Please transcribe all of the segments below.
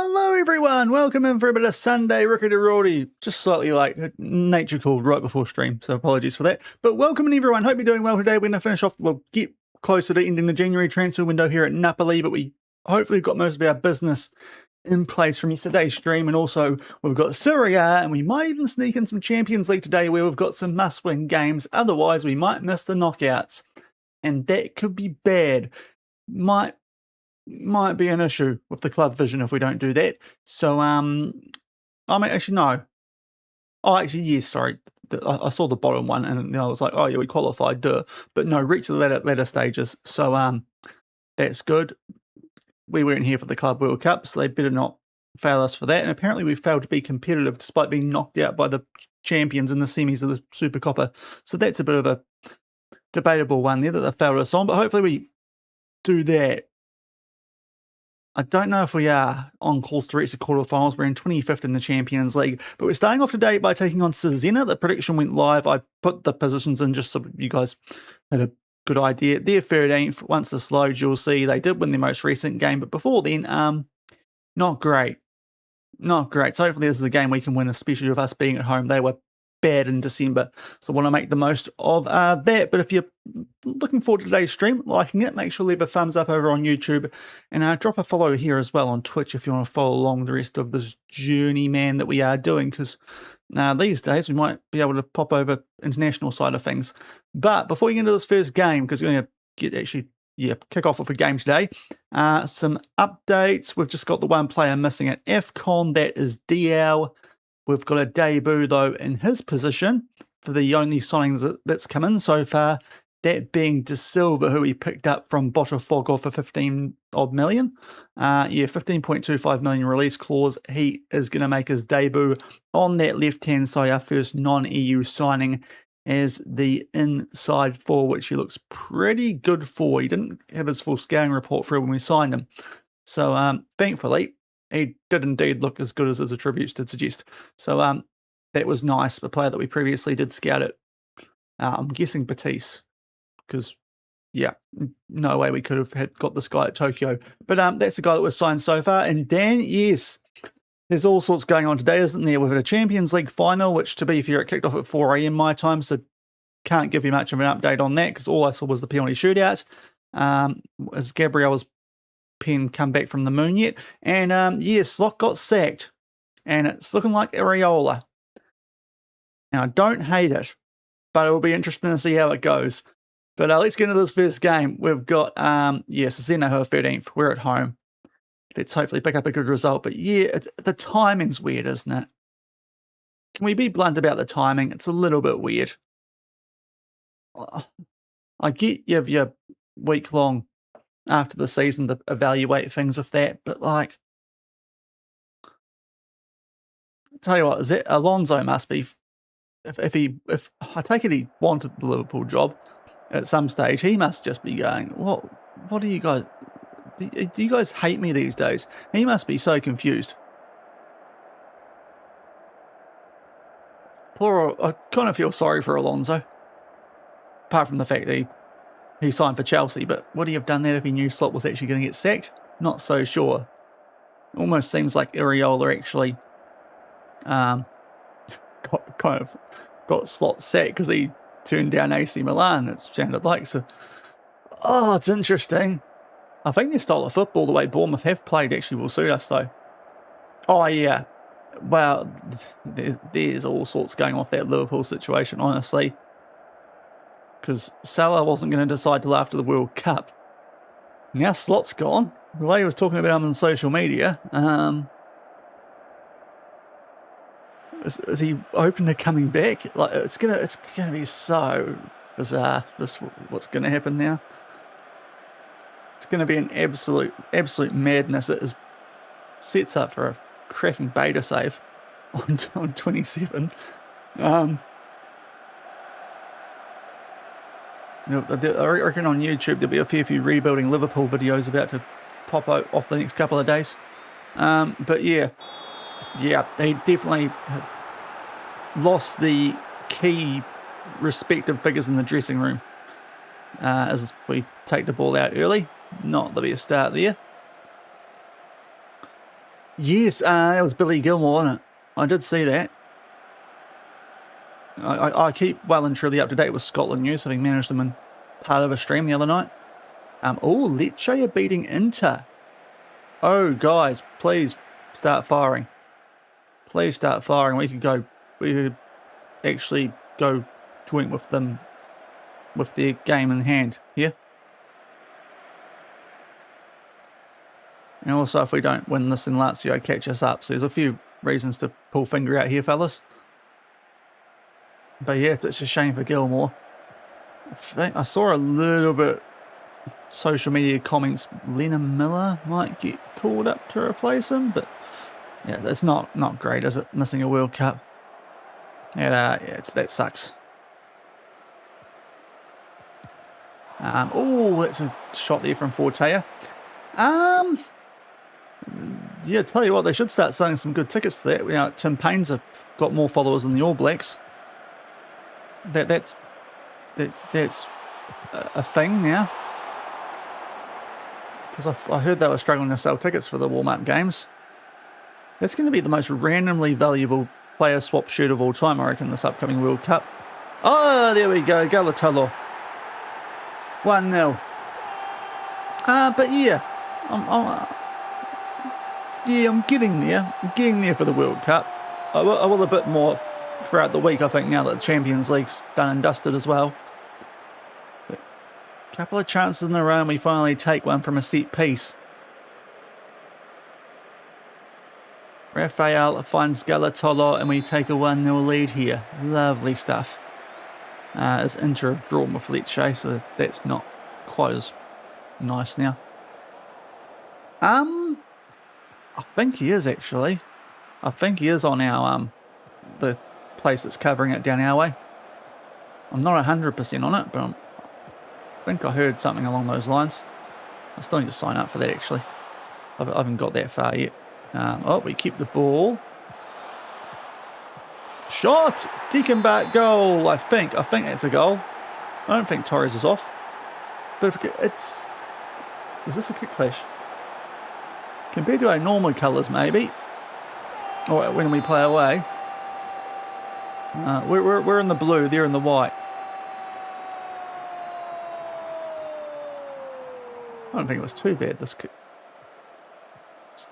Hello everyone, welcome in for a bit of Sunday Rickety-Rorty. Just slightly like nature called right before stream, so apologies for that. But welcome in everyone, hope you're doing well today. We're going to finish off, we'll get closer to ending the January transfer window here at Napoli, but we hopefully got most of our business in place from yesterday's stream, and also we've got Serie A, and we might even sneak in some Champions League today where we've got some must-win games. Otherwise, we might miss the knockouts, and that could be bad. Might be an issue with the club vision if we don't do that. So, I mean, actually, no. Oh, actually, yes, sorry. I saw the bottom one and I was like, oh, yeah, we qualified, duh. But no, reached the later stages. So, that's good. We weren't here for the Club World Cup, so they better not fail us for that. And apparently we failed to be competitive despite being knocked out by the champions in the semis of the Super Coppa. So that's a bit of a debatable one there that they failed us on, but hopefully we do that. I don't know if we are on course to reach the quarterfinals. We're in 25th in the Champions League. But we're starting off today by taking on Cesena. The prediction went live. I put the positions in just so you guys had a good idea. They're 13th. Once this loads, you'll see they did win their most recent game. But before then, not great. Not great. So hopefully this is a game we can win, especially with us being at home. They were bad in December, so I want to make the most of that. But if you're looking forward to today's stream, liking it, make sure to leave a thumbs up over on YouTube, and drop a follow here as well on Twitch if you want to follow along the rest of this Journeyman that we are doing, because these days we might be able to pop over international side of things. But before you get into this first game, because we're going to kick off with a game today, some updates. We've just got the one player missing at AFCON, that is DL. We've got a debut, though, in his position for the only signings that's come in so far, that being De Silva, who we picked up from Botafogo for 15-odd million. 15.25 million release clause. He is going to make his debut on that left-hand side, our first non-EU signing, as the inside forward, which he looks pretty good for. He didn't have his full scouting report through when we signed him. So, thankfully, he did indeed look as good as his attributes did suggest. So that was nice. The player that we previously did scout it. I'm guessing Batiste, because, yeah, no way we could have got this guy at Tokyo. But that's the guy that was signed so far. And Dan, yes, there's all sorts going on today, isn't there? We've had a Champions League final, which, to be fair, it kicked off at 4 AM my time, so can't give you much of an update on that, because all I saw was the penalty shootout. As Gabriel's pen come back from the moon yet, and Slot got sacked, and it's looking like Areola. Now I don't hate it, but it will be interesting to see how it goes. But let's get into this first game. We've got Cesena, who are 13th. We're at home. Let's hopefully pick up a good result. But yeah, the timing's weird, isn't it? Can we be blunt about the timing? It's a little bit weird. I get you have your week-long after the season to evaluate things with that, but like, tell you what, is it Alonso must be, if I take it he wanted the Liverpool job at some stage, he must just be going, what do you guys, do you guys hate me these days? He must be so confused. I kind of feel sorry for Alonso, apart from the fact that he signed for Chelsea, but would he have done that if he knew Slot was actually going to get sacked? Not so sure. Almost seems like Areola actually got Slot sacked because he turned down AC Milan, it sounded like. So, it's interesting. I think their style of football, the way Bournemouth have played, actually will suit us, though. Oh, yeah. Well, there's all sorts going off that Liverpool situation, honestly. Because Salah wasn't going to decide till after the World Cup. Now Slot's gone. The way he was talking about him on social media, is he open to coming back? Like it's gonna be so bizarre. What's going to happen now? It's going to be an absolute madness. It sets up for a cracking beta save on 27. I reckon on YouTube there'll be a fair few rebuilding Liverpool videos about to pop out off the next couple of days. But yeah, they definitely lost the key respective figures in the dressing room as we take the ball out early. Not the best start there. Yes, that was Billy Gilmore, wasn't it? I did see that. I keep well and truly up to date with Scotland news, having managed them in part of a stream the other night. Oh, Lecce are beating Inter. Oh, guys, please start firing. Please start firing. We could actually go joint with them with their game in hand here. And also, if we don't win this, then Lazio catch us up. So there's a few reasons to pull finger out here, fellas. But yeah, it's a shame for Gilmore. I saw a little bit social media comments. Lena Miller might get called up to replace him, but yeah, that's not great, is it? Missing a World Cup. And yeah, that sucks. Oh, that's a shot there from Fortea. Yeah, tell you what, they should start selling some good tickets to that. You know, Tim Payne's have got more followers than the All Blacks. That's a thing now. Because I heard they were struggling to sell tickets for the warm-up games. That's going to be the most randomly valuable player swap shoot of all time, I reckon, this upcoming World Cup. Oh, there we go, Galatolo. 1-0. But yeah, I'm getting there. I'm getting there for the World Cup. I will a bit more throughout the week, I think, now that the Champions League's done and dusted as well. But a couple of chances in a row and we finally take one from a set piece. Rafael finds Galatolo and we take a 1-0 lead here. Lovely stuff. As Inter have drawn with Lecce, so that's not quite as nice now. I think he is actually. I think he is on our the place that's covering it down our way. I'm not 100% on it, but I think I heard something along those lines. I still need to sign up for that actually. I haven't got that far yet. Oh, we keep the ball. Shot! Deaconback goal, I think. I think that's a goal. I don't think Torres is off. But if it's... Is this a quick clash? Compared to our normal colours, maybe. Or when we play away. We're in the blue, they're in the white. I don't think it was too bad. It's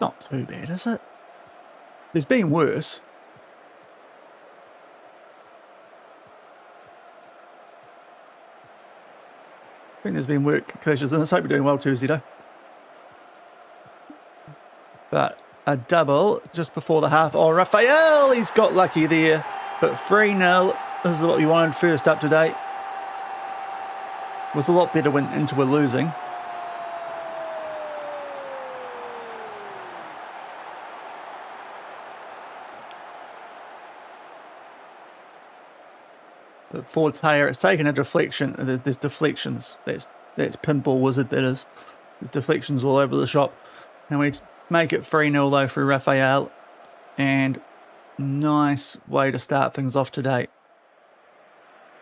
not too bad, is it? There's been worse. I think there's been work clashes, and I hope you're doing well too, Zito. But a double just before the half. Oh, Rafael, he's got lucky there. But 3-0, this is what we wanted first up to date. Was a lot better when Inter were losing. But Fortea, it's taken a deflection. There's deflections. That's pinball wizard, that is. There's deflections all over the shop. And we make it 3-0 though for Rafael. And nice way to start things off today.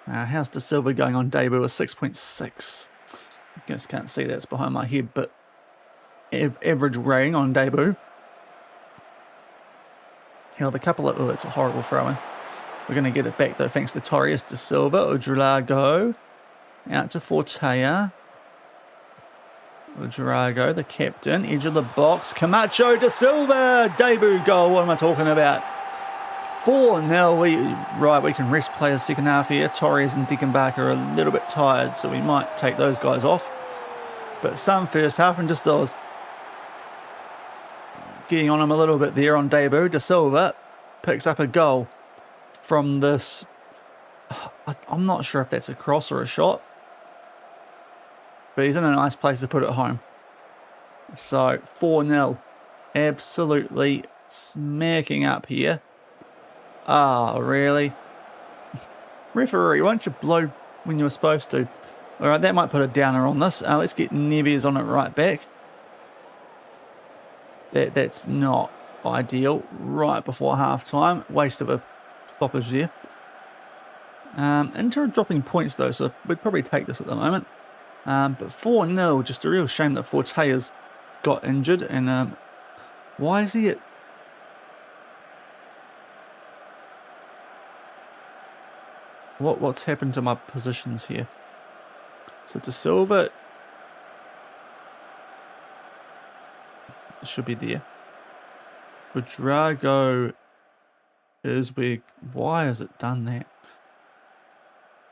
How's De Silva going on debut? A 6.6. I guess can't see that's behind my head, but average rating on debut. You know, the couple of... Oh, it's a horrible throw-in. We're going to get it back though, thanks to Torres. De Silva, Udrago, out to Fortea. Udrago, the captain, edge of the box. Camacho, De Silva, debut goal. What am I talking about? 4-0. We can rest players second half here. Torres and Deaconback are a little bit tired, so we might take those guys off. But some first half, and just I was getting on him a little bit there on debut. De Silva picks up a goal from this. I'm not sure if that's a cross or a shot, but he's in a nice place to put it home. So 4-0, absolutely smacking up here. Ah, really? Referee, why don't you blow when you were supposed to? Alright, that might put a downer on this. Let's get Neves on it right back. That's not ideal. Right before half time. Waste of a stoppage there. Inter dropping points though, so we'd probably take this at the moment. But 4-0, just a real shame that Fortea's got injured. And why is he at What's happened to my positions here? So De Silva should be there. Budrago is where... Why has it done that?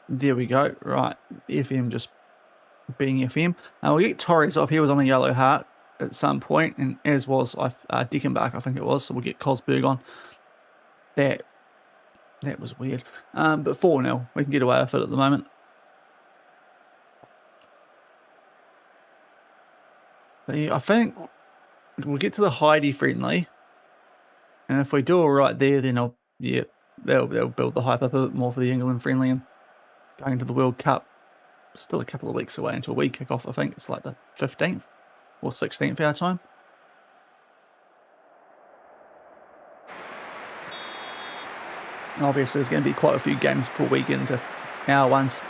There we go. Right. FM just being FM. We'll get Torres off. He was on a yellow heart at some point, and as was Dickenbach, I think it was. So we'll get Cosberg on. That was weird. But 4-0. We can get away with it at the moment. But yeah, I think we'll get to the Heidi friendly. And if we do all right there, then they'll build the hype up a bit more for the England friendly and going to the World Cup. Still a couple of weeks away until we kick off. I think it's like the 15th or 16th our time. And obviously, there's going to be quite a few games before we get into our ones.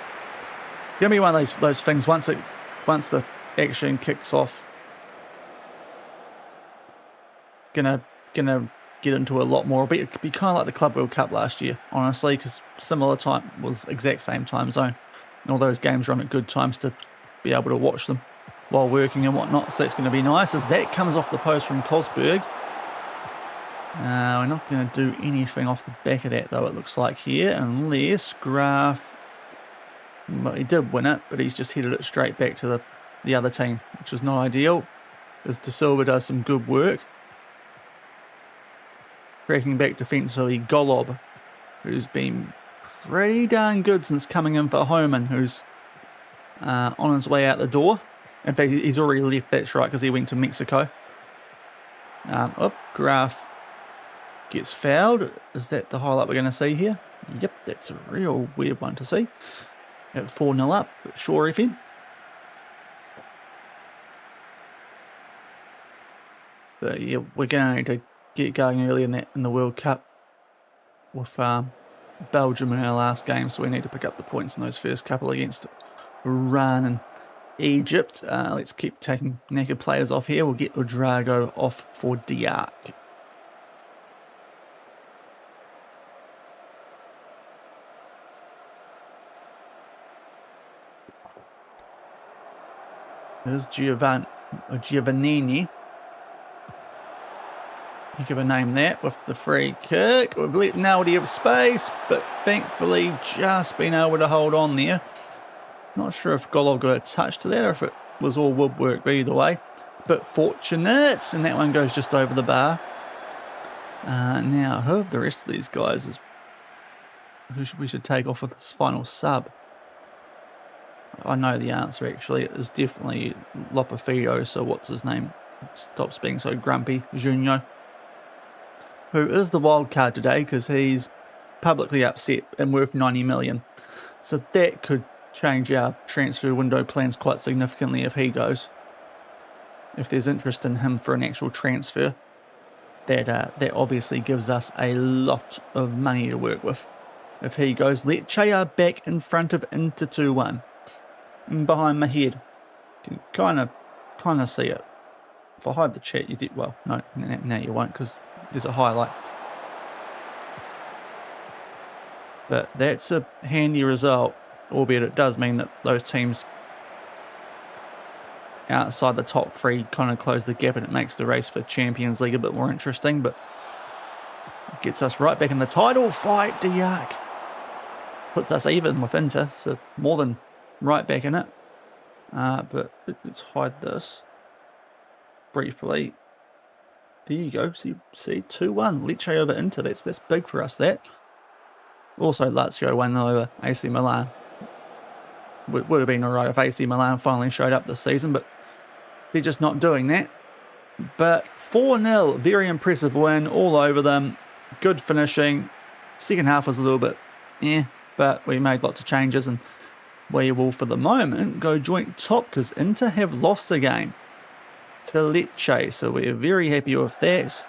It's going to be one of those things once the action kicks off. Gonna get into a lot more. It'll be kind of like the Club World Cup last year, honestly, because similar time was exact same time zone. And all those games run at good times to be able to watch them while working and whatnot. So it's going to be nice as that comes off the post from Cosberg. We're not going to do anything off the back of that, though, it looks like here, unless Graf... Well, he did win it, but he's just headed it straight back to the other team, which is not ideal, as De Silva does some good work. Breaking back defensively, Golob, who's been pretty darn good since coming in for Homan, who's on his way out the door. In fact, he's already left, that's right, because he went to Mexico. Graf gets fouled. Is that the highlight we're going to see here? Yep, that's a real weird one to see. At 4-0 up, but sure, FM. But yeah, we're going to need to get going early in the World Cup with Belgium in our last game, so we need to pick up the points in those first couple against Iran and Egypt. Let's keep taking naked players off here. We'll get Udrago off for Diak. There's Giovannini. Heck of a name that with the free kick. We've let Naldi have space, but thankfully just been able to hold on there. Not sure if Golov got a touch to that or if it was all woodwork, but either way. But fortunate, and that one goes just over the bar. Now, who of the rest of these guys is who we should take off with this final sub? I know the answer, actually. It is definitely Lopafido, so what's his name? Stops being so grumpy. Junio, who is the wild card today because he's publicly upset and worth 90 million. So that could change our transfer window plans quite significantly if he goes. If there's interest in him for an actual transfer, that obviously gives us a lot of money to work with. If he goes, Lecce are back in front of Inter 2-1. Behind my head. You can kind of see it. If I hide the chat, you did well. No, now you won't because there's a highlight. But that's a handy result, albeit it does mean that those teams outside the top three kind of close the gap and it makes the race for Champions League a bit more interesting, but it gets us right back in the title fight. Diak puts us even with Inter, so more than right back in it. But let's hide this briefly. There you go. See 2-1. Lecce over Inter. That's big for us, that. Also, Lazio 1-0 over AC Milan. Would have been alright if AC Milan finally showed up this season, but they're just not doing that. But 4-0, very impressive win all over them. Good finishing. Second half was a little bit but we made lots of changes and we will, for the moment, go joint top because Inter have lost the game to Lecce, so we're very happy with that.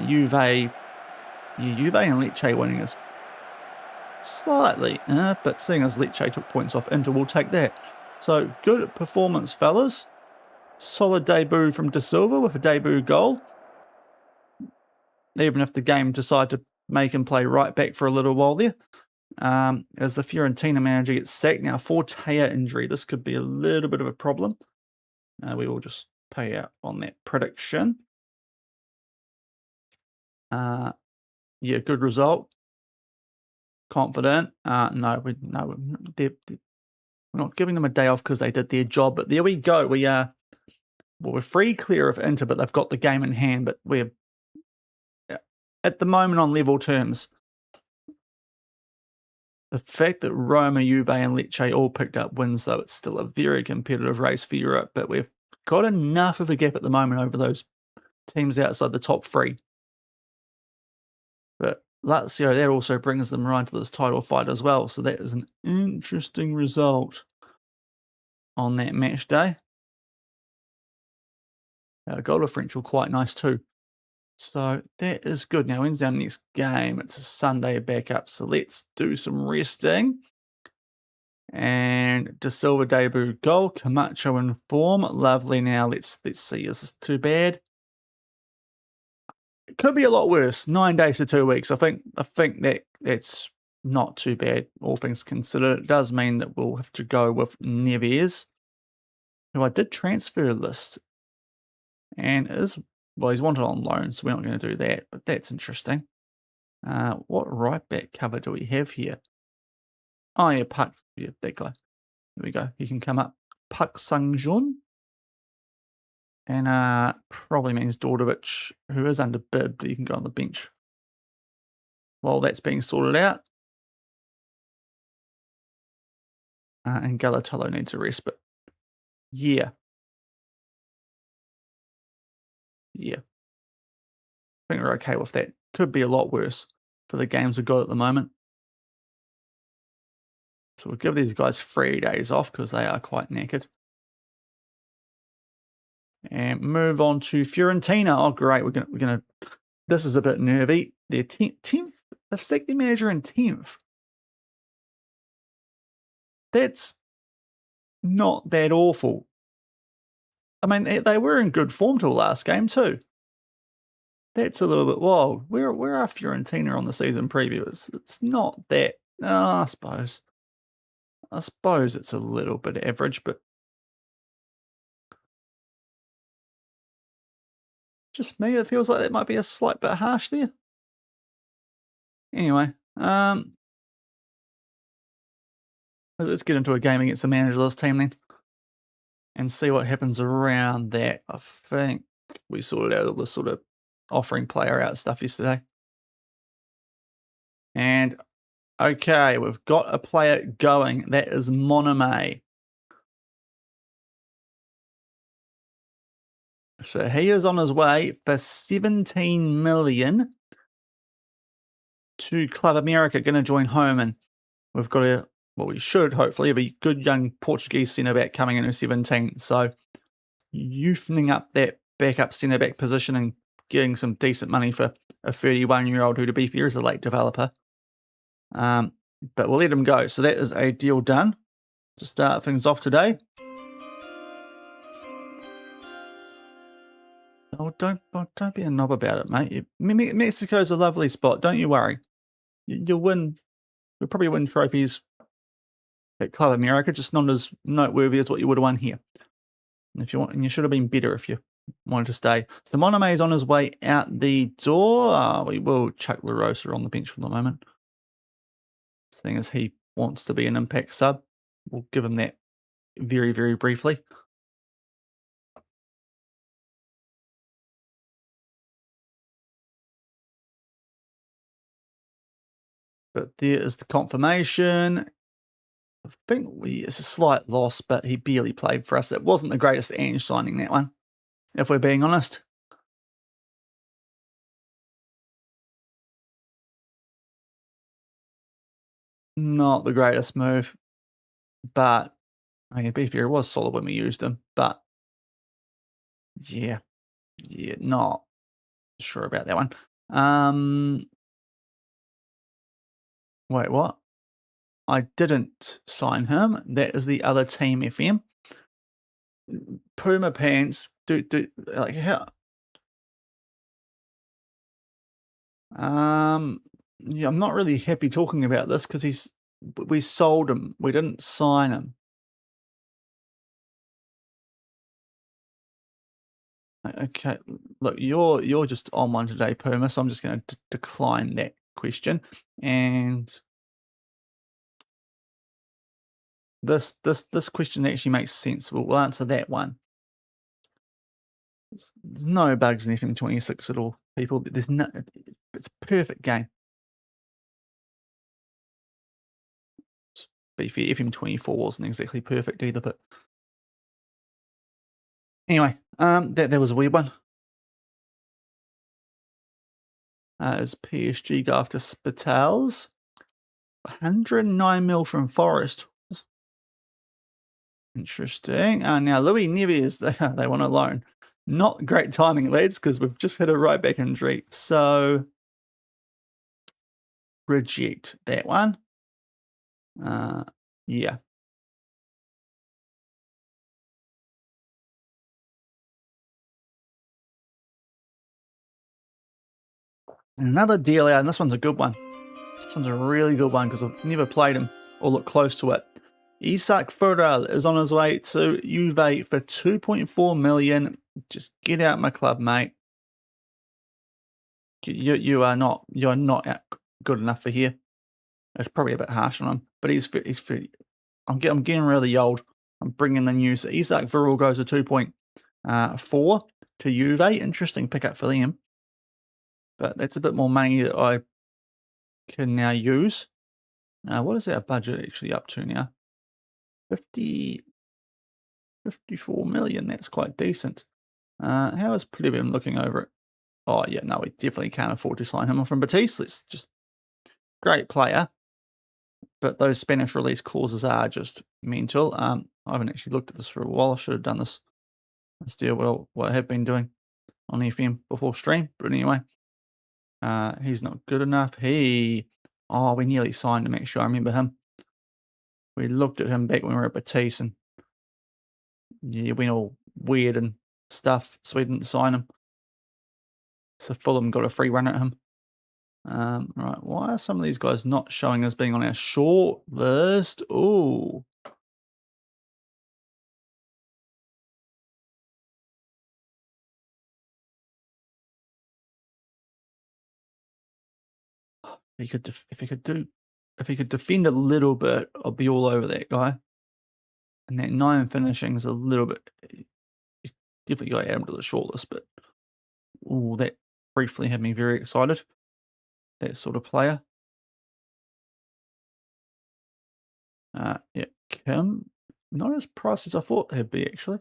Juve and Lecce winning is slightly, but seeing as Lecce took points off Inter, we'll take that. So, good performance, fellas. Solid debut from De Silva with a debut goal. Even if the game decided to make him play right back for a little while there. as the Fiorentina manager gets sacked. Now, Fortea injury, this could be a little bit of a problem. We will just pay out on that prediction. Yeah, good result. Confident. No, we're not giving them a day off because they did their job. But there we go. We're free clear of Inter, but they've got the game in hand. But we're at the moment on level terms. The fact that Roma, Juve, and Lecce all picked up wins, though, it's still a very competitive race for Europe. But we've got enough of a gap at the moment over those teams outside the top three. But Lazio, that also brings them right to this title fight as well. So that is an interesting result on that match day. Goal differential quite nice too. So that is good. Now, when's our next game? It's a Sunday backup. So let's do some resting. And De Silva debut goal. Camacho in form. Lovely. Now let's see. Is this too bad? It could be a lot worse. 9 days to 2 weeks. I think that's not too bad, all things considered. It does mean that we'll have to go with Neves, who I did transfer list. And well, he's wanted on loan, so we're not going to do that. But that's interesting. What right back cover do we have here? Oh, yeah, Puck. Yeah, that guy. There we go. He can come up. Puck Sang-jun. And probably means Dordovic, who is under bid, but he can go on the bench while that's being sorted out. And Galatello needs a rest, but yeah. Yeah. I think we're okay with that. Could be a lot worse for the games we've got at the moment. So we'll give these guys 3 days off because they are quite knackered. And move on to Fiorentina. Oh, great. We're gonna. This is a bit nervy. They're 10th. They've sacked their manager in 10th. That's not that awful. I mean, they were in good form till last game too. That's a little bit wild. Where are Fiorentina on the season preview? It's not that. I suppose it's a little bit average, but just me. It feels like it might be a slight bit harsh there. Anyway, let's get into a game against the managerless team then, and see what happens around that. I think we sorted out all the sort of offering player out stuff yesterday. And okay, we've got a player going. That is Monome. So he is on his way for 17 million to Club America, going to join home. And we've got we should hopefully have a good young Portuguese centre-back coming in at 17. So youthening up that backup centre-back position and getting some decent money for a 31-year-old who, to be fair, is a late developer. But we'll let him go. So that is a deal done to start things off today. Oh, don't be a knob about it, mate. Mexico's a lovely spot. Don't you worry. You'll win. You'll probably win trophies at Club America, just not as noteworthy as what you would have won here. And you should have been better if you wanted to stay. So Monome is on his way out the door. We will chuck La Rosa on the bench for the moment, seeing as he wants to be an impact sub. We'll give him that very, very briefly. But there is the confirmation. I think it's a slight loss, but he barely played for us. It wasn't the greatest Ange signing, that one, if we're being honest. Not the greatest move, but I mean, to be fair, it was solid when we used him. But yeah, not sure about that one. Wait, what? I didn't sign him. That is the other team, FM. Puma pants. Do like how? Yeah, I'm not really happy talking about this because we sold him. We didn't sign him. Okay, look, you're just on one today, Puma, so I'm just going to decline that question. And this question actually makes sense. We'll answer that one. There's no bugs in FM26 at all, people. There's no. It's a perfect game. To be fair, FM24 wasn't exactly perfect either, but anyway, that was a weird one. As PSG go after Spitals, 109 mil from Forest. Interesting. Now Louis Neves, they want a loan. Not great timing, lads, because we've just had a right back injury. So reject that one. Yeah. And another deal out, and this one's a good one. This one's a really good one because I've never played him or looked close to it. Isak Furel is on his way to Juve for 2.4 million. Just get out my club, mate. You are not good enough for here. That's probably a bit harsh on him, but he's I'm getting really old. I'm bringing the news. Isak Furel goes to 2.4 to Juve. Interesting pickup for them, but that's a bit more money that I can now use. What is our budget actually up to now? 54 million. That's quite decent. How is Plebin looking over it? Oh, yeah, no, we definitely can't afford to sign him from Batiste. It's just great player. But those Spanish release clauses are just mental. I haven't actually looked at this for a while. I should have done this instead of what I have been doing on FM before stream. But anyway, he's not good enough. We nearly signed him, actually. I remember him. We looked at him back when we were at Batiste and yeah, went all weird and stuff, so we didn't sign him. So Fulham got a free run at him. Right, why are some of these guys not showing as being on our short list? Ooh. If he could defend a little bit, I'll be all over that guy. And that 9 finishing is a little bit. He's definitely got to add him to the short list, but ooh, that briefly had me very excited. That sort of player. Yeah, Kim, not as priced as I thought they'd be actually,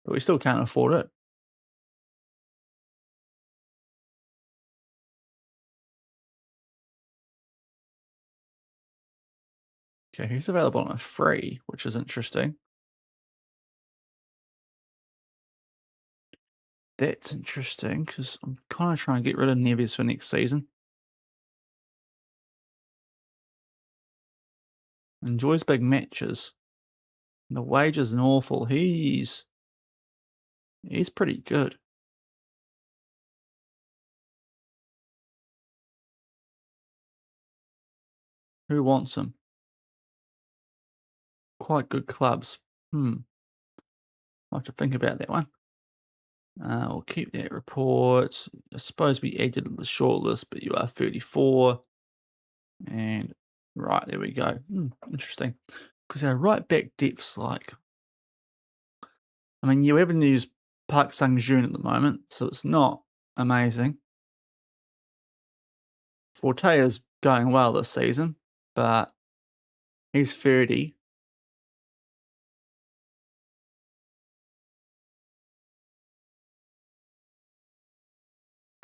but we still can't afford it. Okay, he's available on a free, which is interesting. That's interesting because I'm kind of trying to get rid of Neves for next season. Enjoys big matches. The wage isn't awful. He's pretty good. Who wants him? Quite good clubs. I'll have to think about that one. We'll keep that report. I suppose we added to the shortlist, but you are 34. And right, there we go. Interesting. Because our right back depth's like, I mean, you haven't used Park Sang-jun at the moment, so it's not amazing. Forte is going well this season, but he's 30.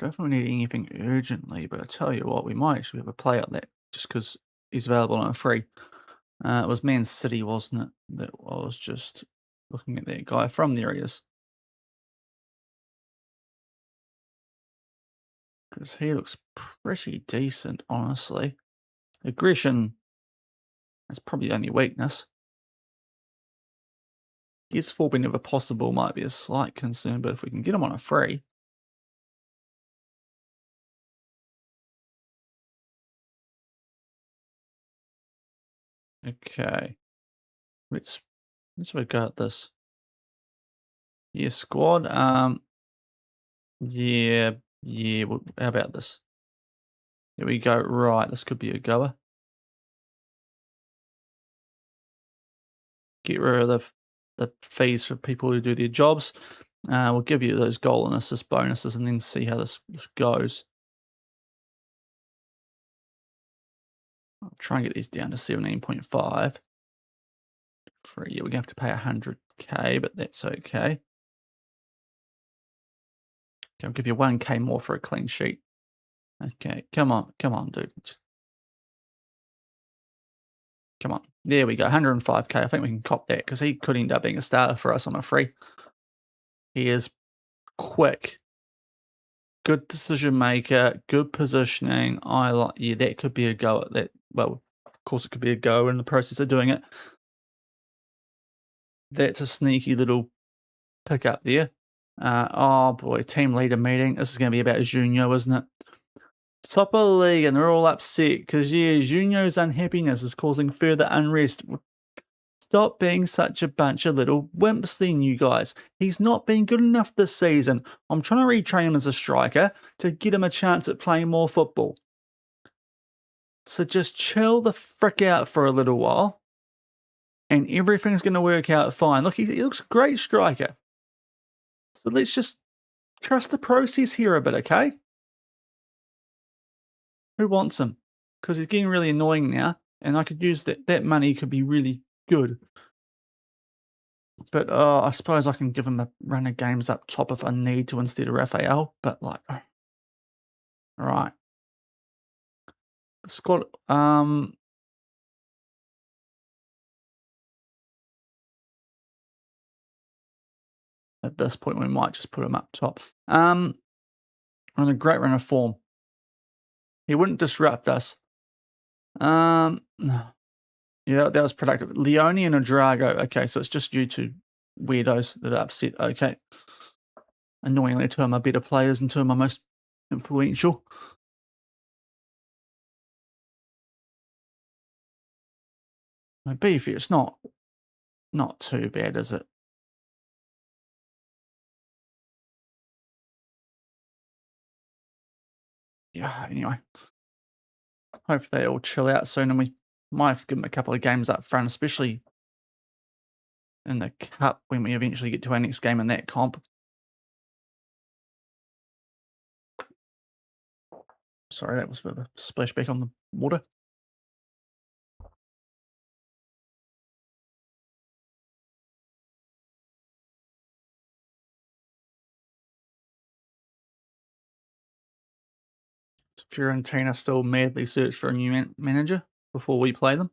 Definitely need anything urgently, but I tell you what, we might actually have a play on that just because he's available on a free. It was Man City, wasn't it? That I was just looking at that guy from there. He is. Because he looks pretty decent, honestly. Aggression is probably the only weakness. Guess for whenever possible might be a slight concern, but if we can get him on a free. Okay. Let's have a go at this. Yeah, squad. Yeah, yeah. How about this? There we go. Right, this could be a goer. Get rid of the fees for people who do their jobs. We'll give you those goal and assist bonuses, and then see how this goes. I'll try and get these down to 17.5. For yeah, we're gonna have to pay 100k, but that's okay. Okay, I'll give you 1k more for a clean sheet. Okay, come on, dude. Just come on. There we go, 105k. I think we can cop that because he could end up being a starter for us on a free. He is quick, good decision maker, good positioning. I like, yeah, that could be a go at that. Well, of course, it could be a go in the process of doing it. That's a sneaky little pick up there. Oh boy, team leader meeting. This is going to be about Junio, isn't it? Top of the league, and they're all upset because, yeah, Junio's unhappiness is causing further unrest. Stop being such a bunch of little wimps then, you guys. He's not been good enough this season. I'm trying to retrain him as a striker to get him a chance at playing more football. So just chill the frick out for a little while, and everything's going to work out fine. Look, he looks a great striker. So let's just trust the process here a bit, okay? Who wants him? Because he's getting really annoying now, and I could use that money could be really good. But I suppose I can give him a run of games up top if I need to instead of Raphael. But like, all right, the squad. At this point, we might just put him up top. On a great run of form. He wouldn't disrupt us. No. Yeah, that was productive. Leone and Adrago. Okay, so it's just you two weirdos that are upset. Okay. Annoyingly, two of my better players and two of my most influential. My beef here, it's not too bad, is it? Yeah, anyway. Hopefully they all chill out soon and we might have to give them a couple of games up front, especially in the cup when we eventually get to our next game in that comp. Sorry, that was a bit of a splashback on the water. Fiorentina still madly search for a new manager before we play them.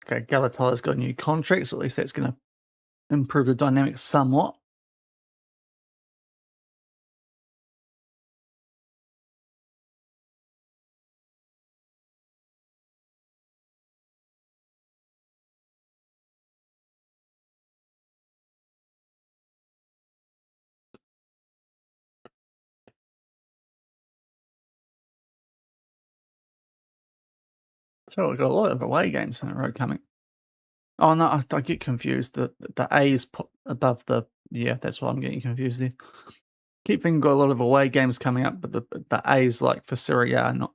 Okay, Galatala's got a new contract, so at least that's going to improve the dynamics somewhat. So we've got a lot of away games in a row coming. Oh no, I get confused. The A's put above the, yeah, that's what I'm getting confused there. Keep thinking got a lot of away games coming up, but the A's like for Serie A, not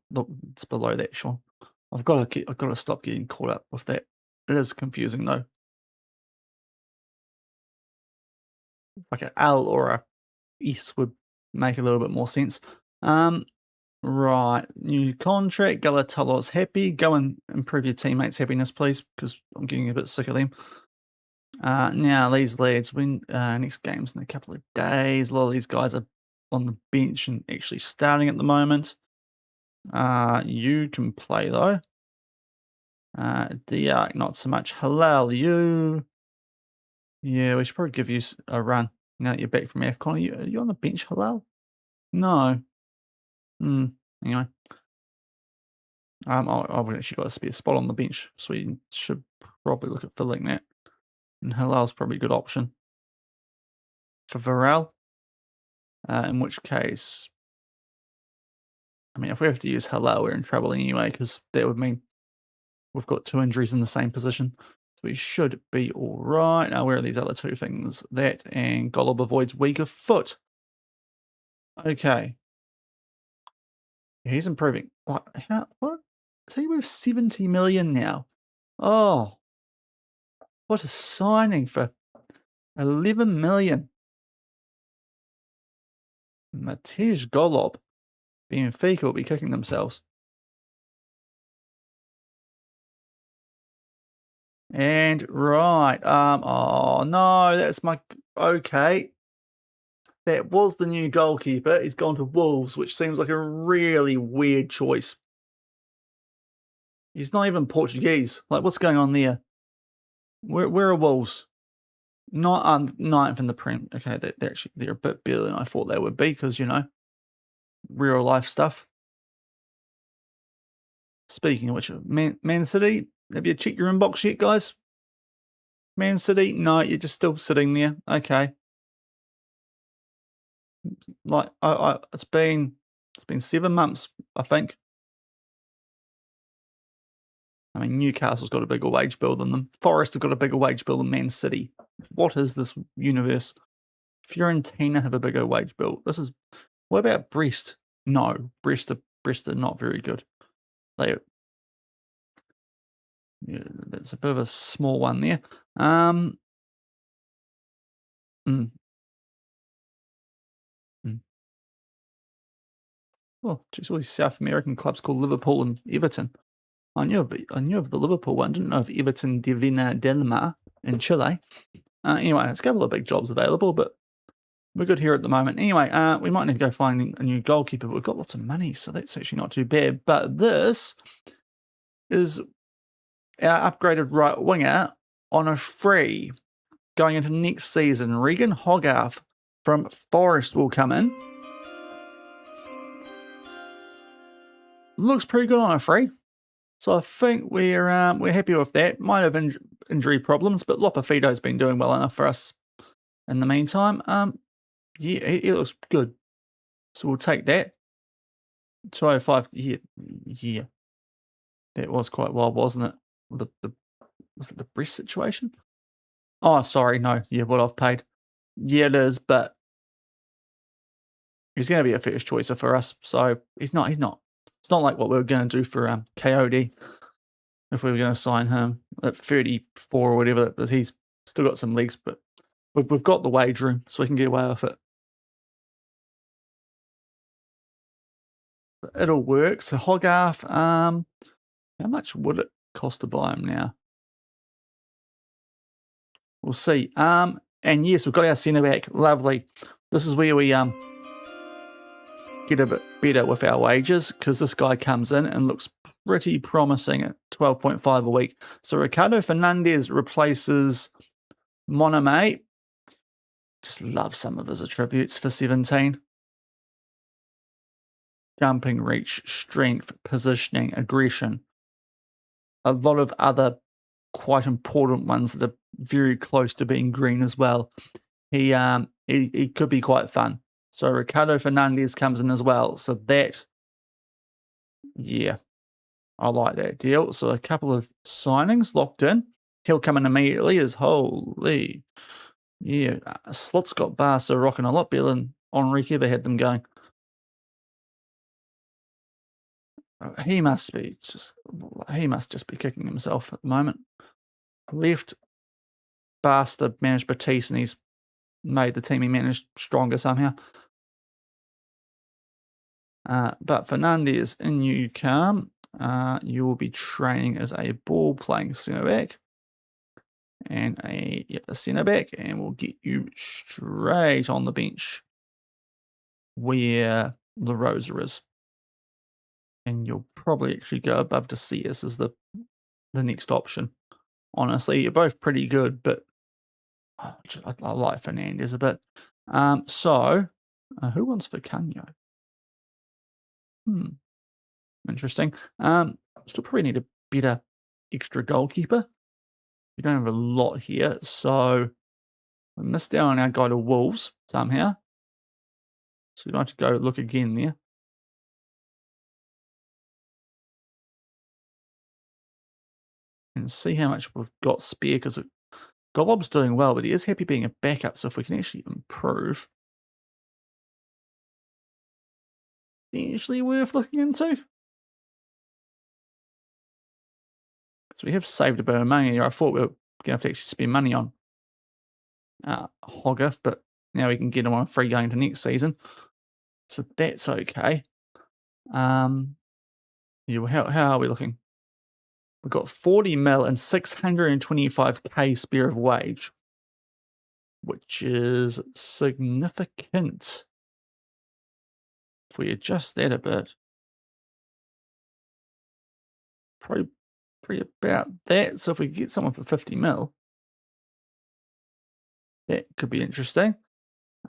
it's below that, Sean. I've got to stop getting caught up with that. It is confusing though. Like an L or a S would make a little bit more sense. Right, new contract. Galatolo's happy. Go and improve your teammates' happiness, please, because I'm getting a bit sick of them. Now these lads win next games in a couple of days. A lot of these guys are on the bench and actually starting at the moment. You can play though. Diak, not so much. Halal, you. Yeah, we should probably give you a run now that you're back from AFCON. Are you on the bench, Halal? No. Anyway. I've actually got a spare spot on the bench, so we should probably look at filling that. And Hilal's probably a good option for Varel. In which case, I mean, if we have to use Halal, we're in trouble anyway, because that would mean we've got 2 injuries in the same position. So we should be all right. Now, where are these other 2 things? That and Golob avoids weaker foot. Okay. He's improving. What? What? Is he worth 70 million now? Oh, what a signing for 11 million. Matej Golob. Benfica will be kicking themselves. And right, oh no, that's my, okay. That was the new goalkeeper. He's gone to Wolves, which seems like a really weird choice. He's not even Portuguese. Like, what's going on there? Where are Wolves? Not ninth in the Prem. Okay, they're a bit better than I thought they would be, because, you know, real life stuff. Speaking of which, Man City, have you checked your inbox yet, guys? Man City? No, you're just still sitting there. Okay. Like, it's been 7 months, I think. I mean, Newcastle's got a bigger wage bill than them. Forest have got a bigger wage bill than Man City. What is this universe? Fiorentina have a bigger wage bill. This is. What about Brest? No, Brest are not very good. Yeah, that's a bit of a small one there. Mm. Well, just all these South American clubs called Liverpool and Everton. I knew of the Liverpool one. Didn't know of Everton Divina del Mar in Chile. Anyway, there's a couple of big jobs available, but we're good here at the moment. Anyway, we might need to go find a new goalkeeper. But we've got lots of money, so that's actually not too bad. But this is our upgraded right winger on a free going into next season. Regan Hogarth from Forest will come in. Looks pretty good on a free. So I think we're happy with that. Might have injury problems, but Lopafito's been doing well enough for us in the meantime. Yeah, it looks good. So we'll take that. 205. Yeah. That was quite wild, wasn't it? Was it the Brest situation? Oh, sorry, no. Yeah, what I've paid. Yeah, it is, but he's going to be a first choicer for us. So he's not. It's not like what we were going to do for KOD. If we were going to sign him at 34 or whatever, but he's still got some legs, but we've got the wage room, so we can get away with it. It'll work. So Hogarth, how much would it cost to buy him now? We'll see. And yes, we've got our centre back. Lovely. This is where we get a bit better with our wages, because this guy comes in and looks pretty promising at 12.5 a week. So Ricardo Fernandez replaces Moname. Just love some of his attributes for 17. Jumping reach, strength, positioning, aggression. A lot of other quite important ones that are very close to being green as well. He could be quite fun. So Ricardo Fernandez comes in as well. So that, yeah, I like that deal. So a couple of signings locked in. He'll come in immediately as holy. Yeah, Slot's got Barca rocking a lot better than Enrique ever had them going. He must just be kicking himself at the moment. Left Barca managed Batiste, and he's made the team he managed stronger somehow. But Fernandez, in you come. You will be training as a ball-playing centre-back. And a centre-back, and we'll get you straight on the bench where La Rosa is. And you'll probably actually go above to CS as the next option. Honestly, you're both pretty good, but I like Fernandez a bit. So, who wants Vicanio? Interesting. Still probably need a better extra goalkeeper. We don't have a lot here, so we missed out on our guy to Wolves somehow. So we don't have to go look again there. And see how much we've got spare, because Golob's doing well, but he is happy being a backup, so if we can actually improve, potentially worth looking into. So we have saved a bit of money here. I thought we were going to have to actually spend money on Hogarth, but now we can get him on a free going to next season. So that's okay. Yeah, how are we looking? We've got 40 mil and 625k spare of wage, which is significant. If we adjust that a bit, probably about that. So if we get someone for 50 mil, that could be interesting.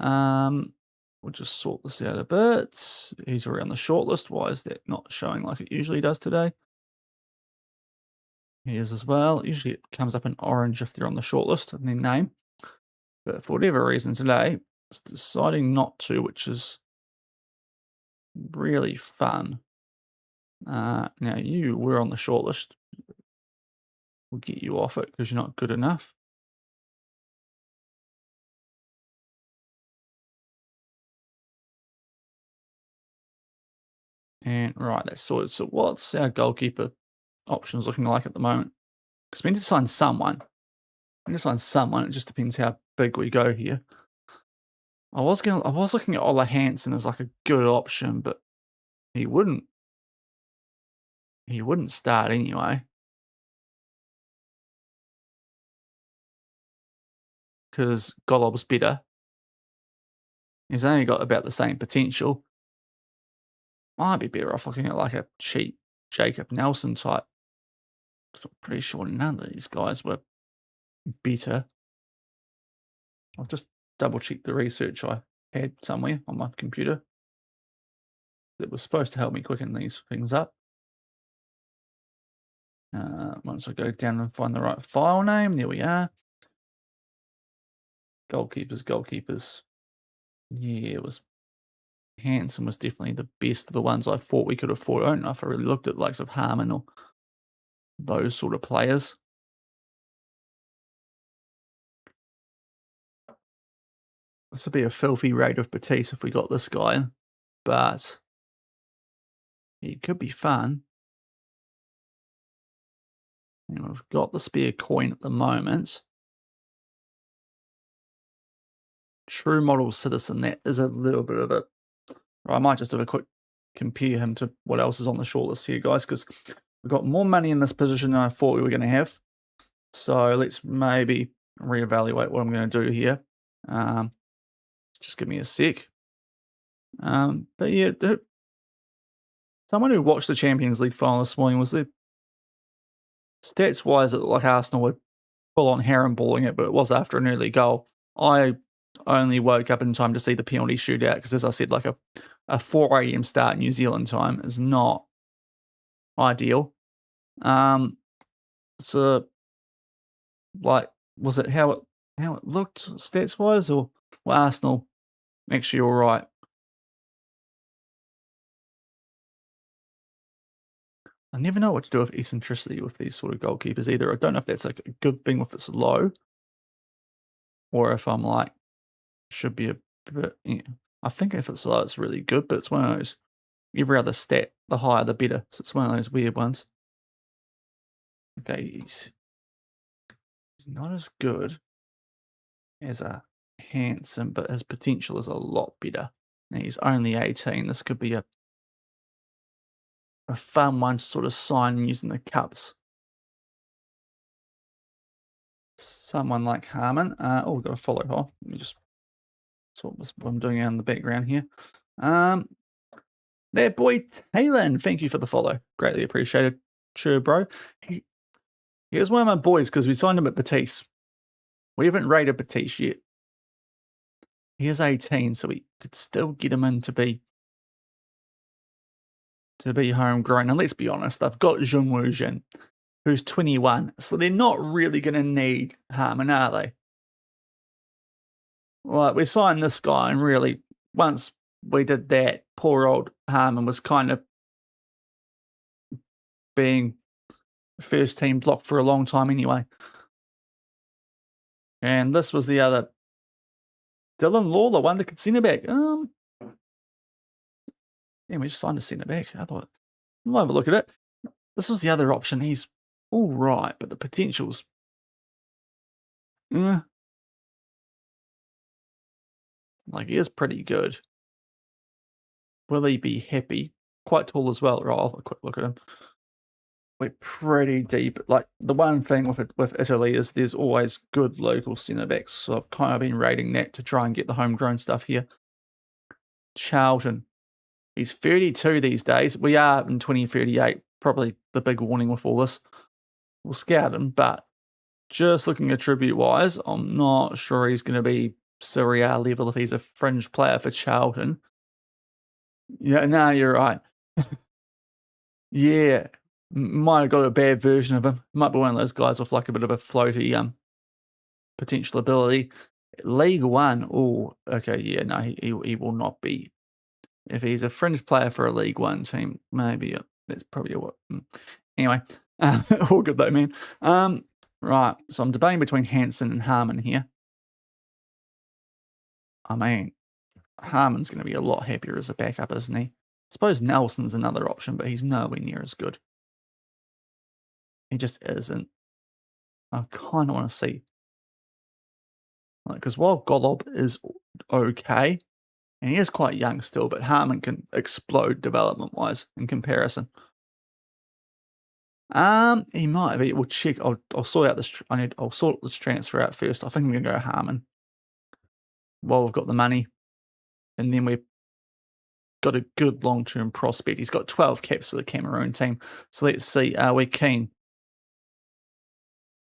We'll just sort this out a bit. He's already on the shortlist. Why is that not showing like it usually does today? He is as well. Usually it comes up in orange if they're on the shortlist and their name. But for whatever reason today, it's deciding not to, which is really fun. Now you were on the shortlist. We'll get you off it because you're not good enough. And right, that's sorted. So what's our goalkeeper options looking like at the moment? Because we need to sign someone. We need to sign someone. It just depends how big we go here. I was looking at Ola Hansen as like a good option, but he wouldn't start anyway. Because Golob's better. He's only got about the same potential. Might be better off looking at like a cheap Jacob Nelson type. Because I'm pretty sure none of these guys were better. I'll just double check the research I had somewhere on my computer that was supposed to help me quicken these things up. Once I go down and find the right file name, there we are. Goalkeepers. Yeah, it was Hansen was definitely the best of the ones I thought we could afford. I don't know if I really looked at likes of Harmon or those sort of players. This would be a filthy rate of Batiste if we got this guy, but it could be fun. And we've got the spare coin at the moment. True model citizen, that is a little bit of a... I might just have a quick compare him to what else is on the shortlist here, guys, because we've got more money in this position than I thought we were going to have. So let's maybe reevaluate what I'm going to do here. Just give me a sec. But yeah, someone who watched the Champions League final this morning was there. Stats-wise, it looked like Arsenal were full on balling it, but it was after an early goal. I only woke up in time to see the penalty shootout because, as I said, like a 4 a.m. start New Zealand time is not ideal. So, like, was it how it looked stats-wise, or were Arsenal actually all right? I never know what to do with eccentricity with these sort of goalkeepers either. I don't know if that's like a good thing if it's low, or if I'm like, should be a bit, yeah. I think if it's low, it's really good, but it's one of those, every other stat, the higher the better. So it's one of those weird ones. Okay, he's not as good as a Handsome, but his potential is a lot better. Now he's only 18. This could be a fun one to sort of sign using the cups. Someone like Harmon. Oh, we've got a follow. Oh, let me just sort what I'm doing out in the background here. That boy Talon, thank you for the follow. Greatly appreciated. Sure, bro. Here's one of my boys because we signed him at Batiste. We haven't rated Batiste yet. He is 18, so we could still get him in to be to be homegrown. And let's be honest, they've got Journeyman, who's 21. So they're not really going to need Harmon, are they? Like, we signed this guy, and really, once we did that, poor old Harmon was kind of being first team block for a long time anyway. And this was the other Dylan Lawler, one that could centre back. Yeah, we just signed a centre back. I thought, we'll have a look at it. This was the other option. He's all right, but the potential's like, he is pretty good. Will he be happy? Quite tall as well. Right, I'll have a quick look at him. We're pretty deep. Like, the one thing with Italy is there's always good local centre backs. So I've kind of been rating that to try and get the homegrown stuff here. Charlton. He's 32 these days. We are in 2038. Probably the big warning with all this. We'll scout him, but just looking attribute-wise, I'm not sure he's going to be Serie A level if he's a fringe player for Charlton. Yeah, no, you're right. Yeah. Might have got a bad version of him. Might be one of those guys with like a bit of a floaty potential ability. League One. Oh, okay. Yeah, no, he will not be. If he's a fringe player for a League One team, maybe that's probably what. Anyway, all good though, man. Right. So I'm debating between Hansen and Harmon here. I mean, Harmon's going to be a lot happier as a backup, isn't he? I suppose Nelson's another option, but he's nowhere near as good. He just isn't. I kind of want to see. Because while Golob is okay, and he is quite young still, but Harmon can explode development-wise in comparison. He might be. We'll check. I'll sort out this. I'll sort this transfer out first. I think I'm gonna go Harmon. While we've got the money, and then we've got a good long-term prospect. He's got 12 caps for the Cameroon team. So let's see. Are we keen?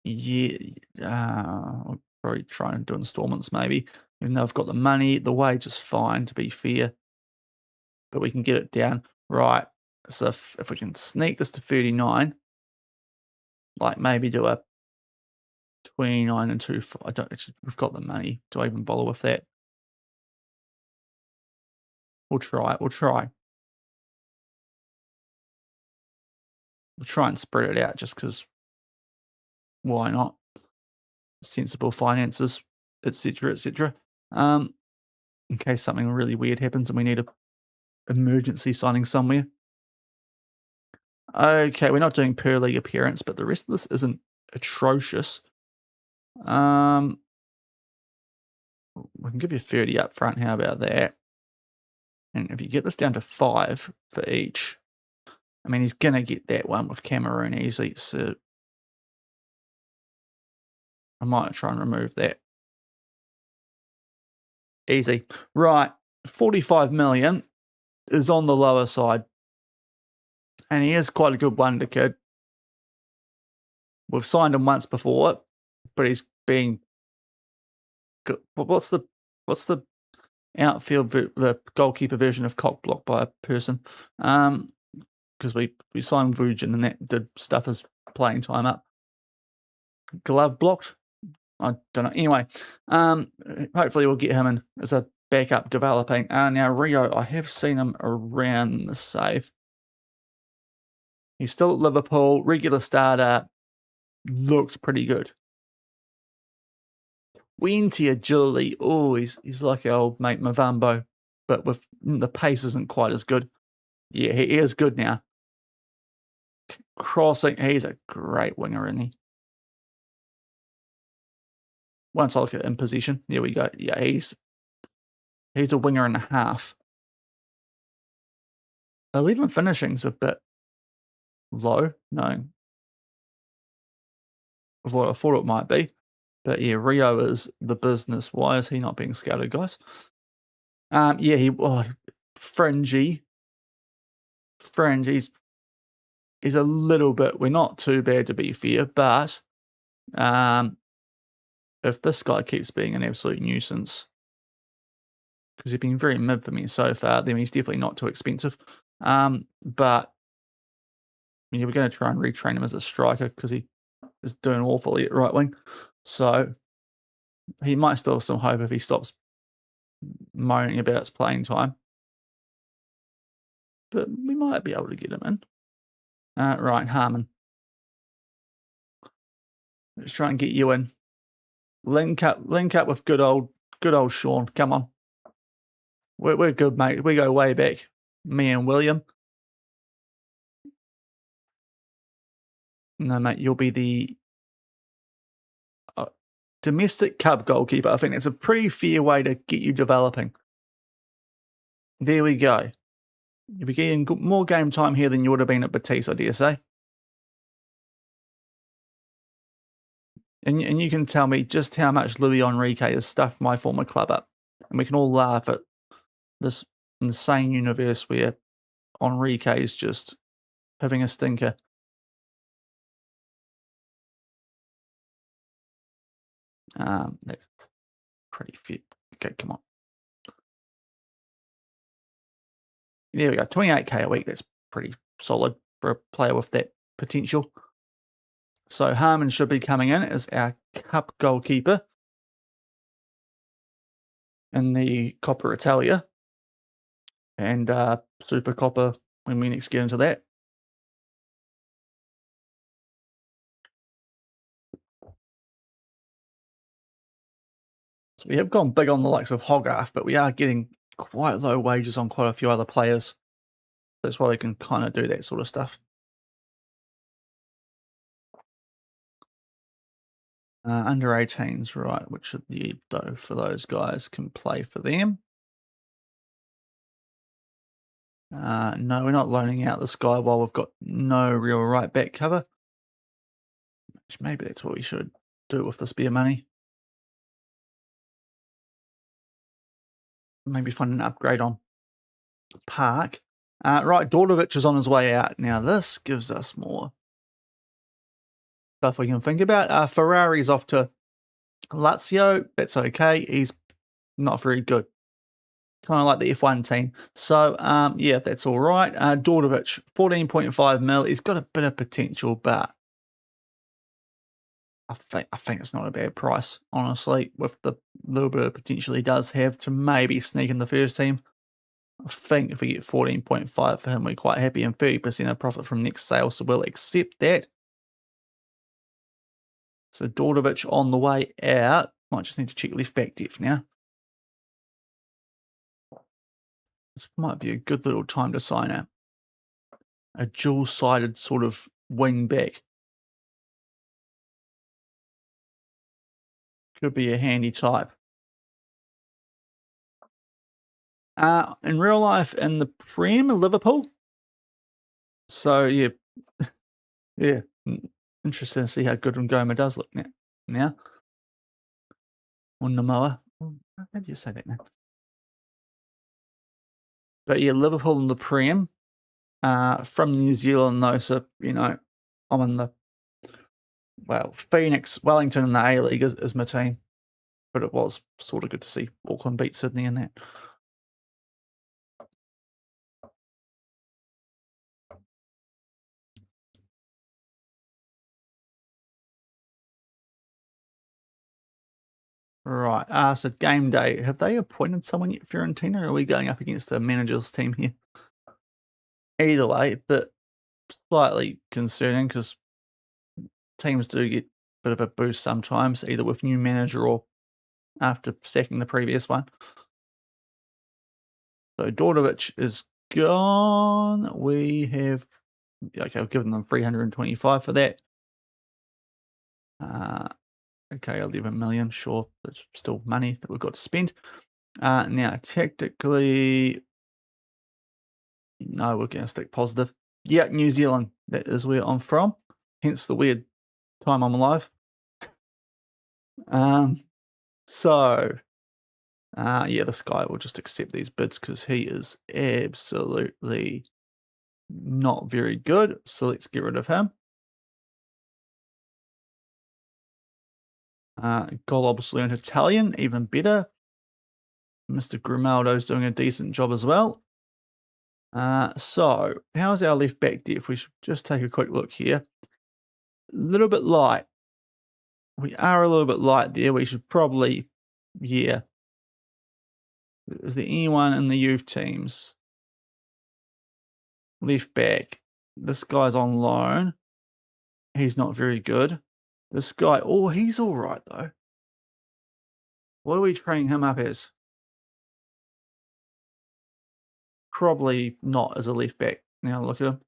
Yeah. I'll probably try and do installments maybe. Even though I've got the money, the wage is fine to be fair, but we can get it down. Right. So if we can sneak this to 39. Like maybe do a 29 and 2. We've got the money. Do I even bother with that? We'll try. We'll try and spread it out just because why not? Sensible finances, etc., etc. In case something really weird happens and we need a emergency signing somewhere. Okay, we're not doing per league appearance, but the rest of this isn't atrocious. We can give you 30 up front. How about that? And if you get this down to 5 for each, I mean, he's going to get that one with Cameroon easily. So I might try and remove that. Easy. Right. 45 million is on the lower side. And he is quite a good wonder kid. We've signed him once before, but he's been good. What's the outfield, the goalkeeper version of cock blocked by a person? Because we signed Vujin and that did stuff as playing time up. Glove blocked? I don't know. Anyway, hopefully we'll get him in as a backup developing. Now Rio, I have seen him around the save. He's still at Liverpool, regular starter, looks pretty good. 20 agility. Oh, he's like our old mate Mavambo, but with the pace isn't quite as good. Yeah, he is good now. Crossing, he's a great winger, isn't he? Once I look at in position, there we go. Yeah, he's a winger and a half. 11 finishing's a bit low, no, of what I thought it might be. But yeah, Rio is the business. Why is he not being scouted, guys? Yeah, fringy. He's a little bit. We're not too bad to be fair, but if this guy keeps being an absolute nuisance, because he's been very mid for me so far, then he's definitely not too expensive. But yeah, we're going to try and retrain him as a striker because he is doing awfully at right wing. So he might still have some hope if he stops moaning about his playing time. But we might be able to get him in. Right, Harmon. Let's try and get you in. Link up with good old Sean. Come on. We're good, mate. We go way back. Me and William. No, mate, you'll be the domestic club goalkeeper. I think that's a pretty fair way to get you developing. There we go. You'll be getting more game time here than you would have been at Betis, I dare say. And you can tell me just how much Luis Enrique has stuffed my former club up. And we can all laugh at this insane universe where Enrique is just having a stinker. That's pretty fit. Okay, come on. There we go. 28k a week. That's pretty solid for a player with that potential. So Harmon should be coming in as our cup goalkeeper in the Coppa Italia and Super Coppa when we next get into that. So we have gone big on the likes of Hogarth, but we are getting quite low wages on quite a few other players. That's why we can kind of do that sort of stuff. Under 18s, right, which are the though for those guys can play for them. No, we're not loaning out this guy while we've got no real right back cover. Maybe that's what we should do with the spare money. Maybe find an upgrade on Park. Right, Dordovic is on his way out. Now this gives us more stuff we can think about. Ferrari's off to Lazio. That's okay. He's not very good. Kind of like the F1 team. So, yeah, that's all right. Dordovic, 14.5 mil. He's got a bit of potential, but I think it's not a bad price, honestly, with the little bit of potential he does have to maybe sneak in the first team. I think if we get 14.5 for him, we're quite happy, and 30% of profit from next sale, so we'll accept that. So Dordovic on the way out. Might just need to check left back depth now. This might be a good little time to sign a dual-sided sort of wing back. Could be a handy type. In real life, in the Prem, Liverpool. So, yeah. Yeah. Interesting to see how good Ngoma does look now. Or Namoa. How do you say that now? But yeah, Liverpool in the Prem. From New Zealand, though, so, you know, I'm in the, well, Phoenix, Wellington in the A-League is my team. But it was sort of good to see Auckland beat Sydney in that. Right, so game day. Have they appointed someone yet, Fiorentina, or are we going up against a manager's team here? Either way, but slightly concerning because teams do get a bit of a boost sometimes, either with new manager or after sacking the previous one. So Dordovic is gone. We have, okay, I've given them 325 for that. Okay, 11 million, sure, that's still money that we've got to spend. Now, tactically, no, we're going to stick positive. Yeah, New Zealand, that is where I'm from, hence the weird time I'm alive. So, yeah, this guy will just accept these bids because he is absolutely not very good, so let's get rid of him. Golob's learned Italian, even better. Mr. Grimaldo's doing a decent job as well. So how's our left back depth? We should just take a quick look here. A little bit light. We are a little bit light there. We should probably, yeah. Is there anyone in the youth teams? Left back. This guy's on loan. He's not very good. This guy, oh, he's all right though. What are we training him up as? Probably not as a left back. Now look at him.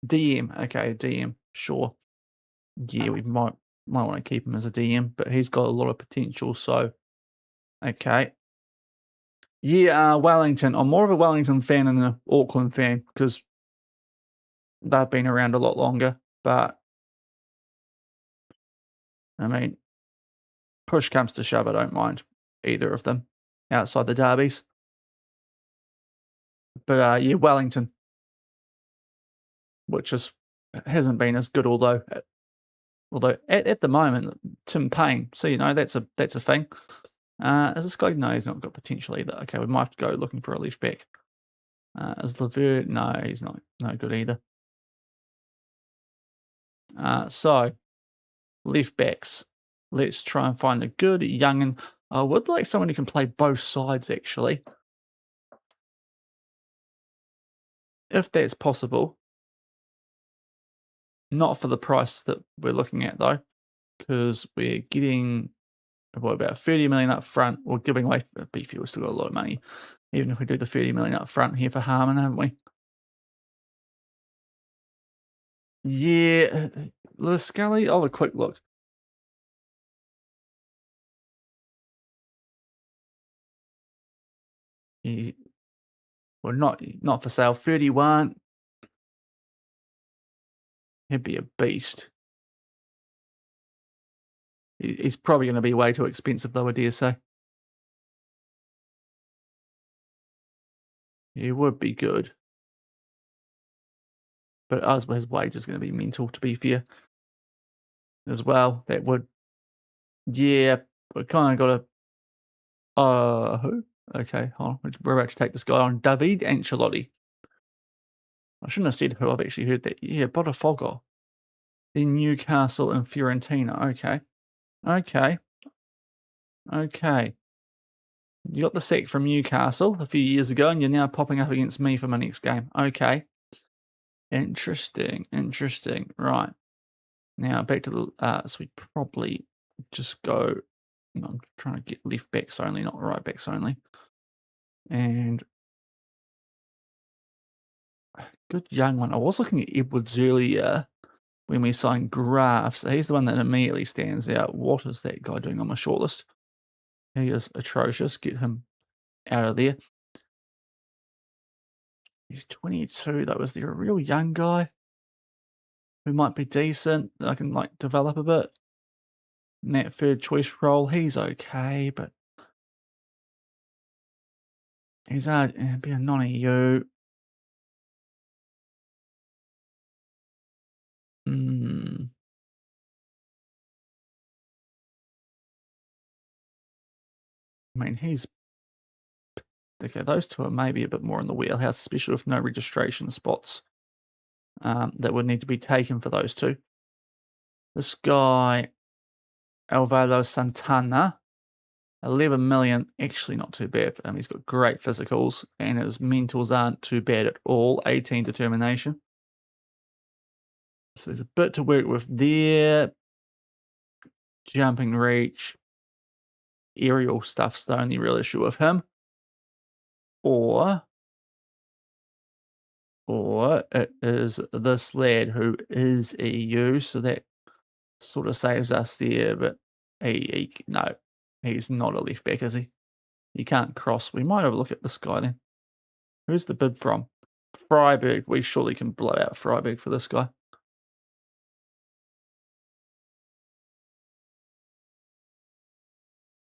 DM. Okay, DM. Sure. Yeah, we might want to keep him as a DM, but he's got a lot of potential. So, okay. Yeah, Wellington. I'm more of a Wellington fan than an Auckland fan because they've been around a lot longer. But I mean, push comes to shove, I don't mind either of them outside the derbies. But yeah, Wellington, which hasn't been as good, although at the moment, Tim Payne. So that's a thing. Is this guy? No, he's not got potential either. Okay, we might have to go looking for a left back. Is Levert? No, he's not no good either. So left backs. Let's try and find a good young'un. I would like someone who can play both sides, actually, if that's possible. Not for the price that we're looking at though, because we're getting about 30 million up front. We're giving away beefy. We've still got a lot of money, even if we do the 30 million up front here for Harmon, haven't we? Yeah, Lewis Scully. I'll have a quick look. Well, not for sale. 31. He'd be a beast. He's probably going to be way too expensive, though, I dare say. He would be good. But his wage is going to be mental, to be fair. As well, that would. Yeah, we kind of got to. Who? Okay, hold on. We're about to take this guy on. David Ancelotti. I shouldn't have said who. I've actually heard that. Yeah, Botafogo. Then Newcastle and Fiorentina. Okay. Okay. Okay. You got the sack from Newcastle a few years ago, and you're now popping up against me for my next game. Okay. Interesting. Interesting. Right. Now, back to the... so we probably just go... I'm trying to get left backs only, not right backs only. And... good young one. I was looking at Edwards earlier when we signed Graf. So he's the one that immediately stands out. What is that guy doing on my shortlist? He is atrocious. Get him out of there. He's 22 though. Is there a real young guy who might be decent that I can develop a bit? In that third choice role, he's okay, but he's be a non-EU. I mean, he's okay. Those two are maybe a bit more in the wheelhouse, especially with no registration spots that would need to be taken for those two. This guy, Alvaro Santana, 11 million, actually not too bad. He's got great physicals and his mentals aren't too bad at all. 18 determination. So there's a bit to work with there. Jumping reach. Aerial stuff's the only real issue with him. Or it is this lad who is EU, so that sort of saves us there, but no, he's not a left back, is he? You can't cross. We might have a look at this guy then. Who's the bid from? Freiburg. We surely can blow out Freiburg for this guy.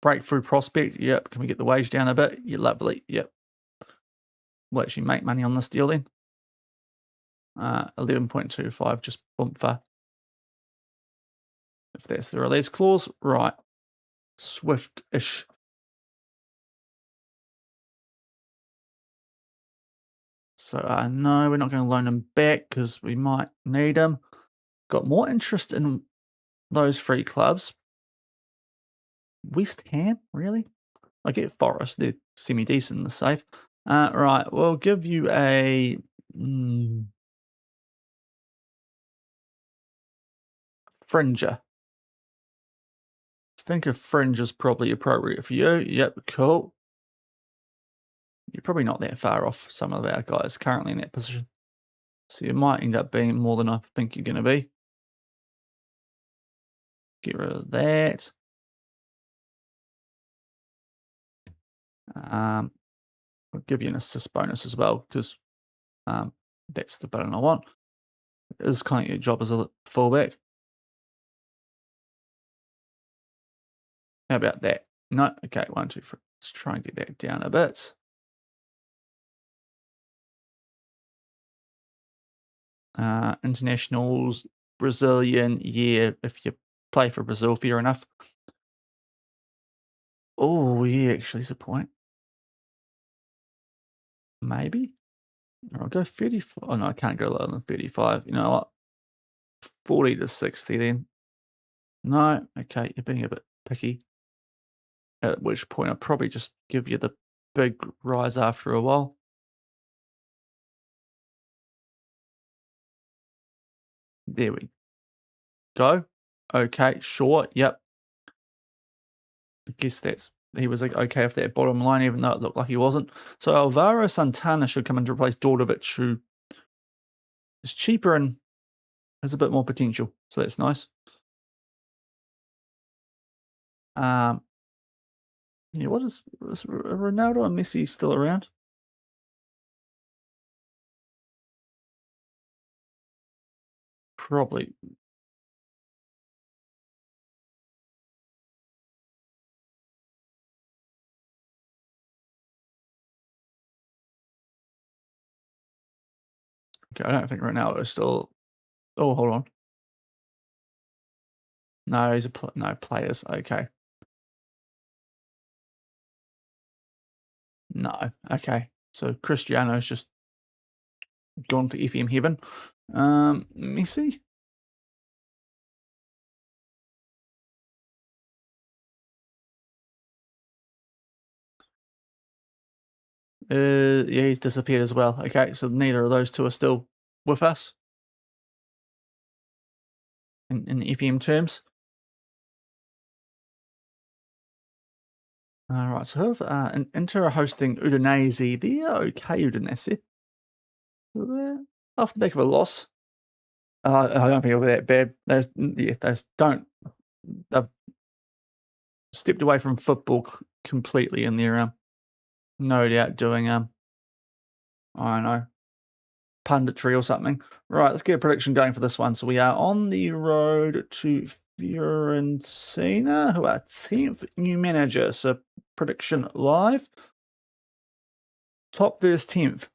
Breakthrough prospect. Yep. Can we get the wage down a bit? Yeah, lovely. Yep. We'll actually make money on this deal then. 11.25, just boomfa. If that's the release clause, right. Swift-ish. So, no, we're not going to loan him back because we might need him. Got more interest in those three clubs. West Ham, really? I get Forest. They're semi-decent in the safe. Right, we'll give you a... Fringer. I think a fringe is probably appropriate for you. Yep, cool. You're probably not that far off some of our guys currently in that position. So you might end up being more than I think you're going to be. Get rid of that. I'll give you an assist bonus as well because that's the button I want. It is kind of your job as a fullback. How about that? No, okay, 1, 2, 3. Let's try and get that down a bit. Internationals, Brazilian, yeah, if you play for Brazil, fair enough. Oh, yeah, actually, is a point. Maybe. I'll go 35. Oh, no, I can't go lower than 35. You know what? 40 to 60 then. No, okay, you're being a bit picky. At which point I'll probably just give you the big rise after a while. There we go. Okay, sure, yep. I guess he was like okay with that bottom line, even though it looked like he wasn't. So Alvaro Santana should come in to replace Dordovic, who is cheaper and has a bit more potential. So that's nice. Yeah, what is Ronaldo and Messi still around? Probably. Okay, I don't think Ronaldo is still. Oh, hold on. No, he's no players. Okay. No. Okay. So Cristiano's just gone to FM heaven. Messi. Yeah, he's disappeared as well. Okay, so neither of those two are still with us in FM terms. All right, so whoever Inter are hosting Udinese. They're okay, Udinese. So they're off the back of a loss. I don't think it'll be that bad. Those don't. They've stepped away from football completely in their no doubt doing I don't know, punditry or something. Right, let's get a prediction going for this one. So we are on the road to Fiorentina, who are 10th new manager. So prediction live. Top versus 10th.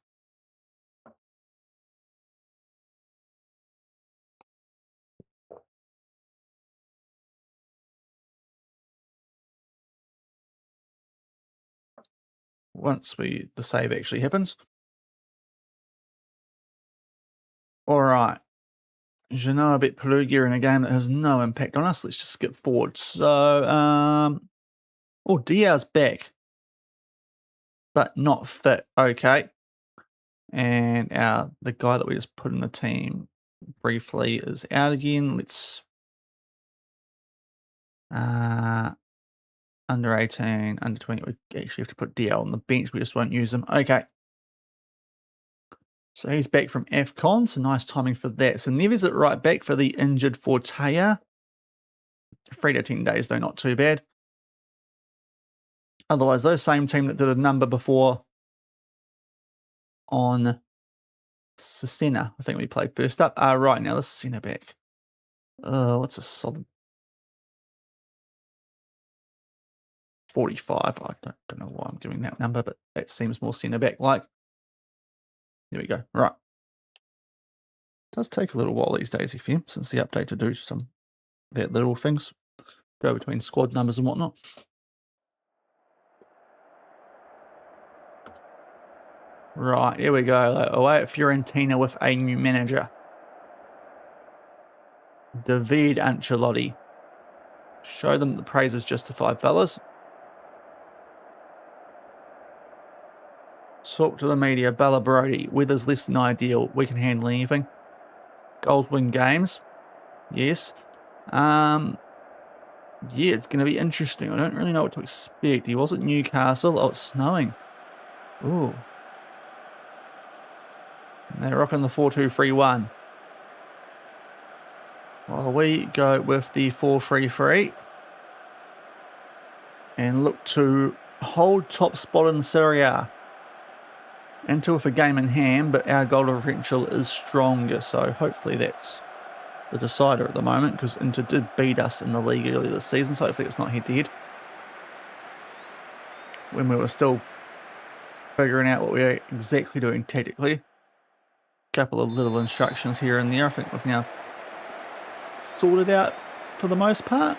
Once the save actually happens. All right. Genoa beat Perugia in a game that has no impact on us. Let's just skip forward. So, Diaz back, but not fit. Okay. And the guy that we just put in the team briefly is out again. Let's under 18, under 20. We actually have to put DL on the bench. We just won't use him. Okay. So he's back from AFCON. So nice timing for that. So Neves at right back for the injured Fortea. 3 to 10 days, though, not too bad. Otherwise, those same team that did a number before on Cesena, I think we played first up. Right, now this is centre back. What's a solid 45? I don't know why I'm giving that number, but that seems more centre back like. There we go. Right. It does take a little while these days, FM, since the update to do some that little things. Go between squad numbers and whatnot. Right, here we go. Away at Fiorentina with a new manager. David Ancelotti. Show them the praise is justified, fellas. Talk to the media. Bella Brody. Weather's less than ideal. We can handle anything. Goals win games. Yes. Yeah, it's going to be interesting. I don't really know what to expect. He was at Newcastle. Oh, it's snowing. Ooh. They're rocking the 4-2-3-1. Well, we go with the 4-3-3 and look to hold top spot in Serie A. Into with a game in hand, but our goal differential is stronger, so hopefully that's the decider at the moment, because Inter did beat us in the league earlier this season, so hopefully it's not head-to-head. When we were still figuring out what we were exactly doing tactically. A couple of little instructions here and there. I think we've now sorted out for the most part.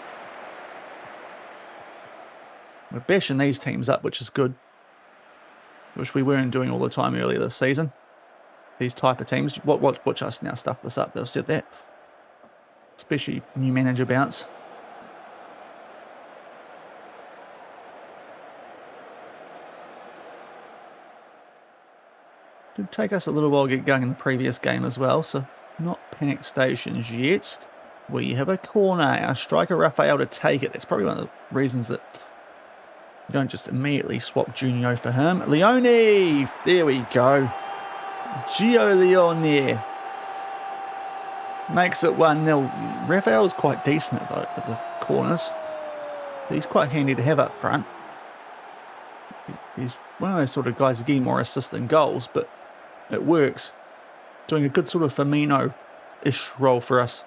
We're bashing these teams up, which is good. Which we weren't doing all the time earlier this season. These type of teams. Watch us now stuff this up. They've said that. Especially new manager bounce. Did take us a little while to get going in the previous game as well, so not panic stations yet. We have a corner. Our striker Rafael to take it. That's probably one of the reasons that you don't just immediately swap Junio for him. Leone! There we go. Gio Leone makes it 1-0. Rafael's quite decent at the corners. He's quite handy to have up front. He's one of those sort of guys who get more assists than goals, but it works. Doing a good sort of Firmino-ish role for us.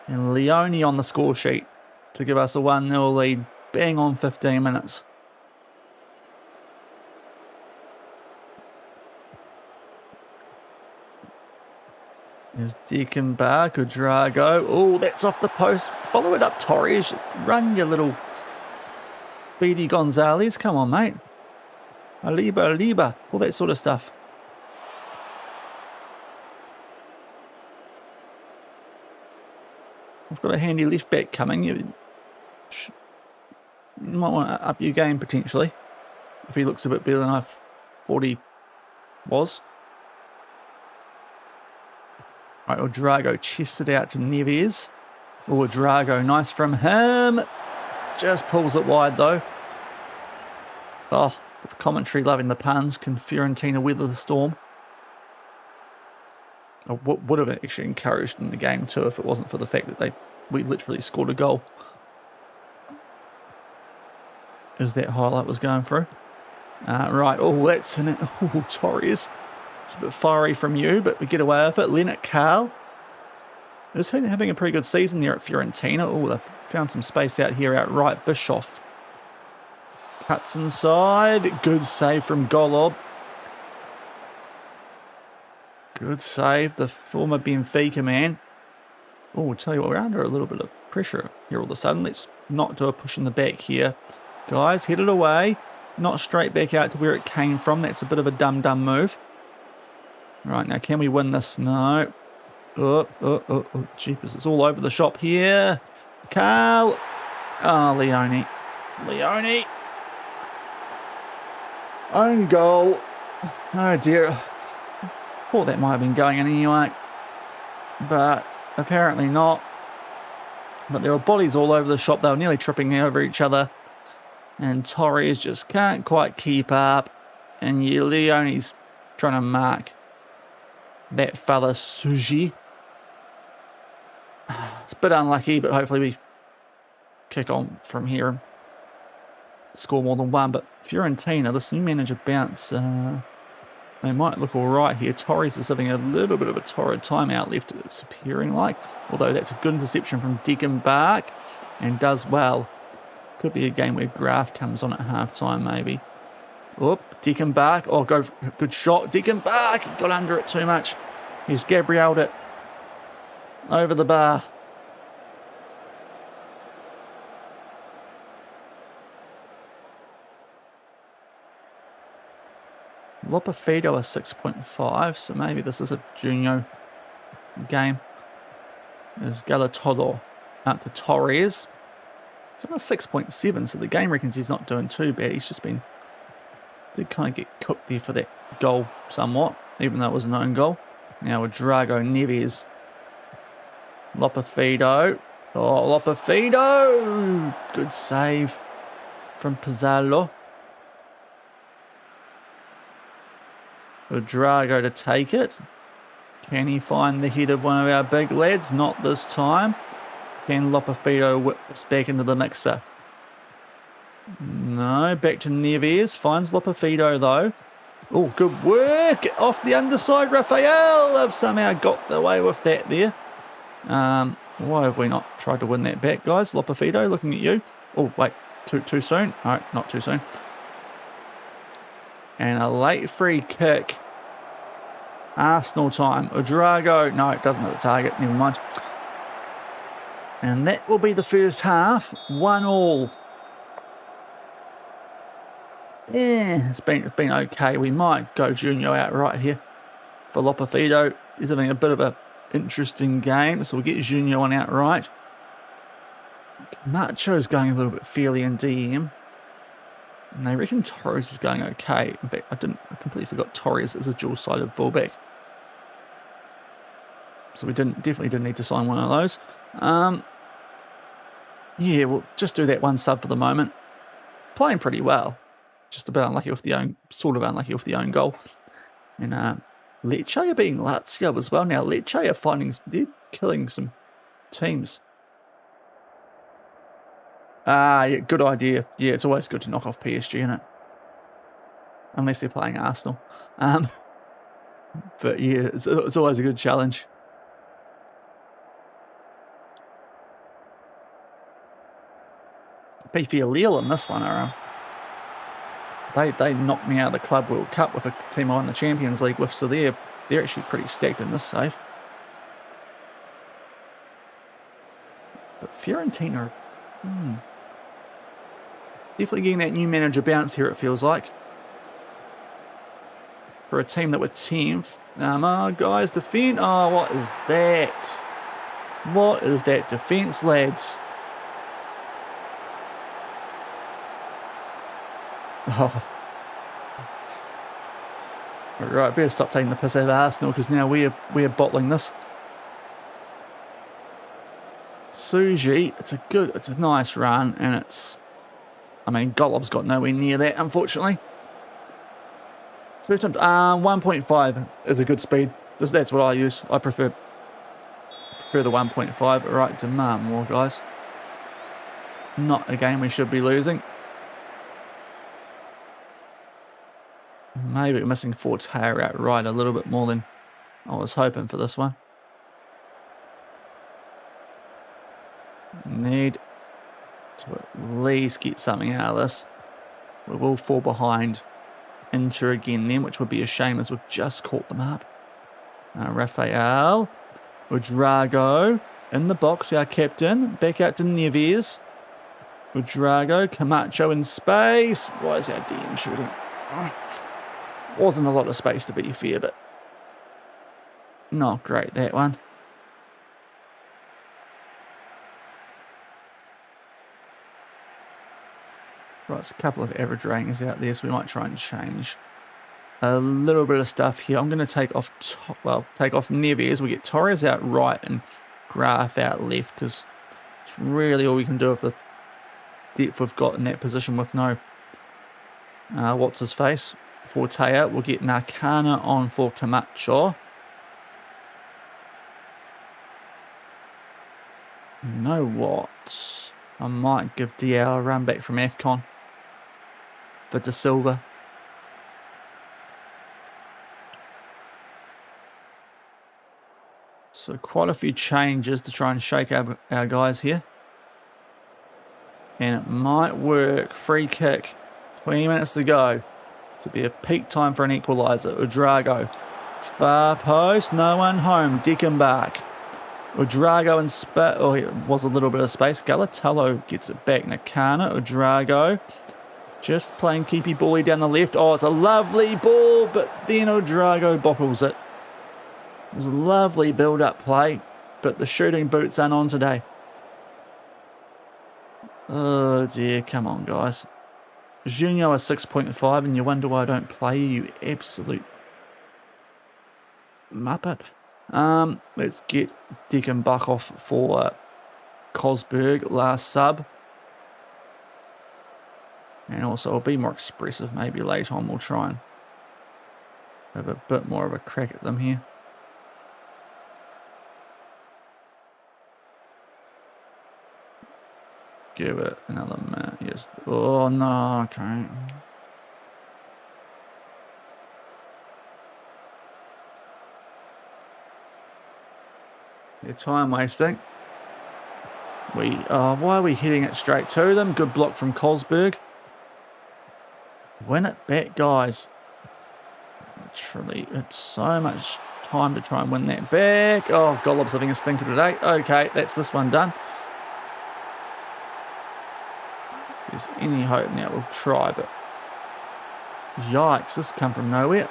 And Leone on the score sheet to give us a 1-0 lead. Bang on 15 minutes. There's Dickenbach, Drago. Oh, that's off the post. Follow it up, Torres. Run, you little Speedy Gonzalez. Come on, mate. Aliba. All that sort of stuff. We've got a handy left back coming. You might want to up your game potentially. If he looks a bit better than I thought he was. Right, Drago chests it out to Neves. Oh, Drago, nice from him. Just pulls it wide though. Oh, the commentary loving the puns. Can Fiorentina weather the storm? I would have actually encouraged in the game too if it wasn't for the fact that we literally scored a goal. As that highlight was going through. Right, oh, that's in it. Oh, Torres. It's a bit fiery from you, but we get away with it. Lennart Carl is having a pretty good season there at Fiorentina. Oh, they've found some space out here, out right. Bischoff cuts inside. Good save from Golob. Good save, the former Benfica man. Oh, I'll tell you what, we're under a little bit of pressure here all of a sudden. Let's not do a push in the back here. Guys, head it away. Not straight back out to where it came from. That's a bit of a dumb move. Right, now can we win this? No. Oh, jeepers. It's all over the shop here. Carl. Oh, Leone. Own goal. Oh, dear. Thought that might have been going in anyway. But apparently not. But there were bodies all over the shop. They were nearly tripping over each other. And Torres just can't quite keep up. And Leone's trying to mark that fella Suji. It's a bit unlucky, but hopefully we kick on from here and score more than one. But Fiorentina, this new manager bounce, they might look all right here. Torres is having a little bit of a torrid timeout left, it's appearing like. Although that's a good interception from Dickenbach and does well. Could be a game where Graf comes on at half-time, maybe. Oop, Dickenbach. Oh, good shot. Dickenbach. He got under it too much. He's Gabriel'd it over the bar. Lopefido a 6.5, so maybe this is a junior game. There's Galatolo out to Torres. It's on a 6.7, so the game reckons he's not doing too bad. He's just did kind of get cooked there for that goal somewhat, even though it was an own goal. Now with Drago Neves. Lopefido. Oh, Lopefido! Good save from Pizzallo. Drago to take it. Can he find the head of one of our big lads? Not this time. Can Lopefido whip this back into the mixer? No, back to Neves. Finds Lopefido though. Oh, good work. Off the underside, Rafael. Have somehow got away with that there. Why have we not tried to win that back, guys? Lopefido, looking at you. Oh, wait. Too soon? No, not too soon. And a late free kick. Arsenal time. Udrago. No, it doesn't hit the target. Never mind. And that will be the first half. 1-1. Yeah, it's been okay. We might go Junior outright here. For Lopefido, he's having a bit of a interesting game, so we'll get Junior on outright. Macho's going a little bit fairly in DM. And they reckon Torres is going okay. In fact, I completely forgot Torres is a dual-sided fullback. So we definitely didn't need to sign one of those. Yeah, we'll just do that one sub for the moment. Playing pretty well. Just about unlucky with the own goal. And Lecce are beating Lazio as well now. Lecce are they're killing some teams. Yeah, good idea. Yeah, it's always good to knock off PSG, isn't it? Unless they're playing Arsenal. But yeah, it's always a good challenge. Beefy Lille in this one are they knocked me out of the Club World Cup with a team I won the Champions League with, so they're actually pretty stacked in this save. But Fiorentina, definitely getting that new manager bounce here, it feels like. For a team that were 10th. Guys, defend. Oh, what is that? What is that defence, lads? Oh. Right, better stop taking the piss out of Arsenal, because now we're bottling this. Suji, it's a nice run, and Golub's got nowhere near that, unfortunately. First time, 1.5 is a good speed. That's what I use. I prefer the 1.5. Right, demand more, guys. Not a game we should be losing. Maybe we're missing Fortea outright a little bit more than I was hoping for this one. Need to at least get something out of this. We will fall behind Inter again then, which would be a shame as we've just caught them up. Rafael. Udrago in the box, our captain. Back out to Neves. Udrago. Camacho in space. Why is our DM shooting? Wasn't a lot of space to be fair, but not great, that one. Right, there's a couple of average ratings out there, so we might try and change a little bit of stuff here. I'm going to take off Neves. We get Torres out right and Graf out left, because it's really all we can do with the depth we've got in that position with no what's his face. Fortea. We'll get Nakana on for Camacho. You know what? I might give Diao a run back from AFCON for De Silva. So quite a few changes to try and shake our guys here. And it might work. Free kick. 20 minutes to go. This will be a peak time for an equaliser. Udrago. Far post. No one home. Dickenbach. Udrago and it was a little bit of space. Galatello gets it back. Nakana. Udrago. Just playing keepy bally down the left. Oh, it's a lovely ball, but then Odrago bottles it. It was a lovely build-up play, but the shooting boots aren't on today. Oh dear, come on guys. Junio is 6.5 and you wonder why I don't play you, absolute muppet. Let's get Deacon Buck off for Cosberg, last sub. And also I'll be more expressive maybe later on. We'll try and have a bit more of a crack at them here. Give it another minute. Yes. Oh no, okay. They're time wasting. Why are we hitting it straight to them? Good block from Cosberg. Win it back, guys. Literally, it's so much time to try and win that back. Oh, Gollop's having a stinker today. Okay, that's this one done. If there's any hope now, we'll try, but yikes, this has come from nowhere.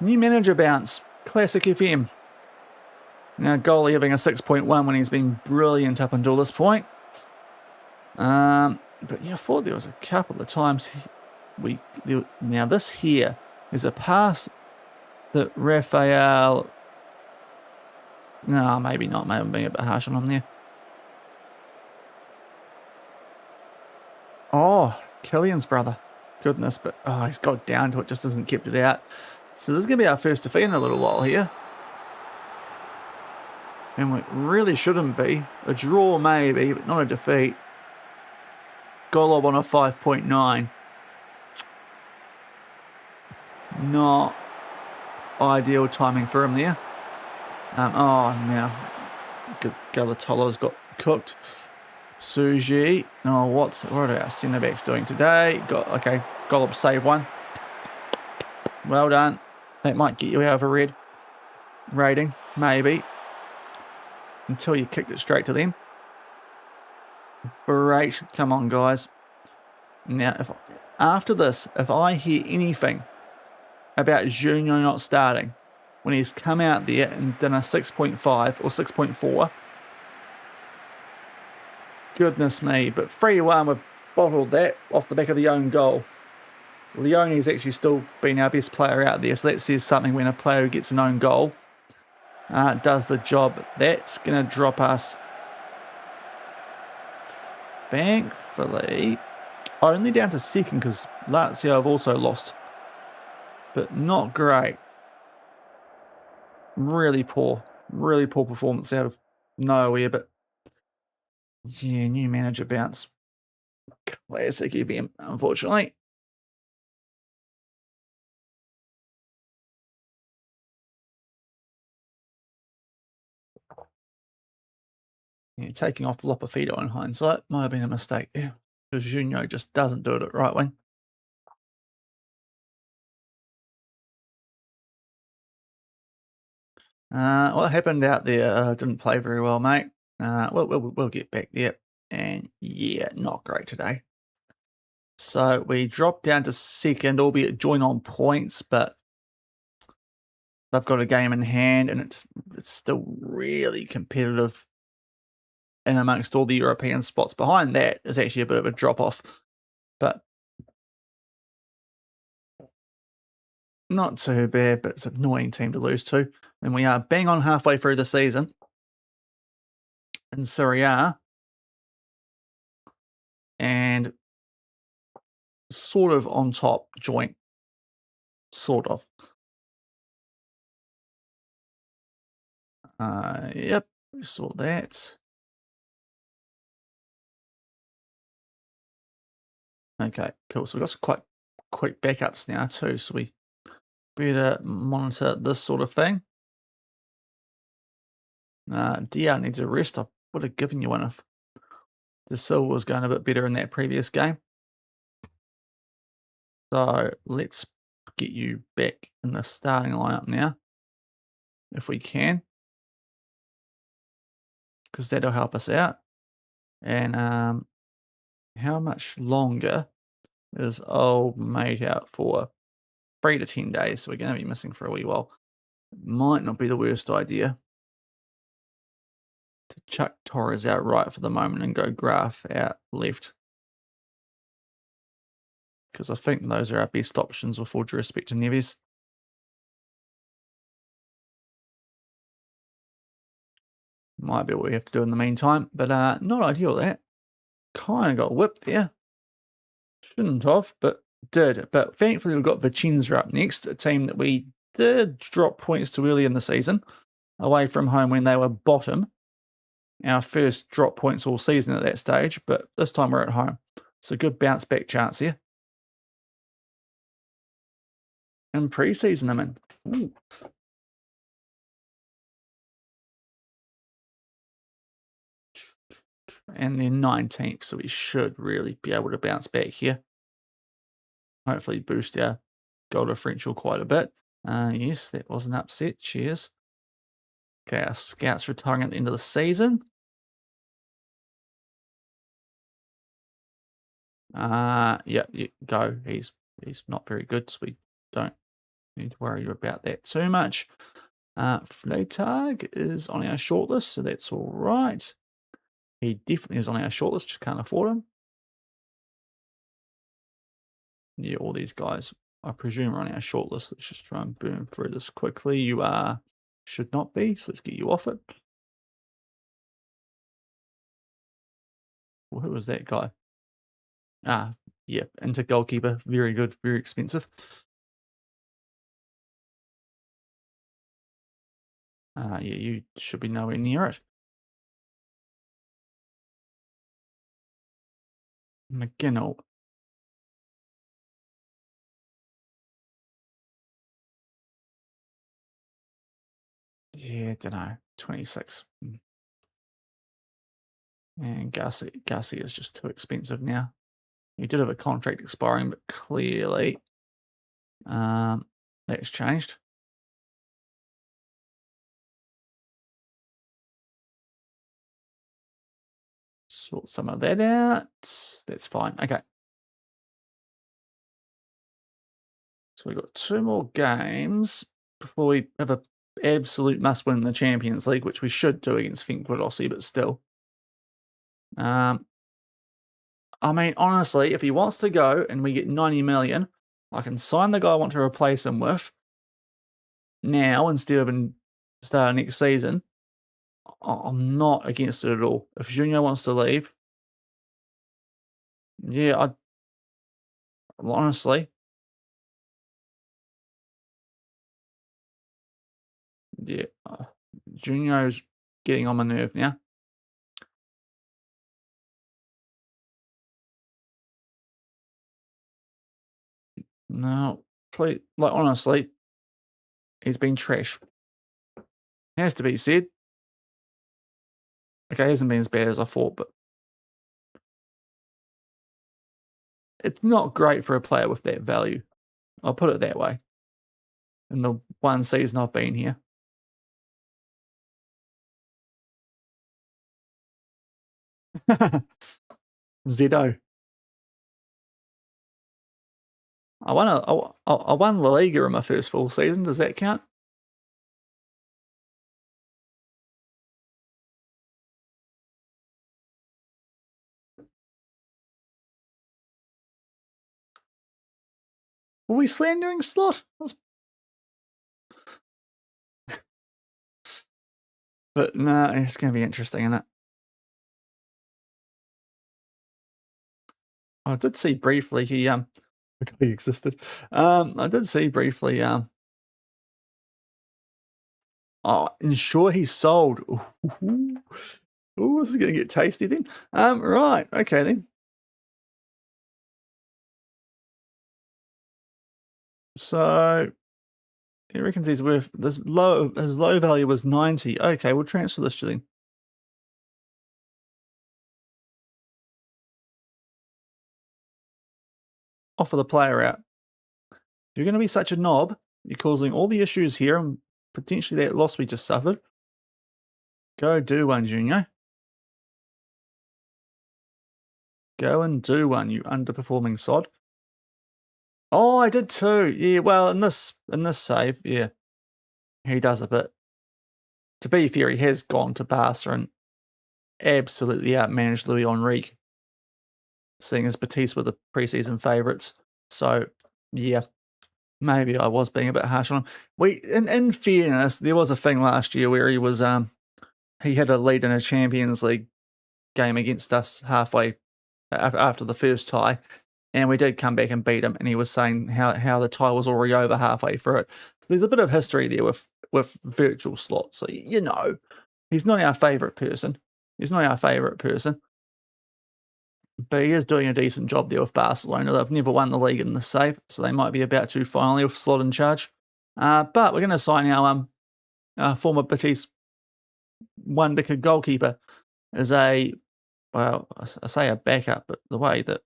New manager bounce. Classic FM. Now goalie having a 6.1 when he's been brilliant up until this point. But yeah, I thought there was a couple of times now this here is a pass that Raphael. No, maybe not. Maybe I'm being a bit harsh on him there. Oh, Killian's brother. Goodness, but he's got down to it, just hasn't kept it out. So this is going to be our first defeat in a little while here. And it really shouldn't be. A draw maybe, but not a defeat. Golob on a 5.9. Not ideal timing for him there. Now Galatolo's got cooked. Suji. Oh, what are our centre backs doing today? Okay, Golob save one. Well done. That might get you out of a red rating, maybe. Until you kicked it straight to them. Great. Come on, guys. Now, after this, if I hear anything about Junior not starting, when he's come out there and done a 6.5 or 6.4, goodness me. But 3-1, we've bottled that off the back of the own goal. Leone's actually still been our best player out there, so that says something when a player who gets an own goal does the job. That's going to drop us, thankfully, only down to second because Lazio have also lost. But not great. Really poor performance out of nowhere. But yeah, new manager bounce. Classic FM, unfortunately. Yeah, taking off Lopafito in hindsight might have been a mistake there because Junio just doesn't do it at right wing. What happened out there didn't play very well, mate. We'll get back there. And yeah, not great today. So we dropped down to second, albeit joint on points, but they've got a game in hand and it's still really competitive. And amongst all the European spots behind that is actually a bit of a drop-off. But not too bad, but it's an annoying team to lose to. And we are bang on halfway through the season in Serie A. And sort of on top joint. Sort of. Yep, we saw that. Okay, cool. So we've got some quite quick backups now too, so we better monitor this sort of thing. DR needs a rest. I would have given you one if De Silva was going a bit better in that previous game. So let's get you back in the starting lineup now, if we can, because that'll help us out. And how much longer is old mate out for? 3 to 10 days, so we're going to be missing for a wee while. Might not be the worst idea to chuck Torres out right for the moment and go Graf out left, because I think those are our best options with all due respect to Neves. Might be what we have to do in the meantime, but not ideal that. Kind of got whipped there. Shouldn't have, but did. But thankfully we've got Vicenza up next, a team that we did drop points to early in the season, away from home when they were bottom. Our first drop points all season at that stage, but this time we're at home. It's a good bounce back chance here. In pre-season, I'm in. Ooh. And then 19th, so we should really be able to bounce back here. Hopefully boost our goal differential quite a bit. Yes, that was an upset. Cheers. Okay, our scouts retiring at the end of the season. Yeah, go. He's not very good, so we don't need to worry about that too much. Freitag is on our shortlist, so that's all right. He definitely is on our shortlist, just can't afford him. Yeah, all these guys, I presume, are on our shortlist. Let's just try and burn through this quickly. You should not be, so let's get you off it. Well, who was that guy? Yeah, into goalkeeper. Very good, very expensive. Yeah, you should be nowhere near it. McGinnell. Yeah, don't know. 26. And Gussie is just too expensive now. He did have a contract expiring, but clearly that's changed. Sort some of that out. That's fine. Okay. So we've got 2 more games before we have an absolute must win in the Champions League, which we should do against Finkrodossi, but still. I mean, honestly, if he wants to go and we get 90 million, I can sign the guy I want to replace him with now instead of in the start of next season. I'm not against it at all. If Junior wants to leave, yeah, honestly, yeah, Junior's getting on my nerve now. No, please, like, honestly, he's been trash. Has to be said. Okay, he hasn't been as bad as I thought, but it's not great for a player with that value. I'll put it that way. In the one season I've been here. Zedo. I won La Liga in my first full season. Does that count? Were we slandering Slot? But no, it's going to be interesting, isn't it? I did see briefly he existed. I did see briefly ensure he's sold. Ooh, this is going to get tasty then. Right, okay then. So He reckons he's worth this low. His low value was 90. Okay, we'll transfer this to them. Offer the player out. You're going to be such a knob. You're causing all the issues here and potentially that loss we just suffered. Go do one, Junior. Go and do one, you underperforming sod. Oh, I did too. Yeah, well, in this save, yeah, he does a bit. To be fair, he has gone to Barca and absolutely outmanaged Louis Enrique, seeing as Batiste were the preseason favourites. So, yeah, maybe I was being a bit harsh on him. In fairness, there was a thing last year where he was he had a lead in a Champions League game against us halfway after the first tie, and we did come back and beat him, and he was saying how the tie was already over halfway through it. So there's a bit of history there with virtual slots. So, you know, he's not our favourite person. But he is doing a decent job there with Barcelona. They've never won the league in this save, so they might be about to finally with Slot in charge. But we're going to sign our former Batiste wonder-kid goalkeeper as I say a backup, but the way that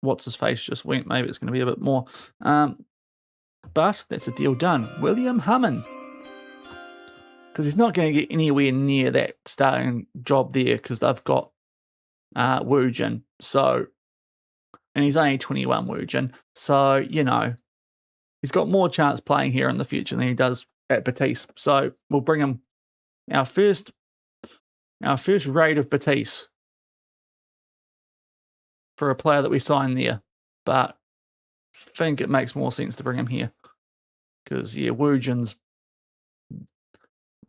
what's-his-face just went, maybe it's going to be a bit more. But that's a deal done. William Hammond. Because he's not going to get anywhere near that starting job there because they've got Wujin. So, and he's only 21, Wujin. So, you know, he's got more chance playing here in the future than he does at Batiste. So we'll bring him our first raid of Batiste for a player that we signed there. But I think it makes more sense to bring him here. Because, yeah, Wujin's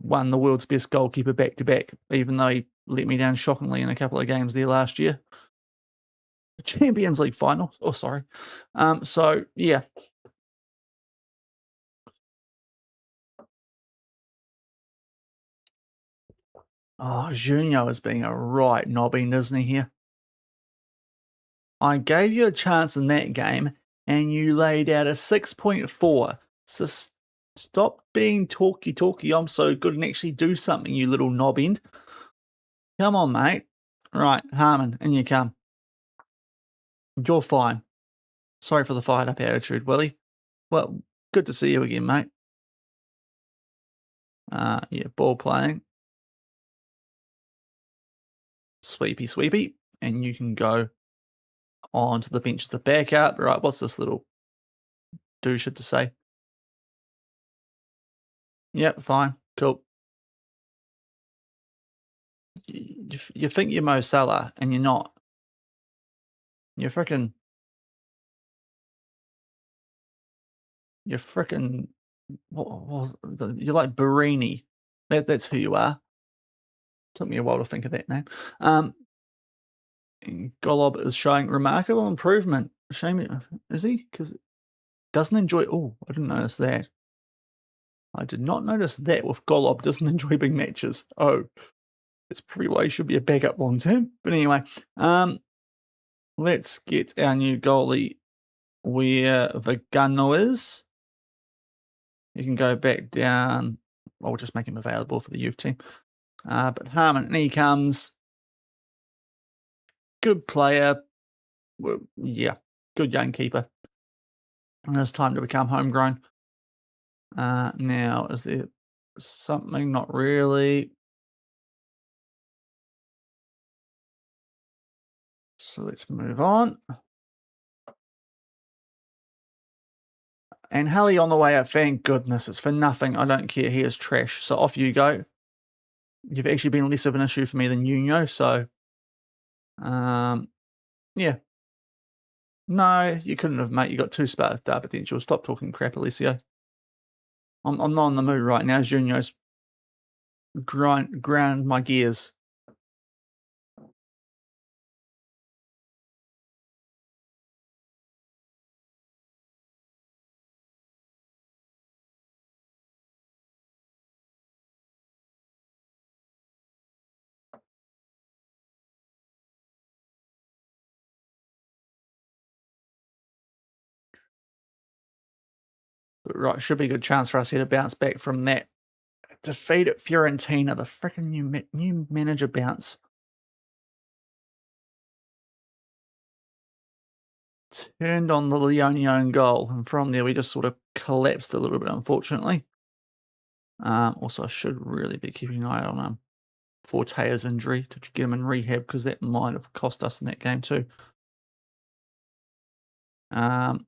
won the world's best goalkeeper back-to-back, even though he let me down shockingly in a couple of games there last year. The Champions League final. Oh, sorry. So, yeah. Oh, Junior is being a right knobbing, isn't he, here? I gave you a chance in that game, and you laid out a 6.4. So stop being talky. I'm so good and actually do something, you little knob end. Come on, mate. Right, Harmon, in you come. You're fine. Sorry for the fired-up attitude, Willie. Well, good to see you again, mate. Yeah, ball playing. Sweepy. And you can go onto the bench as the backup. Right, what's this little douche to say? Yep, fine. Cool. You think you're Mo Salah, and you're not. You're frickin'... You're frickin'... You're like Barini. That's who you are. Took me a while to think of that name. Golob is showing remarkable improvement. Shame, is he? Because doesn't enjoy... Oh, I didn't notice that. I did not notice that with Golob. Doesn't enjoy big matches. Oh, that's probably why he should be a backup long term. But anyway, let's get our new goalie where Vigano is. You can go back down. Well, we'll just make him available for the youth team. But Harmon, and he comes. Good player. Well, yeah, good young keeper. And it's time to become homegrown. Now, is there something? Not really. So let's move on. And Hallie on the way out, thank goodness. It's for nothing. I don't care. He is trash. So off you go. You've actually been less of an issue for me than Nuno. So, yeah. No, you couldn't have, mate. You got two star potential. Stop talking crap, Alessio. I'm not in the mood right now. Junior's ground my gears. Right, should be a good chance for us here to bounce back from that defeat at Fiorentina. The freaking new manager bounce. Turned on the Leone own goal, and from there we just sort of collapsed a little bit, unfortunately. Also, I should really be keeping an eye on Fortea's injury to get him in rehab, because that might have cost us in that game too. 8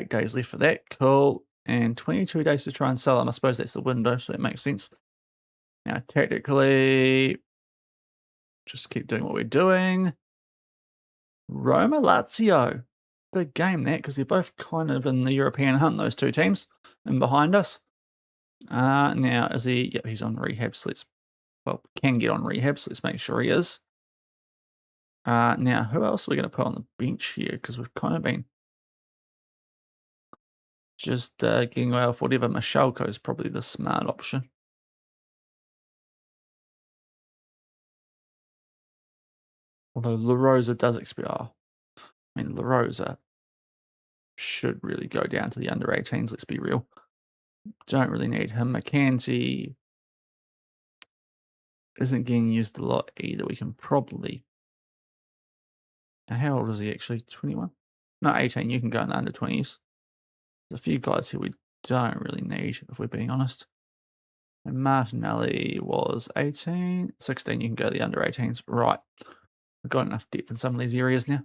days left for that. Cool. And 22 days to try and sell him. I suppose that's the window, so that makes sense. Now, tactically, just keep doing what we're doing. Roma Lazio. Big game, that, because they're both kind of in the European hunt, those two teams, and behind us. Now, is he? Yep, he's on rehab, so can get on rehab, so let's make sure he is. Now, who else are we going to put on the bench here? Because we've kind of been just getting away with whatever. Mashalko is probably the smart option. Although La Rosa does expire. I mean, La Rosa should really go down to the under 18s, let's be real. Don't really need him. McCanty isn't getting used a lot either. We can probably... Now, how old is he actually? 21? No, 18. You can go in the under 20s. There's a few guys here we don't really need, if we're being honest. And Martinelli was 18. 16, you can go the under 18s. Right. We've got enough depth in some of these areas now.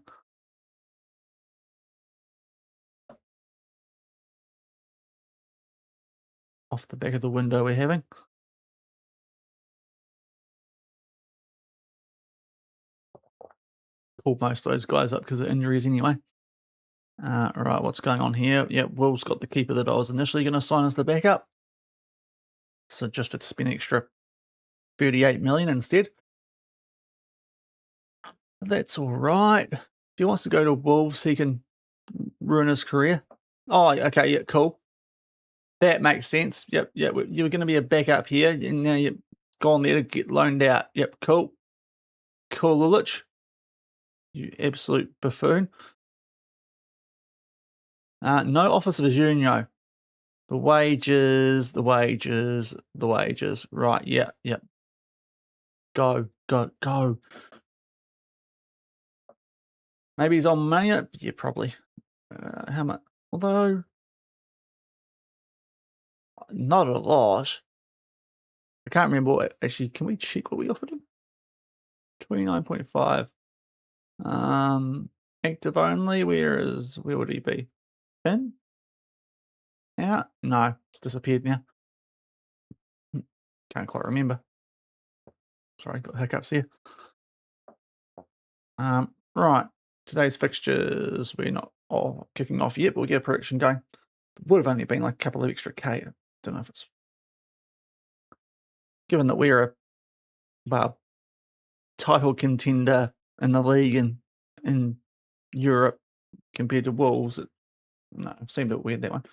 Off the back of the window we're having. Pulled most of those guys up because of injuries anyway. Right, what's going on here? Yeah, Will's got the keeper that I was initially going to sign as the backup. So just had to spend extra 38 million instead. That's all right. If he wants to go to Wolves, he can ruin his career. Oh, okay, yeah, cool. That makes sense. Yep, you were going to be a backup here, and now you've gone there to get loaned out. Yep, cool. Cool, Lulich. You absolute buffoon. No office of Junio. The wages. Right, yeah. Go. Maybe he's on money. Yeah, probably. How much? Although, not a lot. I can't remember what, actually, can we check what we offered him? 29.5. Active only, where would he be? In? Out? No, it's disappeared now. Can't quite remember. Sorry, got hiccups here. Right. Today's fixtures, we're not kicking off yet, but we'll get a prediction going. It would have only been like a couple of extra K. I don't know if it's... Given that we're a title contender in the league and in Europe compared to Wolves, it seemed a bit weird, that one.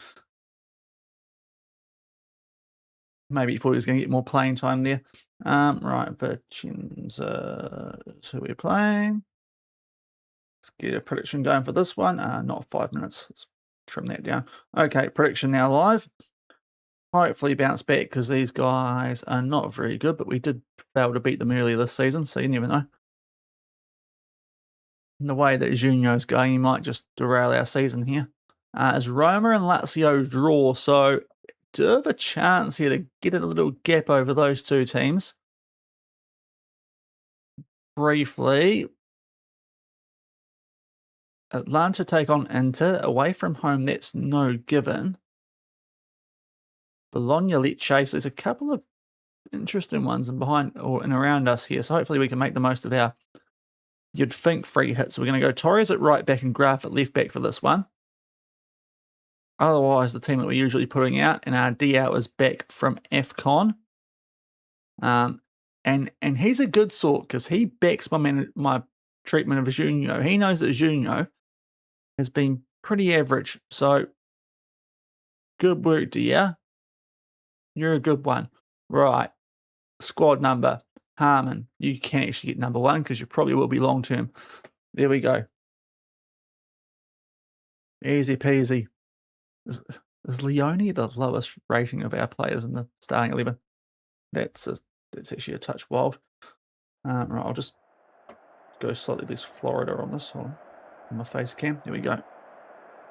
Maybe he thought he was going to get more playing time there. Right, Vincenzo, who we're playing. Let's get a prediction going for this one. Not 5 minutes. Let's trim that down. Okay, prediction now live. Hopefully bounce back, because these guys are not very good, but we did fail to beat them earlier this season, so you never know. In the way that Junio's going, he might just derail our season here. As Roma and Lazio draw, so do have a chance here to get a little gap over those two teams. Briefly, Atlanta take on Inter. Away from home, that's no given. Bologna Lecce. There's a couple of interesting ones in behind or in around us here, so hopefully we can make the most of our, you'd think, free hits. So we're going to go Torres at right back and Graf at left back for this one. Otherwise, the team that we're usually putting out, and our Diao is back from AFCON. And he's a good sort, because he backs my treatment of Junio. He knows that Junio has been pretty average. So, good work, Dia. You're a good one. Right. Squad number, Harmon. You can actually get number 1, because you probably will be long term. There we go. Easy peasy. Is Leone the lowest rating of our players in the starting 11? That's actually a touch wild. Right, I'll just go slightly less Florida on this one. On my face cam. There we go.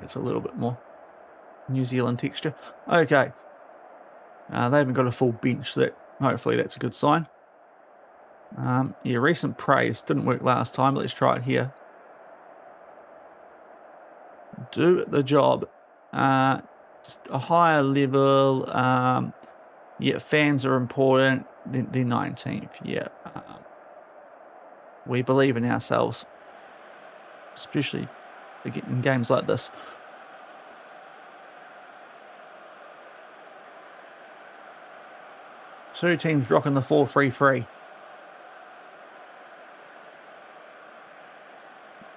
It's a little bit more New Zealand texture. Okay. They haven't got a full bench, so hopefully that's a good sign. Yeah, recent praise. Didn't work last time, but let's try it here. Do the job. Just a higher level. Yeah, fans are important. They're 19th. Yeah. We believe in ourselves. Especially in games like this. Two teams rocking the 4-3-3.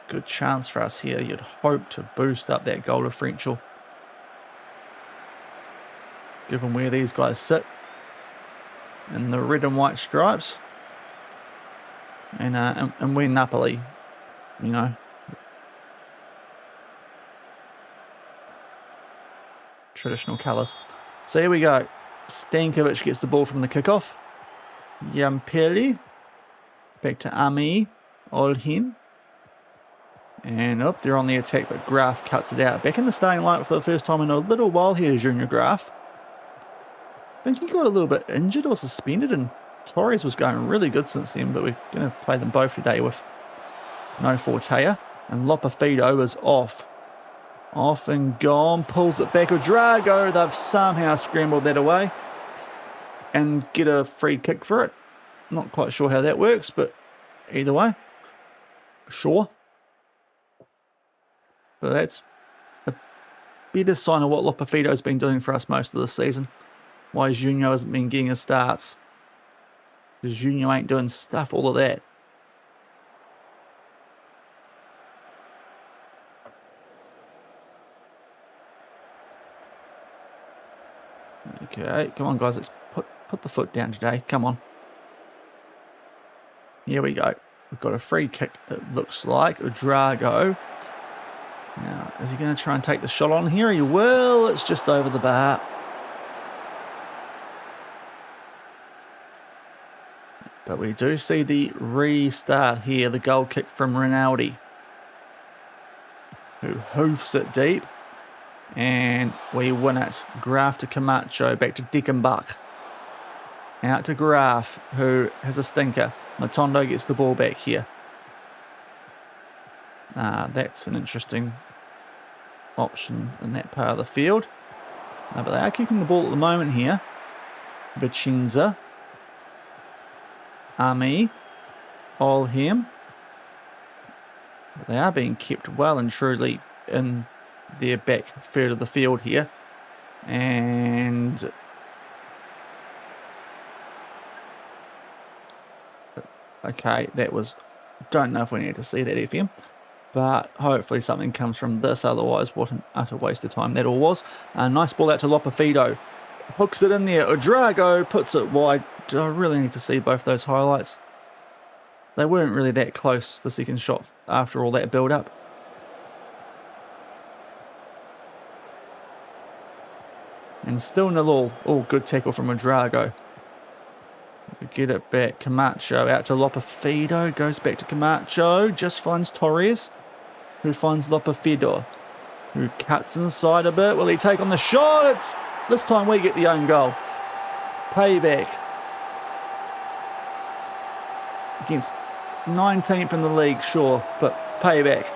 Good chance for us here. You'd hope to boost up that goal differential. Given where these guys sit. In the red and white stripes. And we're Napoli. You know. Traditional colours. So here we go. Stankovic gets the ball from the kickoff. Yampeli. Back to Ami. Olhim. And up, they're on the attack, but Graf cuts it out. Back in the starting lineup for the first time in a little while here, Junior Graf. I think he got a little bit injured or suspended, and Torres was going really good since then, but we're going to play them both today with no Fortea. And Lopafido is off. Off and gone, pulls it back with Drago. They've somehow scrambled that away and get a free kick for it. Not quite sure how that works, but either way, sure. But that's a better sign of what Lopafido's been doing for us most of the season. Why Junio hasn't been getting his starts. Because Junio ain't doing stuff, all of that. Okay, come on guys, let's put the foot down today. Come on. Here we go. We've got a free kick, it looks like. Drago. Now, is he going to try and take the shot on here? He will. It's just over the bar. But we do see the restart here. The goal kick from Rinaldi, who hoofs it deep. And we win it. Graf to Camacho. Back to Deckenbach. Out to Graf, who has a stinker. Matondo gets the ball back here. That's an interesting option in that part of the field. But they are keeping the ball at the moment here. Vicenza. Ami. Olhim. But they are being kept well and truly in their back third of the field here. And okay, that was, don't know if we need to see that FM, but hopefully something comes from this. Otherwise, what an utter waste of time that all was. A nice ball out to Lopafido, hooks it in there. Drago puts it wide. I really need to see both those highlights. They weren't really that close, the second shot, after all that build up. And still 0-0. Oh, good tackle from Drago. Get it back. Camacho out to Lopafido. Goes back to Camacho. Just finds Torres, who finds Lopafido, who cuts inside a bit. Will he take on the shot? This time we get the own goal. Payback. Against 19th in the league, sure, but payback.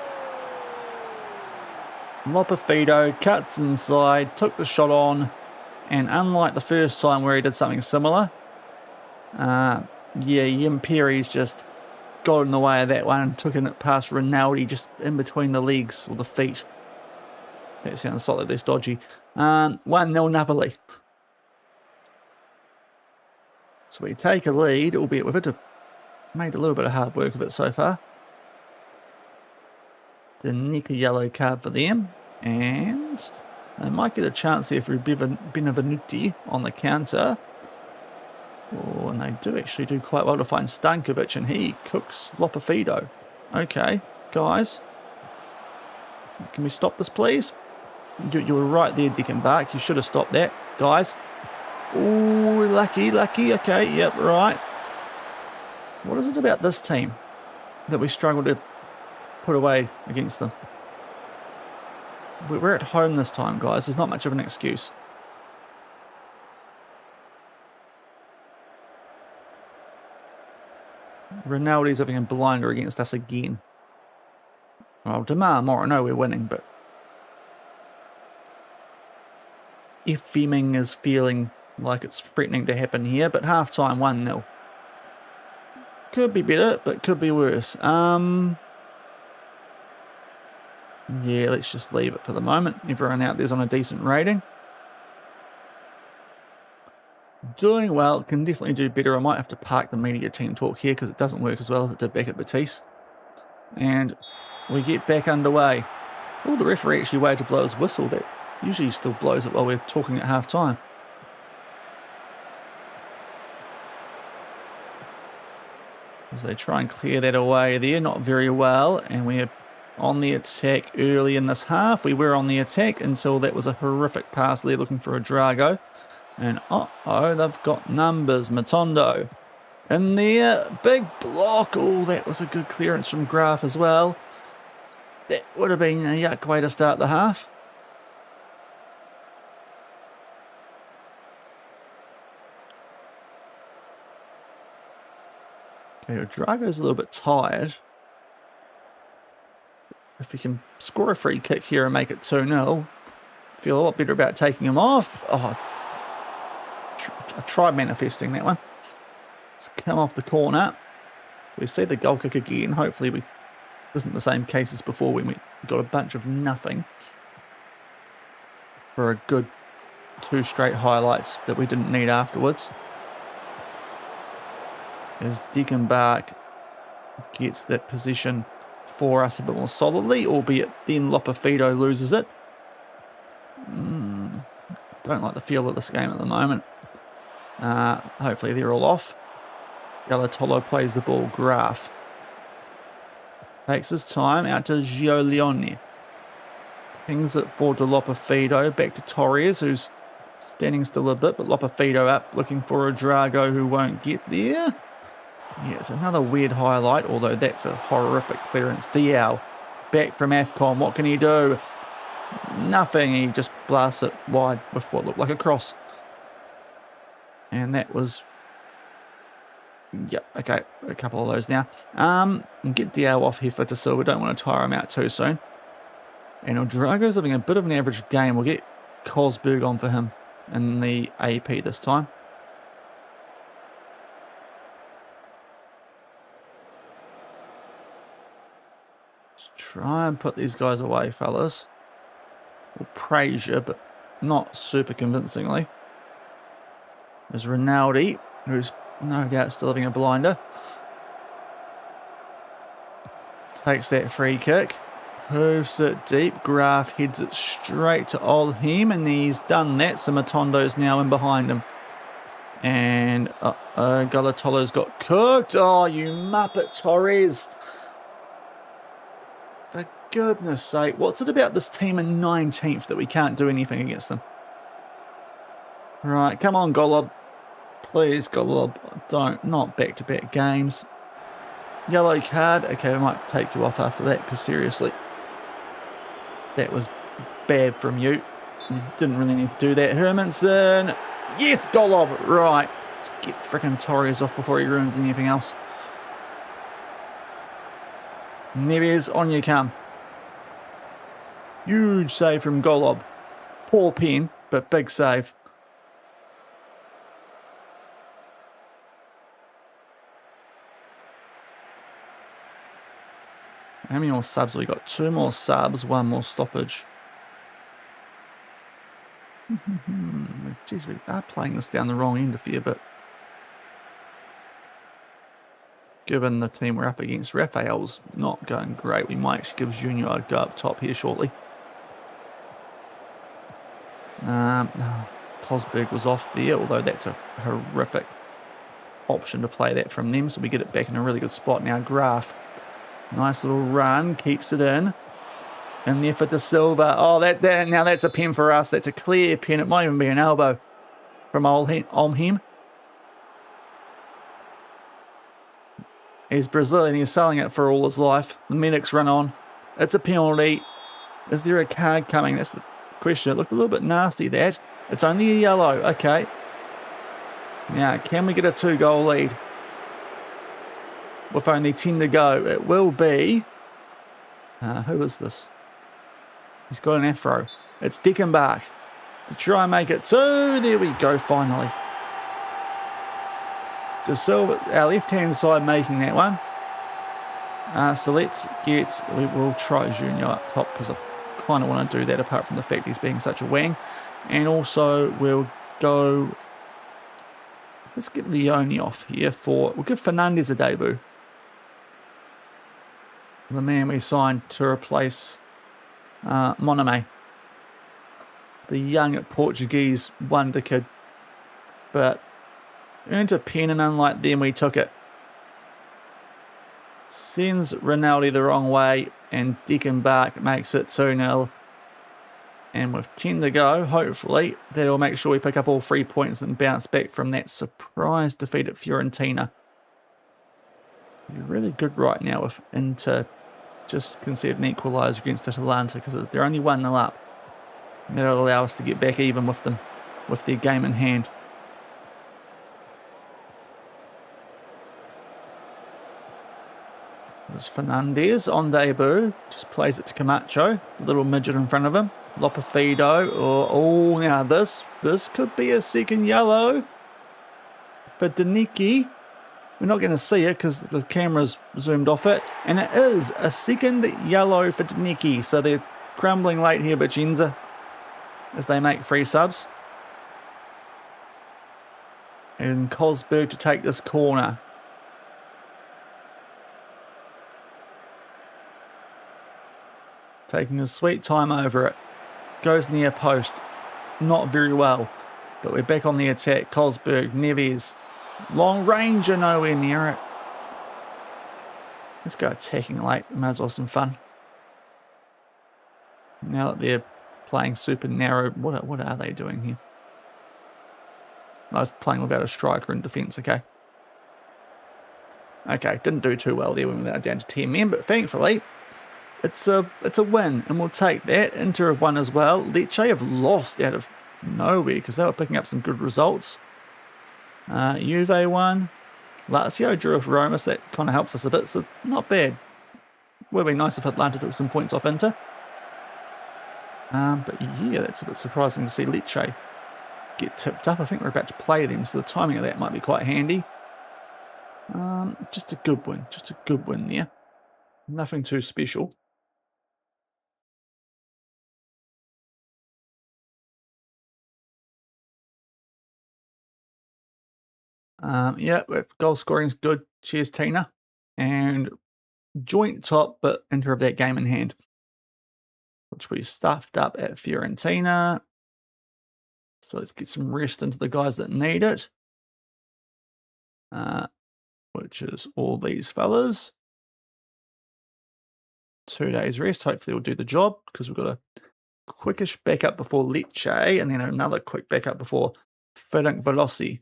Lopafido cuts inside, took the shot on, and unlike the first time where he did something similar, yeah, Imperi's just got in the way of that one and took it past Rinaldi just in between the legs or the feet. That sounds slightly less dodgy. 1-0 Napoli. So we take a lead, albeit we've made a little bit of hard work of it so far. The nick a yellow card for them, and they might get a chance here for Benevenuti on the counter. Oh, and they do actually do quite well to find Stankovic, and he cooks Lopafido. Okay, guys, can we stop this, please? You were right there, dicking back. You should have stopped that, guys. Ooh, lucky. Okay, yep, right. What is it about this team that we struggle to put away against them? We're at home this time, guys. There's not much of an excuse. Ronaldo's having a blinder against us again. Well, demand more. I know we're winning, but Fleming is feeling like it's threatening to happen here, but half-time 1-0. Could be better, but could be worse. Yeah, let's just leave it for the moment. Everyone out there's on a decent rating. Doing well, can definitely do better. I might have to park the media team talk here because it doesn't work as well as it did back at Batiste. And we get back underway. Oh, the referee actually waited to blow his whistle. That usually still blows it while we're talking at half-time. As they try and clear that away there, not very well. And we're on the attack early in this half. We were on the attack until that was a horrific pass there looking for a Drago. And uh-oh, they've got numbers. Matondo in there. Big block. Oh, that was a good clearance from Graf as well. That would have been a yuck way to start the half. Okay, Drago's a little bit tired. If we can score a free kick here and make it 2-0, feel a lot better about taking him off. Oh, I tried manifesting that one. Let's come off the corner. We see the goal kick again. Hopefully it wasn't the same case as before when we got a bunch of nothing for a good 2 straight highlights that we didn't need afterwards. As Dickenbach gets that position for us a bit more solidly, albeit then Lopafido loses it. Don't like the feel of this game at the moment. Hopefully they're all off. Galatolo plays the ball. Graf takes his time out to Giolione. Pings it for De Lopafido. Back to Torres, who's standing still a bit, but Lopafido up looking for a Drago who won't get there. Yeah, it's another weird highlight, although that's a horrific clearance. Diao back from AFCON. What can he do? Nothing. He just blasts it wide with what looked like a cross. And that was... Yep, okay, a couple of those now. Get Diao off here for Silva. Don't want to tire him out too soon. And Drago's having a bit of an average game. We'll get Cosberg on for him in the AP this time. Try and put these guys away, fellas. We'll praise you, but not super convincingly. There's Ronaldo, who's no doubt still having a blinder. Takes that free kick. Hoofs it deep. Graf heads it straight to Olheim, and he's done that. So Matondo's now in behind him. And Galatolo's got cooked. Oh, you muppet, Torres. For goodness sake, what's it about this team in 19th that we can't do anything against them? Right, come on, Golob. Please, Golob. Not back-to-back games. Yellow card. Okay, I might take you off after that, because seriously, that was bad from you. You didn't really need to do that. Hermanson. Yes, Golob. Right. Let's get frickin' Torres off before he ruins anything else. Neves, on you come. Huge save from Golob. Poor pen, but big save. How many more subs have we got? 2 more subs, 1 more stoppage. Jeez, we are playing this down the wrong end a fair bit. Given the team we're up against, Raphael's not going great. We might actually give Junior a go up top here shortly. Cosberg was off there, although that's a horrific option to play that from them. So we get it back in a really good spot now. Graf, nice little run, keeps it in. And there for De Silva. Oh, now that's a pen for us. That's a clear pen. It might even be an elbow from Olmheim. He's Brazilian. He's selling it for all his life. The medics run on. It's a penalty. Is there a card coming? That's the question. It looked a little bit nasty, that. It's only a yellow. Okay. Now, can we get a 2-goal lead? With only 10 to go. It will be... who is this? He's got an afro. It's Dickenbach to try and make it 2. There we go, finally. De Silva, our left-hand side, making that one. So let's get... We will try Junior up top because I kind of want to do that apart from the fact he's being such a wang. And also we'll go... Let's get Leone off here for... We'll give Fernandes a debut. The man we signed to replace Moname. The young Portuguese wonder kid. But earned a pen, and unlike them, we took it. Sends Ronaldo the wrong way, and Dickenbach makes it 2-0. And with 10 to go, hopefully, that'll make sure we pick up all 3 points and bounce back from that surprise defeat at Fiorentina. You're really good right now if Inter just conceded an equaliser against Atalanta because they're only 1-0 up. And that'll allow us to get back even with them, with their game in hand. There's Fernandes on debut. Just plays it to Camacho. Little midget in front of him. Lopefido. Oh, now this could be a second yellow for Danicky. We're not going to see it because the camera's zoomed off it. And it is a second yellow for Danicky. So they're crumbling late here, Vicenza, as they make 3 subs. And Cosberg to take this corner. Taking his sweet time over it. Goes near post. Not very well. But we're back on the attack. Cosberg, Neves. Long range and nowhere near it. Let's go attacking late. Might as well have some fun. Now that they're playing super narrow. What are they doing here? I was playing without a striker in defence, okay. Okay, didn't do too well there when we were down to 10 men, but thankfully it's a win, and we'll take that. Inter have won as well. Lecce have lost out of nowhere because they were picking up some good results. Juve won. Lazio drew with Roma, so that kind of helps us a bit, so not bad. Would be nice if Atlanta took some points off Inter. But yeah, that's a bit surprising to see Lecce get tipped up. I think we're about to play them, so the timing of that might be quite handy. Just a good win. Just a good win there. Nothing too special. Yeah, goal scoring is good. Cheers, Tina. And joint top, but Inter of that game in hand, which we stuffed up at Fiorentina. So let's get some rest into the guys that need it, which is all these fellas. 2 days rest. Hopefully we'll do the job because we've got a quickish backup before Lecce and then another quick backup before Ferenc Velossi.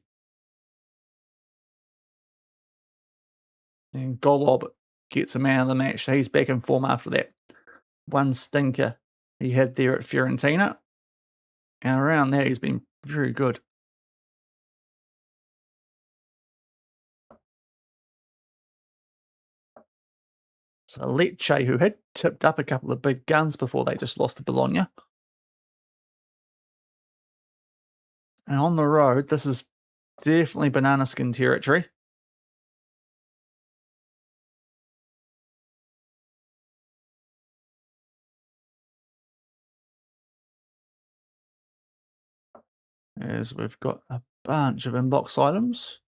And Golob gets him out of the match. So he's back in form after that one stinker he had there at Fiorentina. And around that, he's been very good. So Lecce, who had tipped up a couple of big guns before they just lost to Bologna. And on the road, this is definitely banana skin territory. As we've got a bunch of inbox items.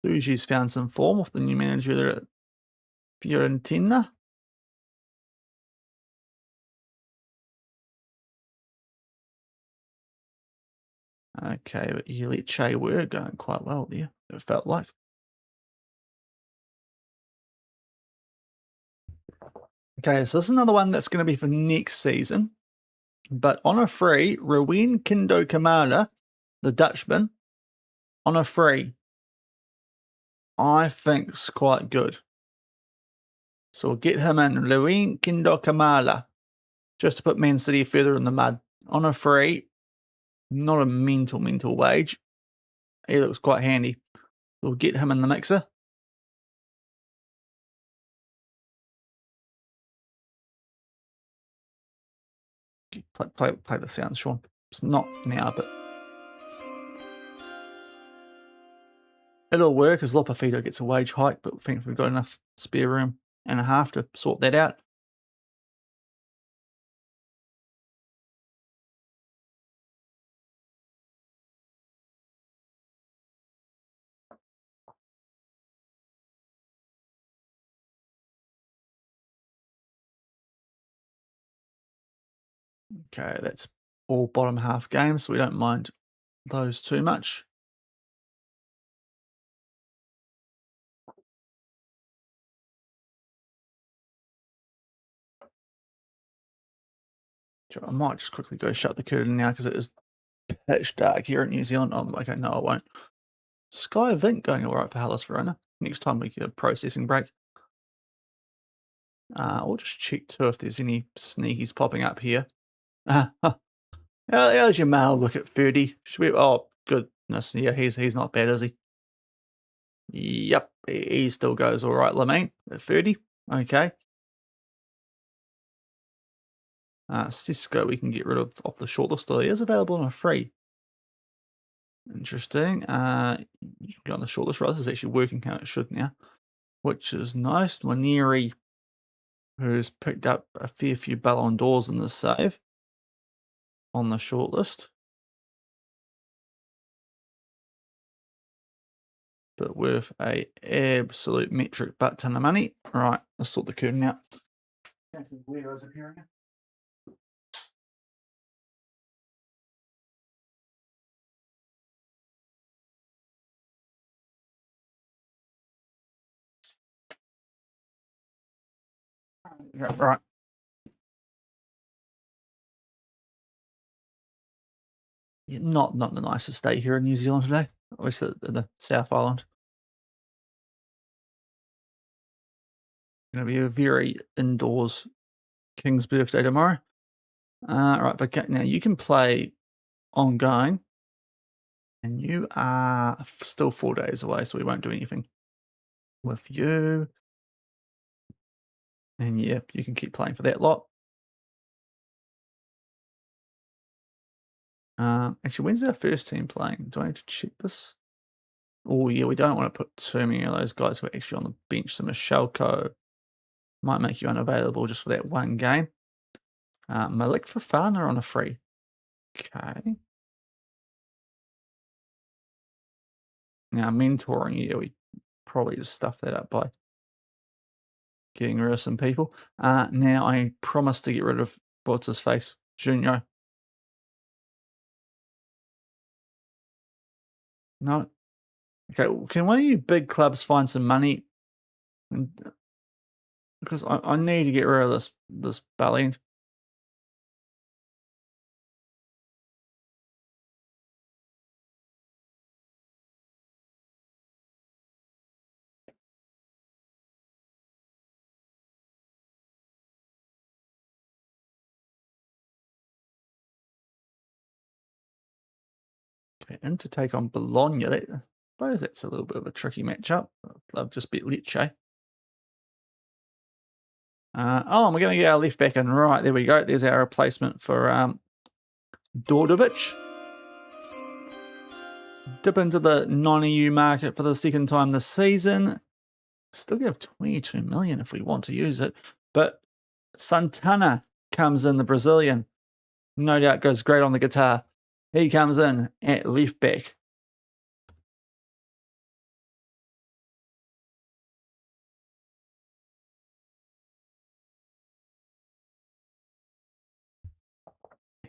Fuji's found some form with the new manager there at Fiorentina. Okay, but Lecce were going quite well there, it felt like. Okay, so this is another one that's going to be for next season. But on a free, Ruin Kindo Kamada, the Dutchman, on a free, I think's quite good. So we'll get him in, Ruin Kindo Kamala, just to put Man City further in the mud. On a free, not a mental wage. He looks quite handy. We'll get him in the mixer. Play the sound, Sean. It's not now, but it'll work as Lopafito gets a wage hike, but I think we've got enough spare room and a half to sort that out. Okay, that's all bottom half games, so we don't mind those too much. I might just quickly go shut the curtain now because it is pitch dark here in New Zealand. Oh, okay, no, I won't. Sky Vink going all right for Hellas Verona. Next time we get a processing break. We'll just check too if there's any sneakies popping up here. How's your mail look at 30? Should we? Oh, goodness. Yeah, he's not bad, is he? Yep, he still goes all right, Lamine, at 30. Okay. Cisco we can get rid of off the shortlist. He is available on a free. Interesting. You can go on the shortlist, right? This is actually working how it should now, which is nice. Waneri, who's picked up a fair few Ballon d'Ors in this save, on the shortlist. But worth a absolute metric butt ton of money. Right, let's sort the curtain out. Weirdos appearing. Right. Yeah, not the nicest day here in New Zealand today. At least at the South Island. Going to be a very indoors King's birthday tomorrow. Right, okay, now you can play ongoing, and you are still 4 days away, so we won't do anything with you. And yeah, you can keep playing for that lot. Actually, when's our first team playing? Do I need to check this? Oh yeah, we don't want to put too many of those guys who are actually on the bench. So Michelko might make you unavailable just for that one game. Malik Fofana on a free. Okay. Now mentoring, yeah, we probably just stuff that up by getting rid of some people. Now I promise to get rid of what's his face, Junior. No. Okay, well, can one of you big clubs find some money? Because I need to get rid of this belly. Okay, and to take on Bologna, I suppose that's a little bit of a tricky matchup. They've just beat Lecce. We're going to get our left back in. Right, there we go. There's our replacement for Dordovic. Dip into the non-EU market for the second time this season. Still give 22 million if we want to use it. But Santana comes in, the Brazilian. No doubt goes great on the guitar. He comes in at left back.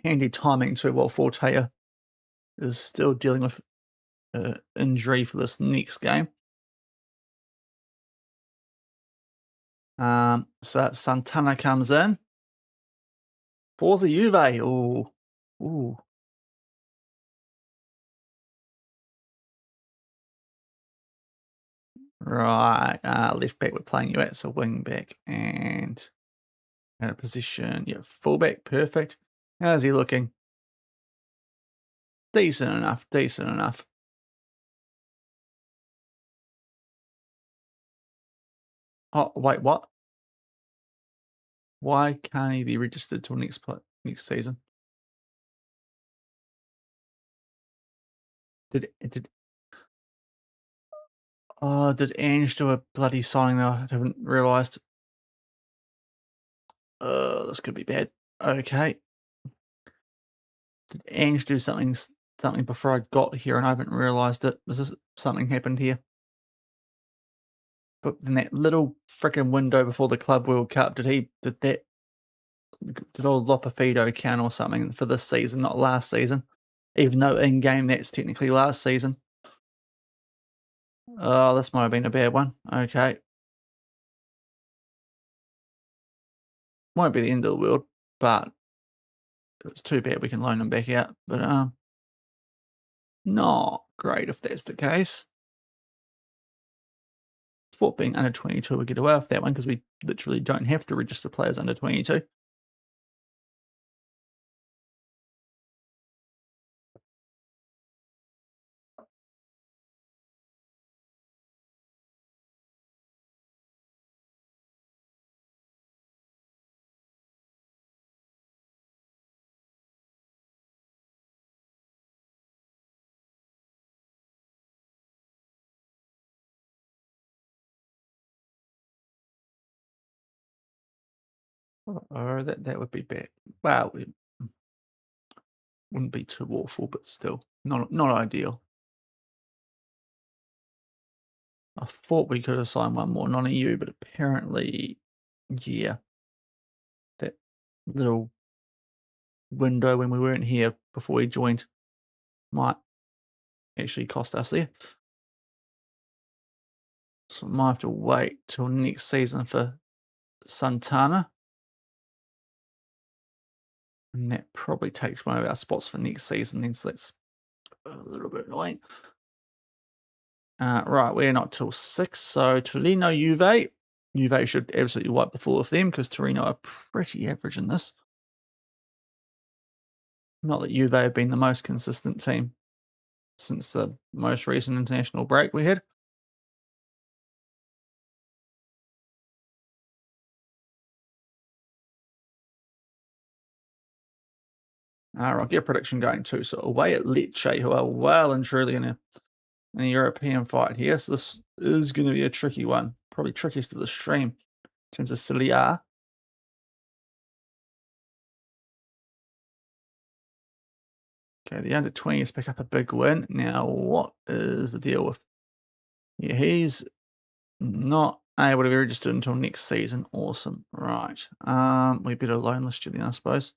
Handy timing too, while Fortea is still dealing with injury for this next game. So Santana comes in. Forza Juve. Ooh. Ooh. Right. Left back, we're playing you at, so wing back and out of position. Yeah, fullback. Perfect. How's he looking? Decent enough. Decent enough. Oh, wait, what? Why can't he be registered till next season? Did did Ange do a bloody signing though? I haven't realised. This could be bad. Okay. Did Ange do something before I got here and I haven't realised it? Was this something happened here? But in that little freaking window before the Club World Cup, did old Lopefido count or something for this season, not last season? Even though in game that's technically last season. Oh, this might have been a bad one. Okay. Won't be the end of the world, but it's too bad we can loan him back out. But not great if that's the case. Thought being under 22 would get away with that one because we literally don't have to register players under 22. Or that would be bad. Well, it wouldn't be too awful, but still not ideal. I thought we could assign one more non-EU, but apparently, yeah, that little window when we weren't here before we joined might actually cost us there. So I might have to wait till next season for Santana. And that probably takes one of our spots for next season then, so that's a little bit annoying. Right, we're not till 6, so Torino, Juve. Juve should absolutely wipe the floor with them because Torino are pretty average in this. Not that Juve have been the most consistent team since the most recent international break we had. I'll get a prediction going too. So away at Lecce, who are well and truly in a European fight here. So this is going to be a tricky one. Probably trickiest of the stream in terms of Serie A. Okay, the under-20s pick up a big win. Now, what is the deal with... Yeah, he's not able to be registered until next season. Awesome. Right. We better loan list you then, I suppose.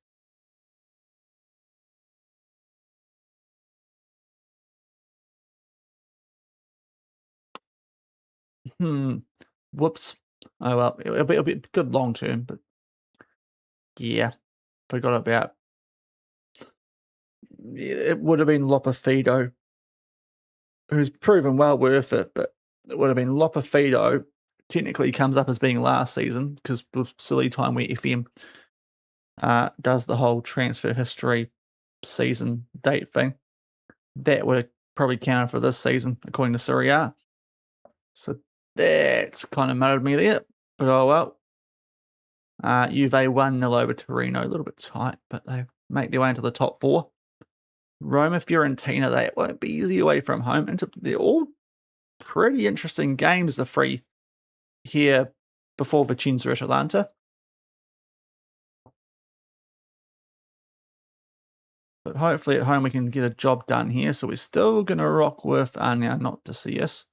Whoops. Oh, well, it'll be good long term, but yeah, forgot about... It would have been Lopefido, who's proven well worth it, but it would have been Lopefido. Technically comes up as being last season because the silly time where FM does the whole transfer history season date thing. That would have probably counted for this season, according to Serie A. So that's kind of muttered me there. But oh well. Juve 1-0 over Torino. A little bit tight, but they make their way into the top 4. Roma, Fiorentina, they won't be easy away from home. They're all pretty interesting games, the 3 here before Vicenza at Atalanta. But hopefully at home we can get a job done here. So we're still going to rock with now not to see us.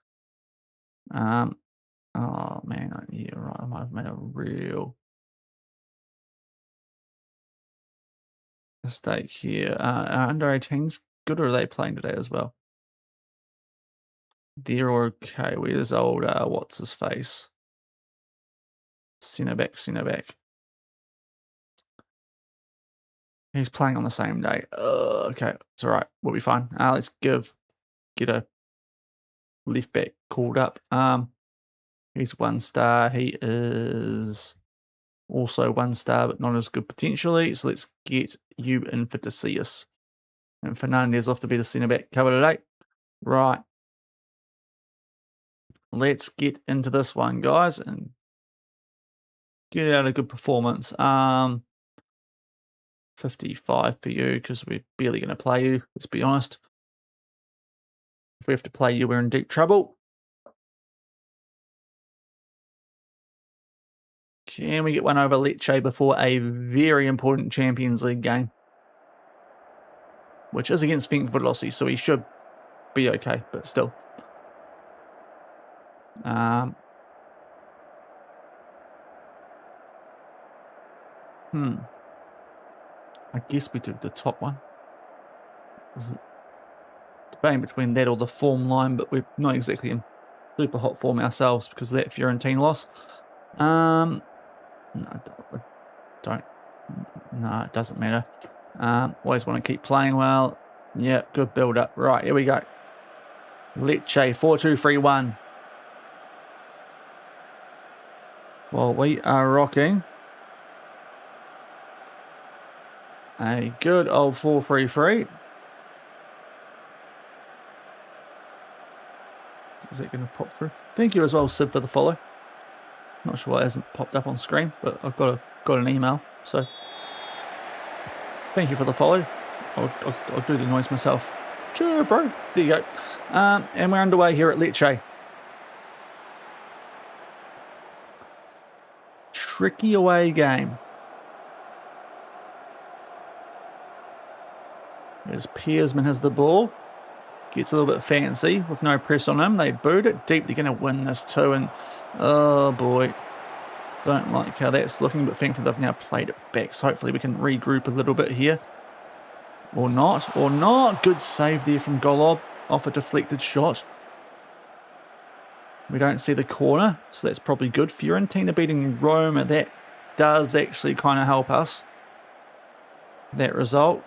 Oh man, yeah, right. I might have made a real mistake here. Under 18's good, or are they playing today as well? They're okay. Where's old what's his face? Centre back. He's playing on the same day. Okay, it's all right. We'll be fine. Let's get a left back called up. He's 1 star. He is also 1 star, but not as good potentially. So let's get you in for Decius. And Fernandez off to be the centre back cover today. Right. Let's get into this one, guys, and get out a good performance. 55 for you, because we're barely going to play you, let's be honest. If we have to play you, we're in deep trouble. Can we get one over Lecce before a very important Champions League game? Which is against Fenkvidossi, so he should be okay, but still. I guess we took the top one. Debating between that or the form line, but we're not exactly in super hot form ourselves because of that Fiorentina loss. No, it doesn't matter. Always want to keep playing well. Yeah, good build up. Right, here we go. Lecce 4-2-3-1. Well, we are rocking a good old 4-3-3. Is it going to pop through? Thank you as well, Sid, for the follow. Not sure why it hasn't popped up on screen, but I've got an email, so thank you for the follow. I'll do the noise myself. Sure, bro. There you go. And we're underway here at Lecce. Tricky away game. As Piersman has the ball. Gets a little bit fancy with no press on him. They boot it deep. They're going to win this too. And oh boy. Don't like how that's looking, but thankfully they've now played it back. So hopefully we can regroup a little bit here. Or not. Or not. Good save there from Golob. Off a deflected shot. We don't see the corner, so that's probably good. Fiorentina beating Roma. That does actually kind of help us. That result.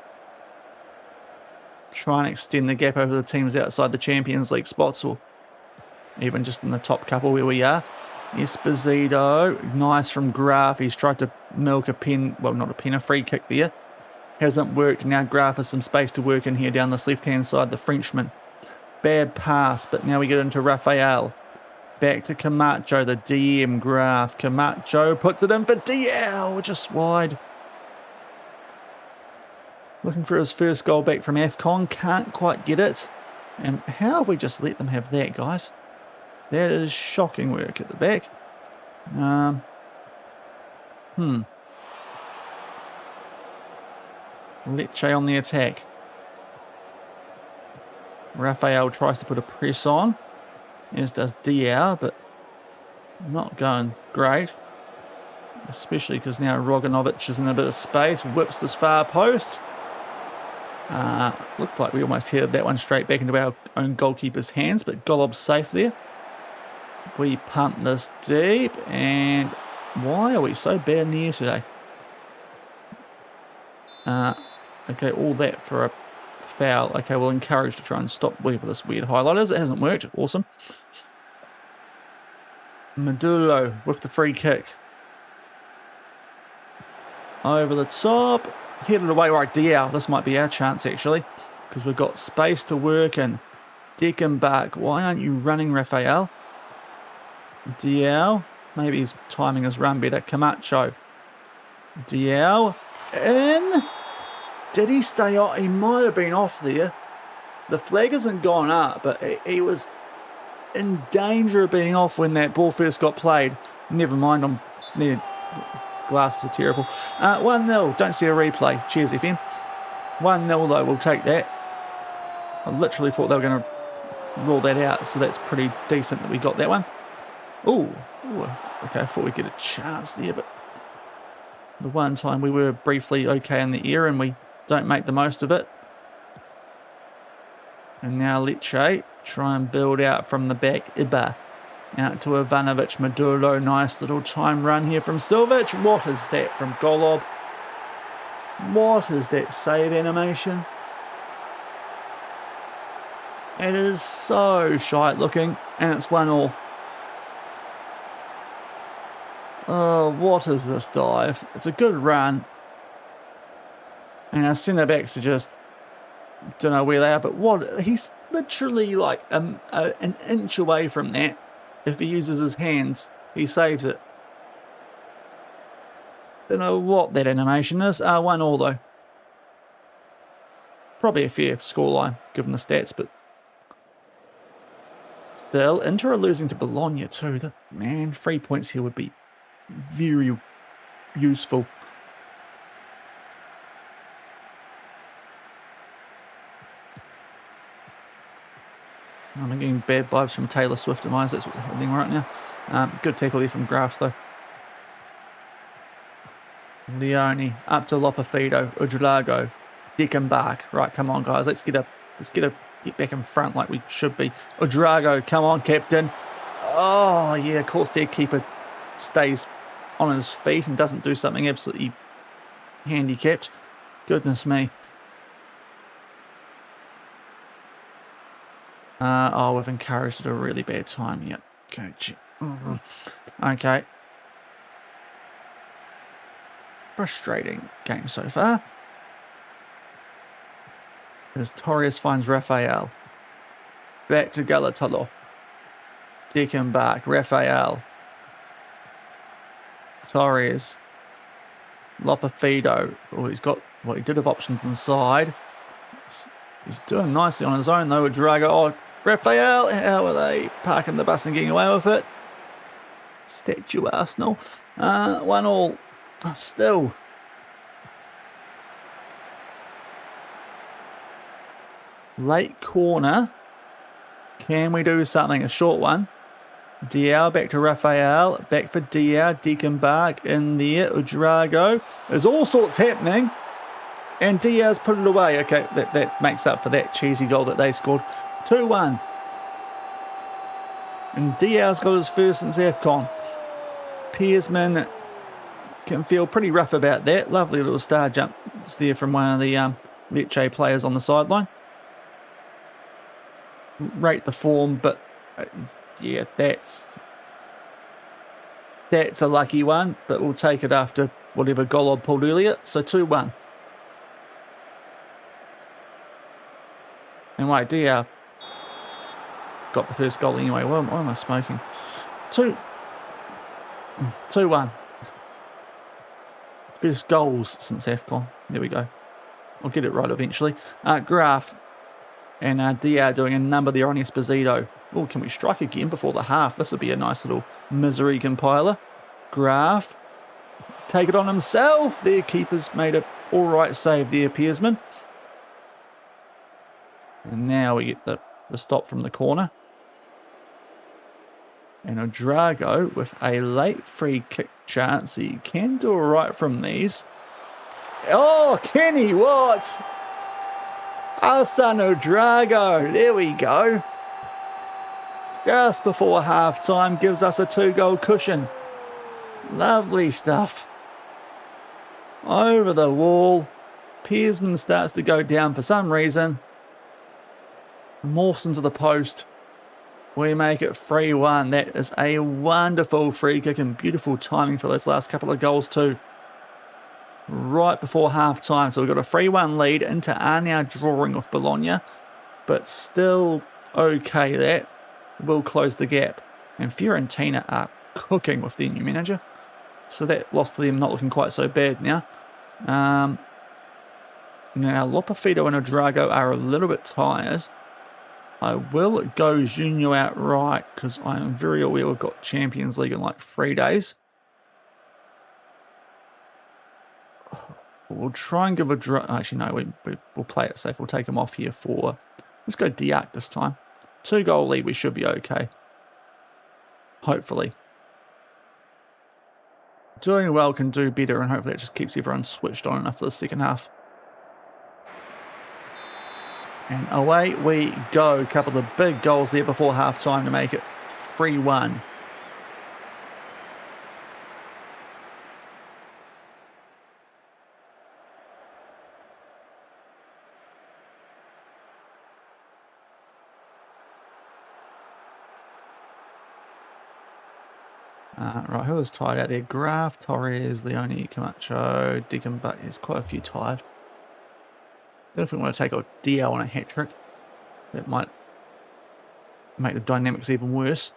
Try and extend the gap over the teams outside the Champions League spots, or even just in the top couple where we are. Esposito, nice from Graf. He's tried to milk a pen, well, not a pen, a free kick there. Hasn't worked. Now Graf has some space to work in here down this left-hand side, the Frenchman. Bad pass, but now we get into Rafael. Back to Camacho, the DM Graf. Camacho puts it in for DL, just wide. Looking for his first goal back from AFCON. Can't quite get it. And how have we just let them have that, guys? That is shocking work at the back. Lecce on the attack. Rafael tries to put a press on. As does Diao, but not going great. Especially because now Roganovic is in a bit of space. Whips this far post. Looked like we almost headed that one straight back into our own goalkeeper's hands, but Golob's safe there. We punt this deep, and why are we so bad in the air today? Okay, all that for a foul. Okay, we'll encourage to try and stop whatever this weird highlight is. It hasn't worked. Awesome. Medulo with the free kick. Over the top. Headed away. Right, Diao. This might be our chance, actually, because we've got space to work in. Deckenbach. Why aren't you running, Rafael? Diao. Maybe he's timing his run better. Camacho. Diao. In. Did he stay off? He might have been off there. The flag hasn't gone up, but he was in danger of being off when that ball first got played. Never mind, glasses are terrible. 1-0. Don't see a replay. Cheers, FM. 1-0 though. We'll take that. I literally thought they were going to rule that out, so that's pretty decent that we got that one. Ooh. Okay, I thought we'd get a chance there, but the one time we were briefly okay in the air and we don't make the most of it. And now Lecce try and build out from the back. Iba. Out to Ivanovic, Maduro, nice little time run here from Silvic. What is that from Golob? What is that save animation? It is so shite looking, and it's 1-1. Oh, what is this dive? It's a good run. And our centre backs are just, don't know where they are, but what? He's literally like an inch away from that. If he uses his hands, he saves it. Don't know what that animation is. 1-1 though. Probably a fair scoreline, given the stats, but still, Inter are losing to Bologna too. Man, 3 points here would be very useful. I'm getting bad vibes from Taylor Swift and Myers. That's what's happening right now. Good tackle there from Graf though. Leone up to Lopafido, Udrago, Dickenbach. Right, come on guys, let's get back in front like we should be. Udrago, come on captain. Oh yeah, of course their keeper stays on his feet and doesn't do something absolutely handicapped. Goodness me. Oh, we've encouraged at a really bad time. Yep. Okay. Okay. Frustrating game so far. As Torres finds Rafael. Back to Galatolo. Dickenbach. Rafael. Torres. Lopafido. Oh, he's got, well, he did have options inside. He's doing nicely on his own, though, with Drago. Oh, Rafael, how are they parking the bus and getting away with it? Statue Arsenal. 1-1. Still. Late corner. Can we do something? A short one. Diao back to Rafael. Back for Diao. Dickenbach in there. Udrago. There's all sorts happening. And Diaz put it away. Okay, that makes up for that cheesy goal that they scored. 2-1. And Diaz got his first since AFCON. Piersman can feel pretty rough about that. Lovely little star jumps there from one of the Lecce players on the sideline. Rate the form, but yeah, that's a lucky one. But we'll take it after whatever Golob pulled earlier. So 2-1. And wait, Diao got the first goal anyway. Why am I smoking? 2-1. First goals since AFCON. There we go. I'll get it right eventually. Graf and Diao doing a number there on Esposito. Oh, can we strike again before the half? This would be a nice little misery compiler. Graf. Take it on himself. Their keeper's made an alright save there, Piersman. And now we get the stop from the corner. And Udrago with a late free kick chance. He can do alright from these. Oh, Kenny Watts! Arsene Udrago. There we go. Just before half-time gives us a 2-goal cushion. Lovely stuff. Over the wall. Piersman starts to go down for some reason. Morse into the post. We make it 3-1. That is a wonderful free kick and beautiful timing for those last couple of goals too. Right before half time. So we've got a 3-1 lead. Inter are now drawing off Bologna. But still okay that. Will close the gap. And Fiorentina are cooking with their new manager. So that loss to them not looking quite so bad now. Now Lopafido and Udrago are a little bit tired. I will go Junior outright because I am very aware we've got Champions League in like 3 days. We'll try and give a... Actually, no, we'll play it safe. We'll take him off here for... Let's go Diak this time. 2-goal lead, we should be okay. Hopefully. Doing well can do better, and hopefully it just keeps everyone switched on enough for the second half. And away we go. A couple of big goals there before half-time to make it 3-1. Right, who was tied out there? Graf, Torres, Leone, Camacho, Deacon, but there's quite a few tied. Then if we want to take out DL on a hat trick, that might make the dynamics even worse.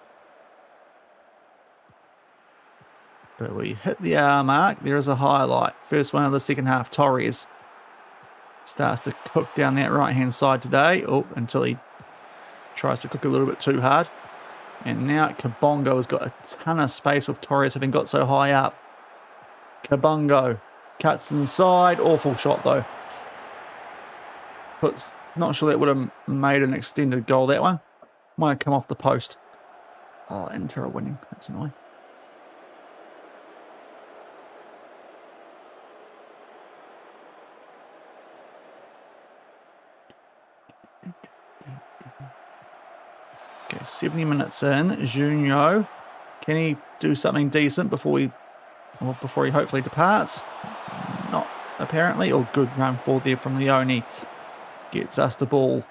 But we hit the hour mark. There is a highlight. First one of the second half. Torres starts to cook down that right-hand side today. Oh, until he tries to cook a little bit too hard. And now Kabongo has got a ton of space with Torres having got so high up. Kabongo cuts inside. Awful shot, though. Not sure that would have made an extended goal, that one. Might have come off the post. Oh, Inter are winning. That's annoying. Okay, 70 minutes in. Junio, can he do something decent before he hopefully departs? Not apparently. Or good run forward there from Leone. Gets us the ball.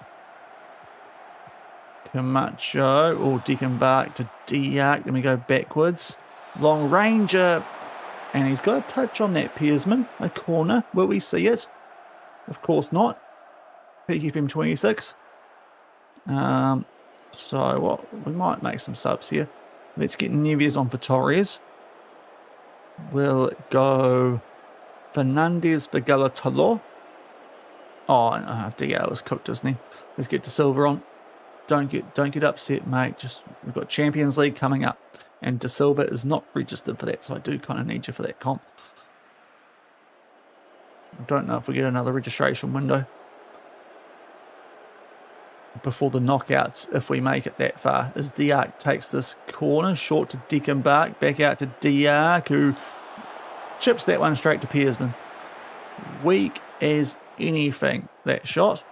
Camacho or Deacon back to Diak. Then we go backwards. Long ranger. And he's got a touch on that Piersman. A corner. Will we see it? Of course not. PQFM26. So what we might make some subs here. Let's get Neves on for Torres. We'll go Fernandez for Galatolo. Oh, Diao was cooked, isn't he? Let's get De Silva on. Don't get upset, mate. We've got Champions League coming up, and De Silva is not registered for that, so I do kind of need you for that comp. I don't know if we get another registration window before the knockouts, if we make it that far. As Diak takes this corner, short to Dickenbach, back out to Diak, who chips that one straight to Piersman. Weak as anything, that shot.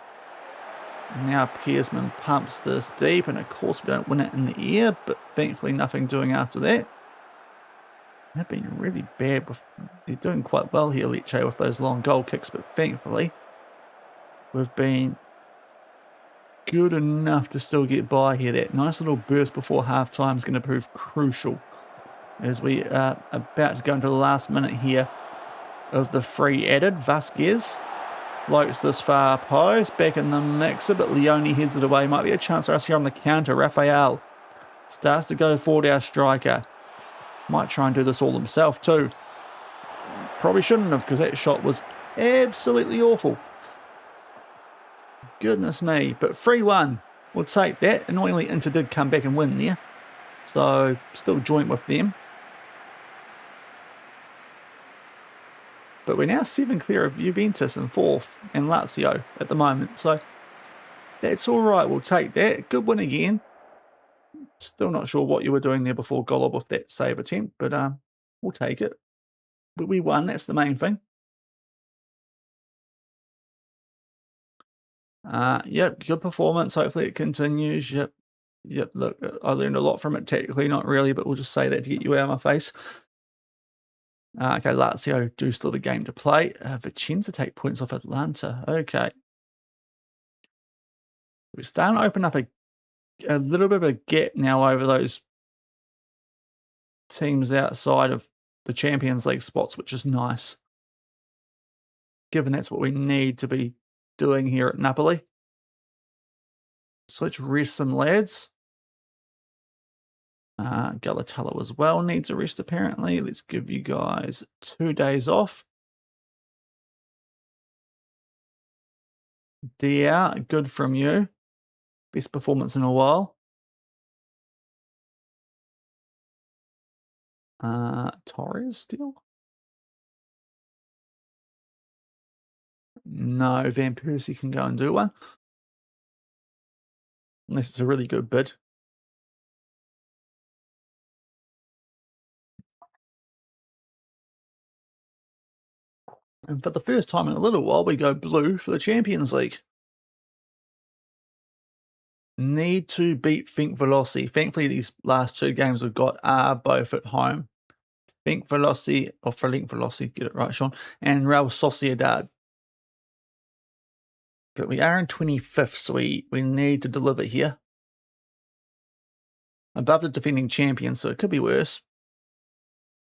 Now Piersman pumps this deep, and of course we don't win it in the air, but thankfully nothing doing after that. They've been really bad. They're doing quite well here, Lecce, with those long goal kicks, but thankfully we've been good enough to still get by here. That nice little burst before half-time is going to prove crucial as we are about to go into the last minute here of the free added. Vasquez floats this far post, back in the mixer, but Leone heads it away. Might be a chance for us here on the counter. Rafael starts to go forward, our striker. Might try and do this all himself too. Probably shouldn't have, because that shot was absolutely awful. Goodness me. But 3-1. We'll take that. Annoyingly, Inter did come back and win there. So, still joint with them. But we're now 7 clear of Juventus in 4th and Lazio at the moment. So, that's all right. We'll take that. Good win again. Still not sure what you were doing there before Golob with that save attempt. But we'll take it. But we won. That's the main thing. Yep, good performance. Hopefully it continues. Yep. Look, I learned a lot from it technically, not really, but we'll just say that to get you out of my face. Okay, Lazio do still have a game to play. Vicenza take points off Atlanta. Okay. We're starting to open up a little bit of a gap now over those teams outside of the Champions League spots, which is nice, given that's what we need to be doing here at Napoli. So let's rest some lads. Galatello as well needs a rest apparently. Let's give you guys 2 days off. Dia, good from you. Best performance in a while. Torres still? No, Van Persie can go and do one. Unless it's a really good bid. And for the first time in a little while, we go blue for the Champions League. Need to beat Think Velocity. Thankfully, these last 2 games we've got are both at home. Think Velocity, or Think Velocity, get it right, Sean, and Real Sociedad. But we are in 25th, so we need to deliver here. Above the defending champions, so it could be worse.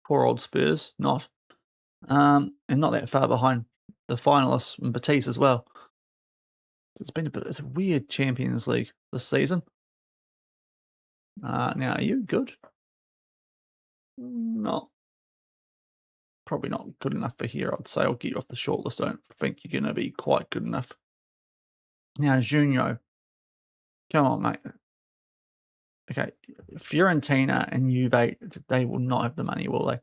Poor old Spurs, not. And not that far behind the finalists and Betis as well. It's a weird Champions League this season. Now, are you good? Probably not good enough for here, I'd say. I'll get you off the shortlist. I don't think you're going to be quite good enough. Now, Junio. Come on, mate. Okay, Fiorentina and Juve, they will not have the money, will they?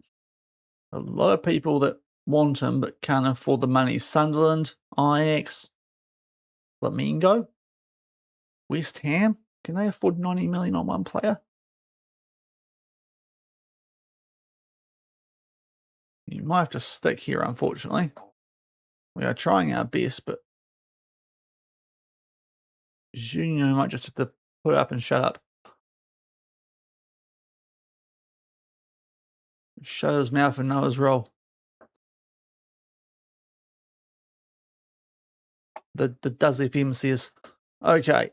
A lot of people that want him but can't afford the money. Sunderland, Ajax, Flamengo, West Ham. Can they afford 90 million on one player? You might have to stick here, unfortunately. We are trying our best, but Junior might just have to put up and shut up. Shut his mouth and know his role. The Does FM says, okay.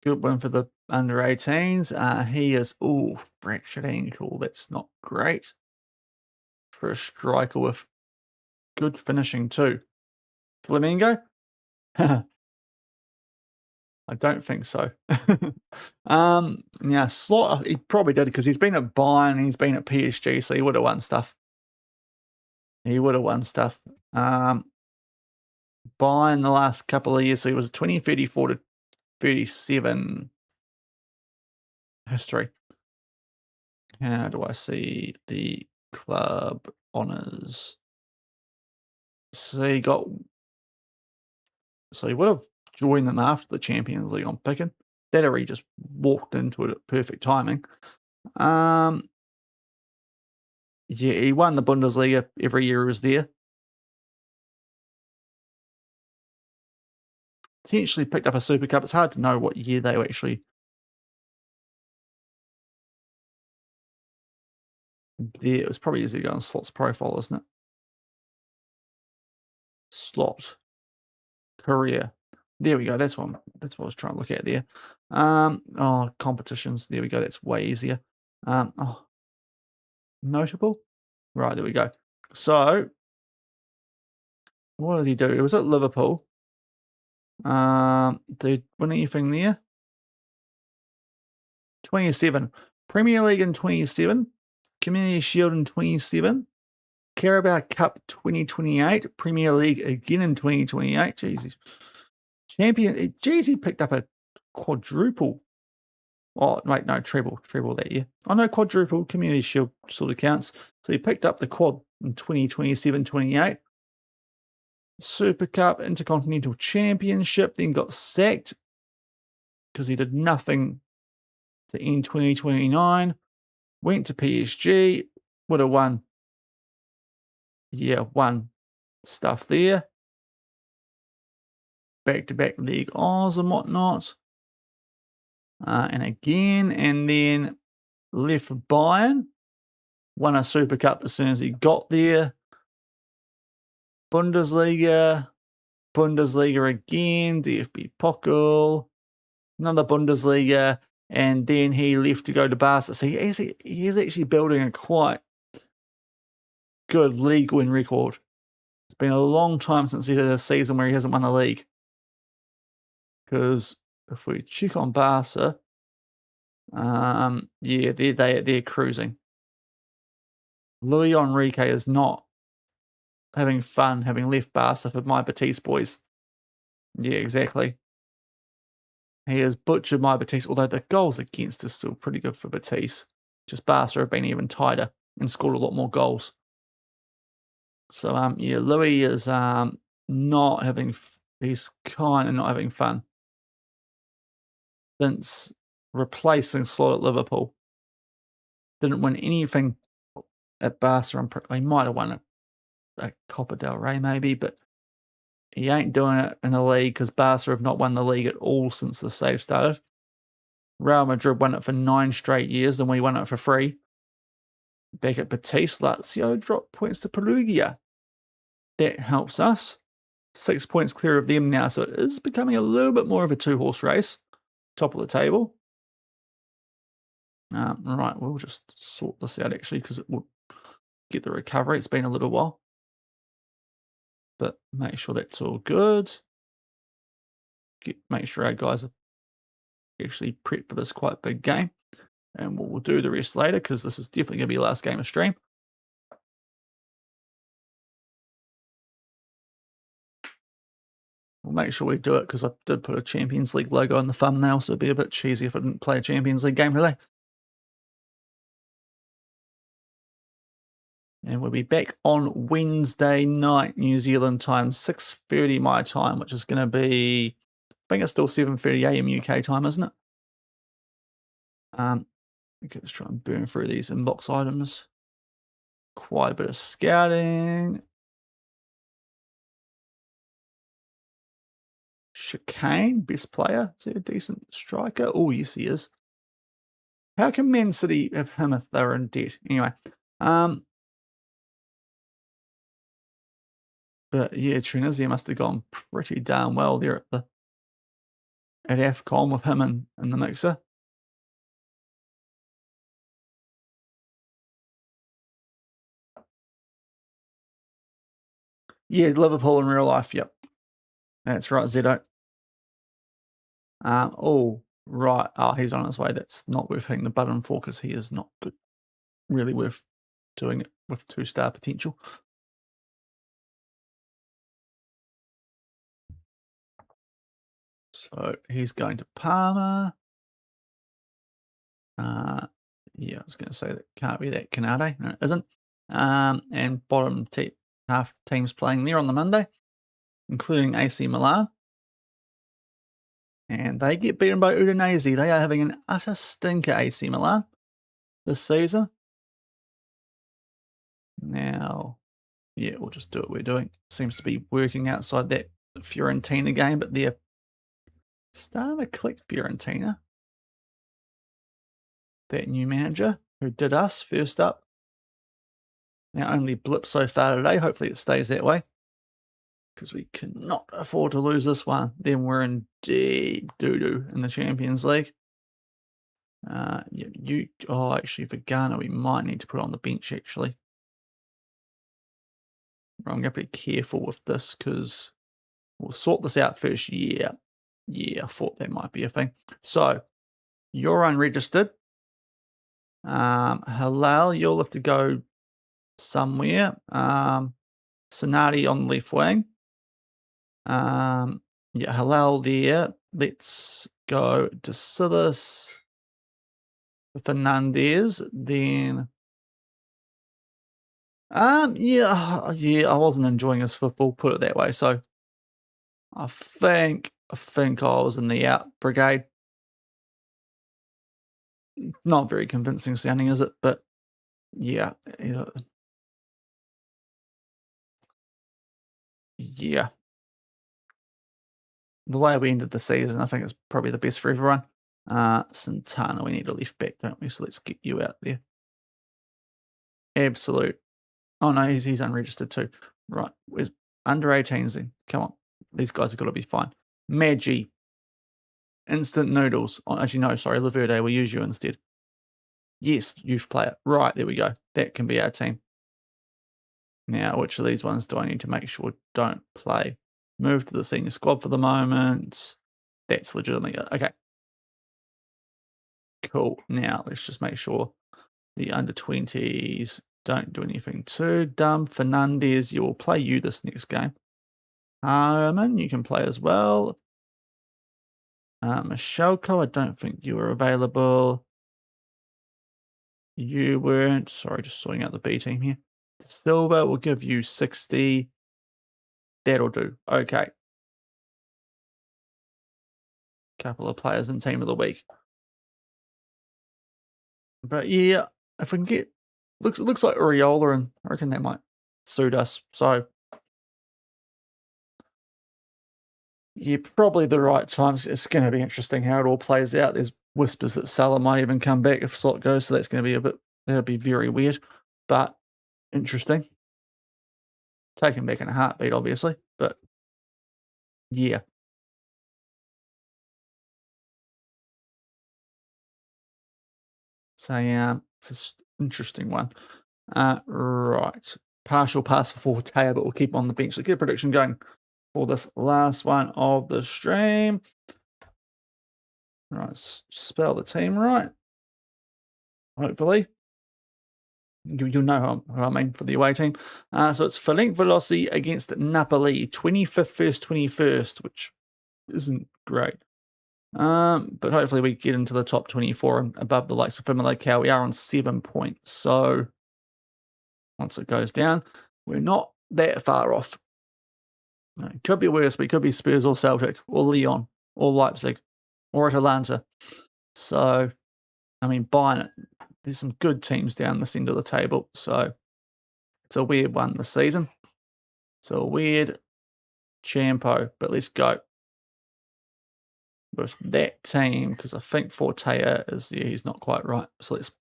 Good one for the under 18s. He is, fractured ankle. That's not great for a striker with good finishing too. Flamingo? I don't think so. Now, Slot, he probably did because he's been at Bayern and he's been at PSG, so he would have won stuff. Bayern the last couple of years, so he was 2034 to 37 history. How do I see the club honours? So he would have joined them after the Champions League, I'm picking. That or he just walked into it at perfect timing. Yeah, he won the Bundesliga every year he was there. Potentially picked up a Super Cup. It's hard to know what year they were actually there. It was probably easy to go on Slot's profile, isn't it? Slot career. There we go. That's what I was trying to look at there. Competitions. There we go. That's way easier. Notable. Right, there we go. So, what did he do? It was at Liverpool. Did he win anything there? 27. Premier League in 27. Community Shield in 27. Carabao Cup 2028. Premier League again in 2028. Jesus. Champion. Geez, he picked up a quadruple. Oh, wait, no, treble that year. Oh, no, quadruple. Community Shield sort of counts. So he picked up the quad in 2027-28. Super Cup, Intercontinental Championship, then got sacked because he did nothing to end 2029. Went to PSG, would have won. Yeah, won stuff there. Back-to-back League Oz and whatnot. And then left for Bayern. Won a Super Cup as soon as he got there. Bundesliga again, DFB Pokal, another Bundesliga, and then he left to go to Barca. So he's actually building a quite good league win record. It's been a long time since he did a season where he hasn't won the league. Because if we check on Barca, yeah, they're cruising. Luis Enrique is not having fun having left Barca for my Betis boys. Yeah, exactly. He has butchered my Betis, although the goals against is still pretty good for Betis. Just Barca have been even tighter and scored a lot more goals. So, yeah, Louis is not having, he's kind of not having fun since replacing Slot at Liverpool. Didn't win anything at Barca. He might have won a Copa del Rey maybe, but He ain't doing it in the league because Barca have not won the league at all since the save started. Real Madrid won it for 9 straight years, and we won it for free. Back at Betis, Lazio dropped points to Perugia. That helps us. 6 points clear of them now, so it is becoming a little bit more of a 2-horse race. Top of the table. Right, we'll just sort this out actually because it will get the recovery. It's been a little while. But make sure that's all good. Make sure our guys are actually prepped for this quite big game. And we'll do the rest later because this is definitely going to be the last game of stream. We'll make sure we do it because I did put a Champions League logo on the thumbnail, so it'd be a bit cheesy if I didn't play a Champions League game today. And we'll be back on Wednesday night, New Zealand time, 6:30 my time, which is going to be, I think it's still 7:30 AM UK time, isn't it? Okay, let's try and burn through these inbox items. Quite a bit of scouting. Chicane, best player. Is he a decent striker? Oh, yes, he is. How can Man City have him if they're in debt? Anyway, but yeah, Tunisia must have gone pretty darn well there at AFCON with him in the mixer. Yeah, Liverpool in real life, yep. That's right, Zedo. Oh, right. Oh, he's on his way. That's not worth hitting the button for because he is not good. Really worth doing it with 2-star potential. So he's going to Parma. Yeah, I was going to say that can't be that Canade. No, it isn't. And bottom half teams playing there on the Monday, including AC Milan. And they get beaten by Udinese. They are having an utter stinker, AC Milan, this season. Now, yeah, we'll just do what we're doing. Seems to be working outside that Fiorentina game, but they're starting to click Fiorentina. That new manager who did us first up. Now, only blip so far today. Hopefully it stays that way. Because we cannot afford to lose this one. Then we're in deep doo-doo in the Champions League. Actually, for Ghana, we might need to put on the bench, actually. I'm going to be careful with this because we'll sort this out first. Yeah, I thought that might be a thing. So, you're unregistered. Halal, you'll have to go somewhere. Sanadi on the left wing. Yeah, Halal there. Let's go to Silas. Fernandez, then. Yeah, I wasn't enjoying his football, put it that way. So I think I was in the out brigade. Not very convincing sounding, is it? But yeah. Yeah. The way we ended the season, I think it's probably the best for everyone. Santana, we need a left back, don't we? So let's get you out there. Absolute. Oh no, he's unregistered too. Right. Where's under 18s then? Come on. These guys have got to be fine. Maggi. Instant noodles. Oh, actually, no, sorry, Laverde, we'll use you instead. Yes, youth player. Right, there we go. That can be our team. Now, which of these ones do I need to make sure don't play? Move to the senior squad for the moment. That's legitimately it. Okay. Cool. Now, let's just make sure the under 20s don't do anything too dumb. Fernandez, you will play you this next game. Harman, you can play as well. Michelko, I don't think you were available. You weren't. Sorry, just sorting out the B team here. Silva will give you 60. That'll do. Okay. Couple of players in team of the week. But yeah, if we can get looks like Uriola, and I reckon that might suit us. So Yeah, probably the right times. It's going to be interesting how it all plays out. There's whispers that Salah might even come back if Slot goes, so that's going to be that'll be very weird, but interesting. Take him back in a heartbeat, obviously, but yeah. So yeah, it's an interesting one. Right. Partial pass for Fortea, but we'll keep on the bench. So get a prediction going for this last one of the stream. Right, spell the team right. Hopefully. You'll know who I mean for the away team. So it's Ferenc Velocity against Napoli, 25th versus 21st, which isn't great. But hopefully we get into the top 24 and above the likes of Fimilocao. We are on 7 points, so once it goes down, we're not that far off. It could be worse. We could be Spurs or Celtic or Lyon or Leipzig or Atalanta. So, I mean, buying it. There's some good teams down this end of the table, so it's a weird one this season. It's a weird champo, but let's go with that team because I think Fortea is, yeah, he's not quite right. So let's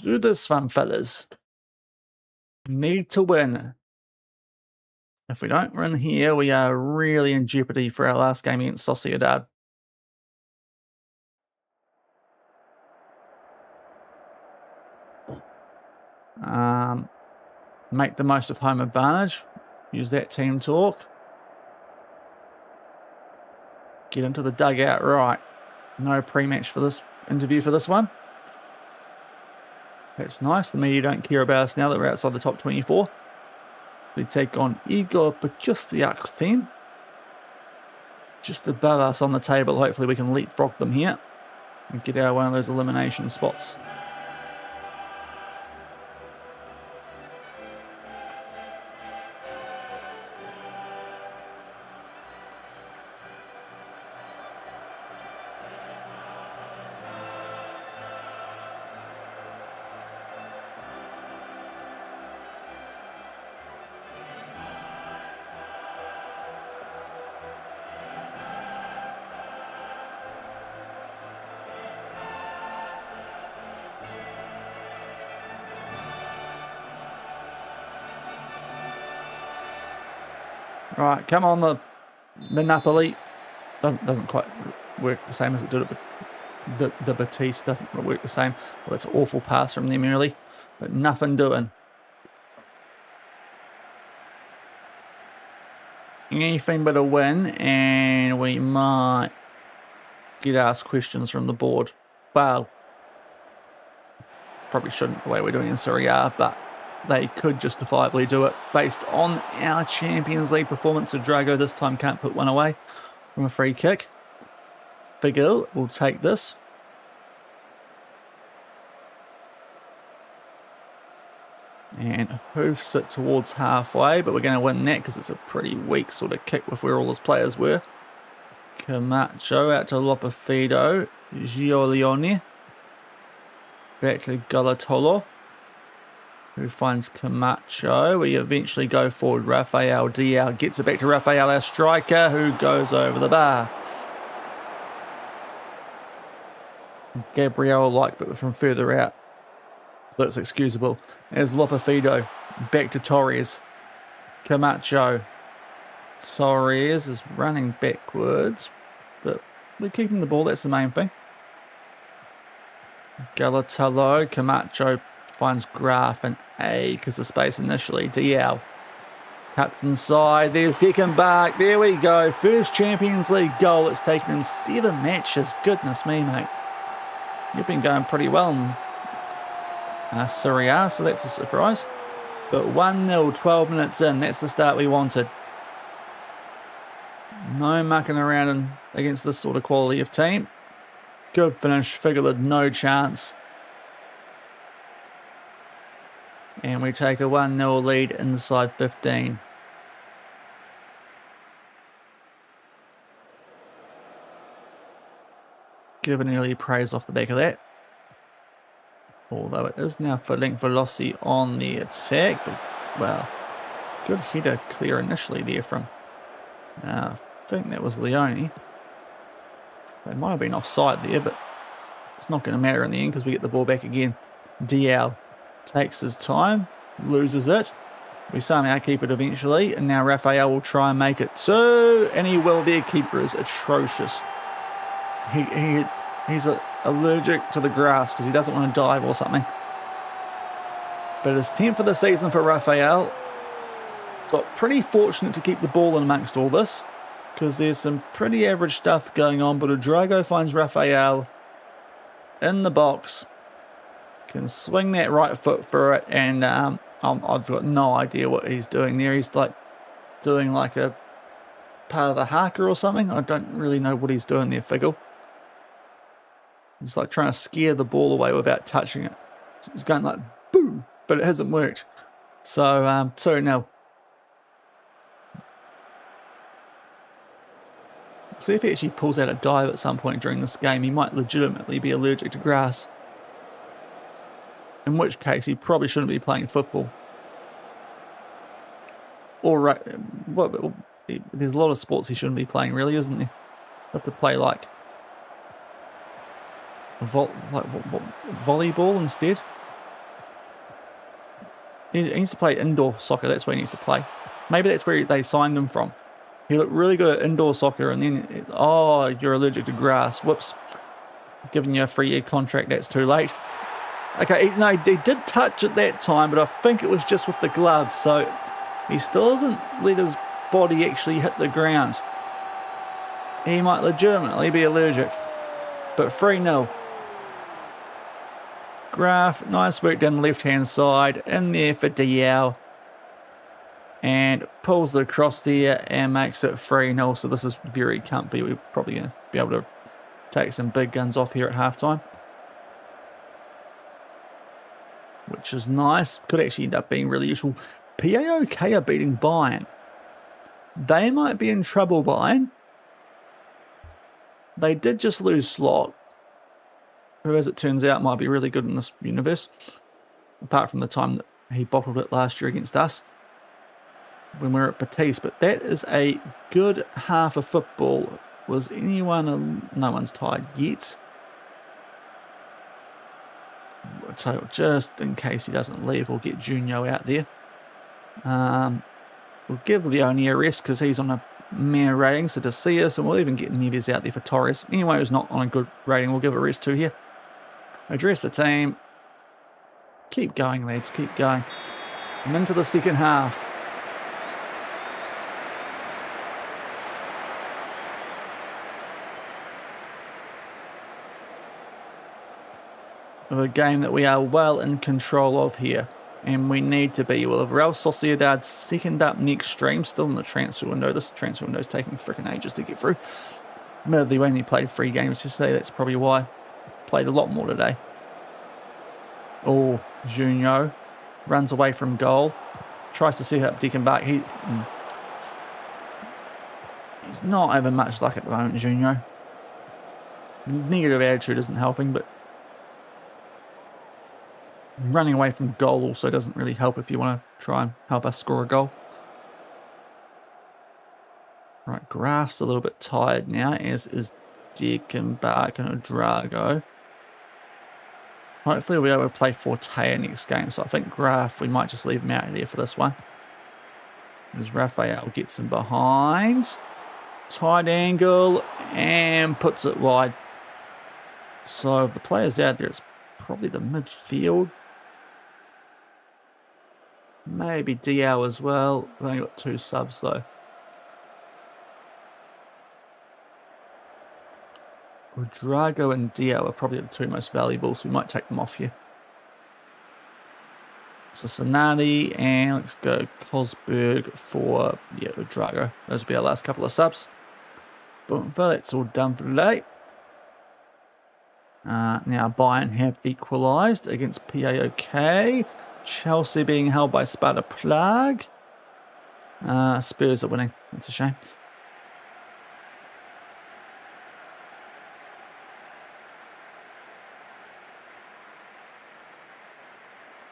do this one, fellas. Need to win. If we don't win here, we are really in jeopardy for our last game against Sociedad. Make the most of home advantage. Use that team talk. Get into the dugout right. No pre-match for this interview for this one. That's nice. The media don't care about us now that we're outside the top 24. We take on Igor Pachustiak's team. Just above us on the table. Hopefully we can leapfrog them here and get out one of those elimination spots. Right, come on, the Napoli. Doesn't quite work the same as it did, but the Batiste doesn't work the same. Well, it's an awful pass from them early, but nothing doing. Anything but a win, and we might get asked questions from the board. Well, probably shouldn't the way we're doing in Serie A, but they could justifiably do it based on our Champions League performance. So Drago this time can't put one away from a free kick. Big Ill will take this. And hoofs it towards halfway, but we're going to win that because it's a pretty weak sort of kick with where all his players were. Camacho out to Lopefido. Giolione. Back to Galatolo, who finds Camacho. We eventually go forward. Rafael Diao gets it back to Rafael, our striker, who goes over the bar. Gabriel like, but from further out, so it's excusable. As Lopefido, back to Torres. Camacho. Torres is running backwards, but we're keeping the ball. That's the main thing. Galatolo. Camacho finds Graf and A because of space initially. Diao cuts inside. There's Deckenbach. There we go. First Champions League goal. It's taken him 7 matches. Goodness me, mate. You've been going pretty well in Serie A, so that's a surprise. But 1-0, 12 minutes in. That's the start we wanted. No mucking around against this sort of quality of team. Good finish. Figured no chance. And we take a 1-0 lead inside 15. Give an early praise off the back of that. Although it is now Ferenc Velocity on the attack. But, well, good header clear initially there from I think that was Leone. They might have been offside there, but it's not going to matter in the end because we get the ball back again. Diao takes his time, loses it. We somehow keep it eventually, and now Raphael will try and make it two, and he will. Their keeper is atrocious. He's allergic to the grass because he doesn't want to dive or something. But it's 10th for the season for Raphael. Got pretty fortunate to keep the ball in amongst all this because there's some pretty average stuff going on, but Udrago finds Raphael in the box, can swing that right foot through it, and I've got no idea what he's doing there. He's like doing like a part of the haka or something. I don't really know what he's doing there, Figgle. He's like trying to scare the ball away without touching it. He's going like boom, but it hasn't worked. So 2-0. See if he actually pulls out a dive at some point during this game. He might legitimately be allergic to grass. In which case, he probably shouldn't be playing football. Or, well, there's a lot of sports he shouldn't be playing, really, isn't there? You have to play like volleyball instead. He needs to play indoor soccer. That's where he needs to play. Maybe that's where they signed him from. He looked really good at indoor soccer, and then, oh, you're allergic to grass. Whoops. Giving you a 3-year contract, that's too late. Okay, no, he did touch at that time, but I think it was just with the glove, so he still doesn't let his body actually hit the ground. He might legitimately be allergic. But 3-0. Graf, nice work down the left-hand side, in there for Diao. And pulls it across there and makes it 3-0. So this is very comfy. We're probably going to be able to take some big guns off here at halftime, which is nice. Could actually end up being really useful. PAOK are beating Bayern. They might be in trouble, Bayern. They did just lose Slot, who, as it turns out, might be really good in this universe, apart from the time that he bottled it last year against us when we were at Batiste. But that is a good half of football. Was anyone... No one's tied yet. So just in case he doesn't leave, we'll get Junio out there. We'll give Leone a rest because he's on a mere rating, so to see us, and we'll even get Neves out there for Torres. Anyone who's not on a good rating, we'll give a rest to here. Address the team. Keep going, lads, keep going. And into the second half. Of a game that we are well in control of here, and we need to be. We'll have Real Sociedad second up next stream, still in the transfer window. This transfer window is taking freaking ages to get through. Admittedly, we only played 3 games yesterday, that's probably why. Played a lot more today. Oh, Junio runs away from goal, tries to set up Dickenbach. He's not having much luck at the moment, Junio. Negative attitude isn't helping, but running away from goal also doesn't really help if you want to try and help us score a goal. Right, Graf's a little bit tired now, as is Dickenbach and Udrago. Hopefully we'll be able to play Fortea next game, so I think Graf, we might just leave him out there for this one. As Raphael gets him behind. Tight angle, and puts it wide. So if the player's out there, it's probably the midfield. Maybe Diao as well. We've only got 2 subs though. Udrago and Diao are probably the 2 most valuable, so we might take them off here. So Sonati, and let's go Kosberg for Udrago. Those will be our last couple of subs. Boom, that's all done for today. Now Bayern have equalised against PAOK. Chelsea being held by Sparta Prague. Spurs are winning. That's a shame.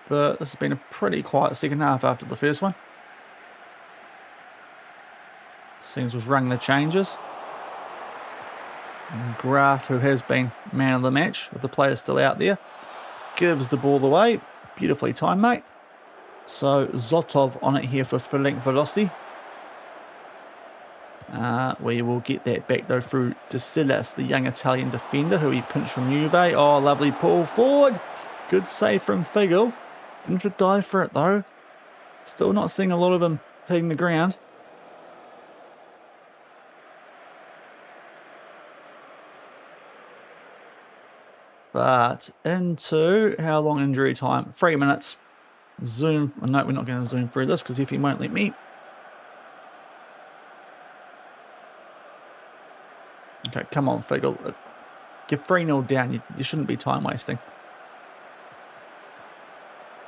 But this has been a pretty quiet second half after the first one. Seems we've rung the changes. And Graf, who has been man of the match, with the players still out there, gives the ball away. Beautifully timed, mate. So Zotov on it here for length velocity. We will get that back though through De Silas, the young Italian defender who he pinched from Juve. Oh, lovely pull forward. Good save from Figel. Didn't dive for it though. Still not seeing a lot of him hitting the ground. But into how long injury time? 3 minutes. Zoom. No, we're not going to zoom through this because if he won't let me. Okay, come on, Figel. You're 3-0 down. You shouldn't be time wasting.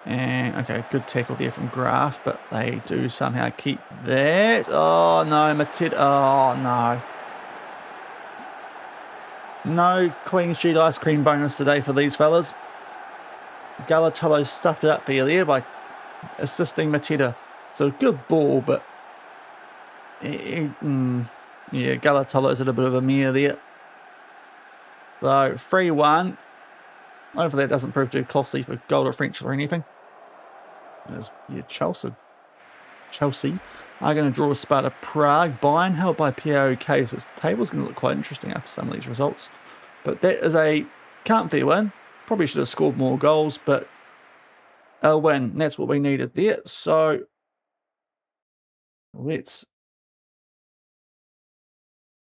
And, okay, good tackle there from Graf, but they do somehow keep that. Oh, no, Matid. Oh, no. No clean sheet ice cream bonus today for these fellas. Galatello stuffed it up for you there by assisting Matida. It's a good ball, but yeah, Galatello's at a bit of a mare there. So 3-1. Hopefully that doesn't prove too costly for goal differential or anything. Yeah, Chelsea are going to draw a Sparta Prague. Bayern held by PAOK, so this table's going to look quite interesting after some of these results. But that is a comfy win. Probably should have scored more goals, but a win. That's what we needed there. So let's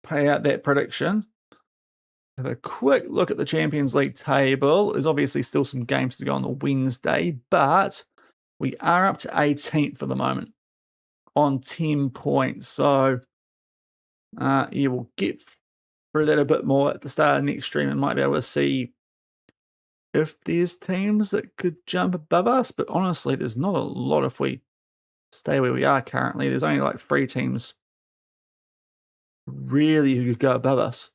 pay out that prediction. Have a quick look at the Champions League table. There's obviously still some games to go on the Wednesday, but we are up to 18th for the moment on 10 points. So, yeah, we'll get through that a bit more at the start of next stream and might be able to see if there's teams that could jump above us. But honestly, there's not a lot if we stay where we are currently. There's only like 3 teams really who could go above us.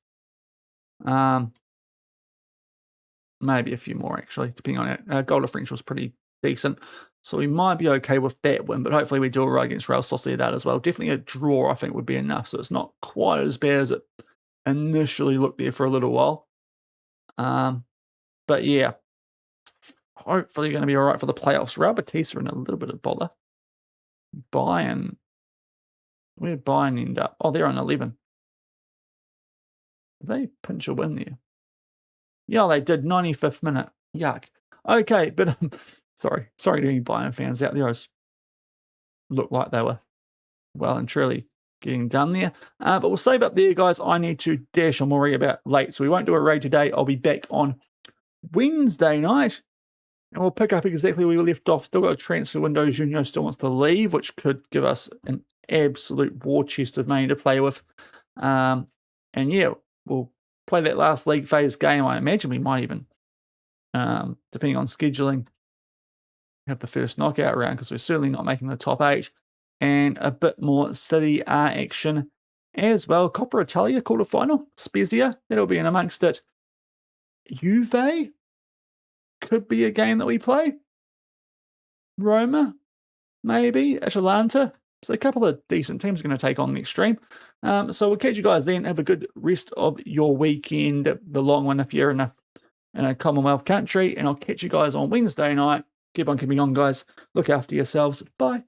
Maybe a few more, actually, depending on it. Our goal differential is pretty decent. So we might be okay with that win, but hopefully we do it right against Real Sociedad as well. Definitely a draw, I think, would be enough. So it's not quite as bad as it initially looked there for a little while. But yeah, hopefully going to be all right for the playoffs. Real Betis are in a little bit of bother. Bayern, where did Bayern end up? Oh, they're on 11. Did they pinch a win there? Yeah, they did. 95th minute. Yuck. Okay, but sorry to any Bayern fans out there. I looked like they were well and truly getting done there. But we'll save up there, guys. I need to dash. I'm worried about late, so we won't do a raid today. I'll be back on Wednesday night, and we'll pick up exactly where we left off. Still got a transfer window. Junior still wants to leave, which could give us an absolute war chest of money to play with. And yeah, we'll play that last league phase game. I imagine we might even, depending on scheduling, have the first knockout round because we're certainly not making the top 8. And a bit more Serie A action as well. Coppa Italia quarterfinal, Spezia, that'll be in amongst it. Juve could be a game that we play. Roma, maybe. Atalanta. So a couple of decent teams are going to take on next stream. So we'll catch you guys then. Have a good rest of your weekend, the long one if you're in a Commonwealth country. And I'll catch you guys on Wednesday night. Keep on keeping on, guys. Look after yourselves. Bye.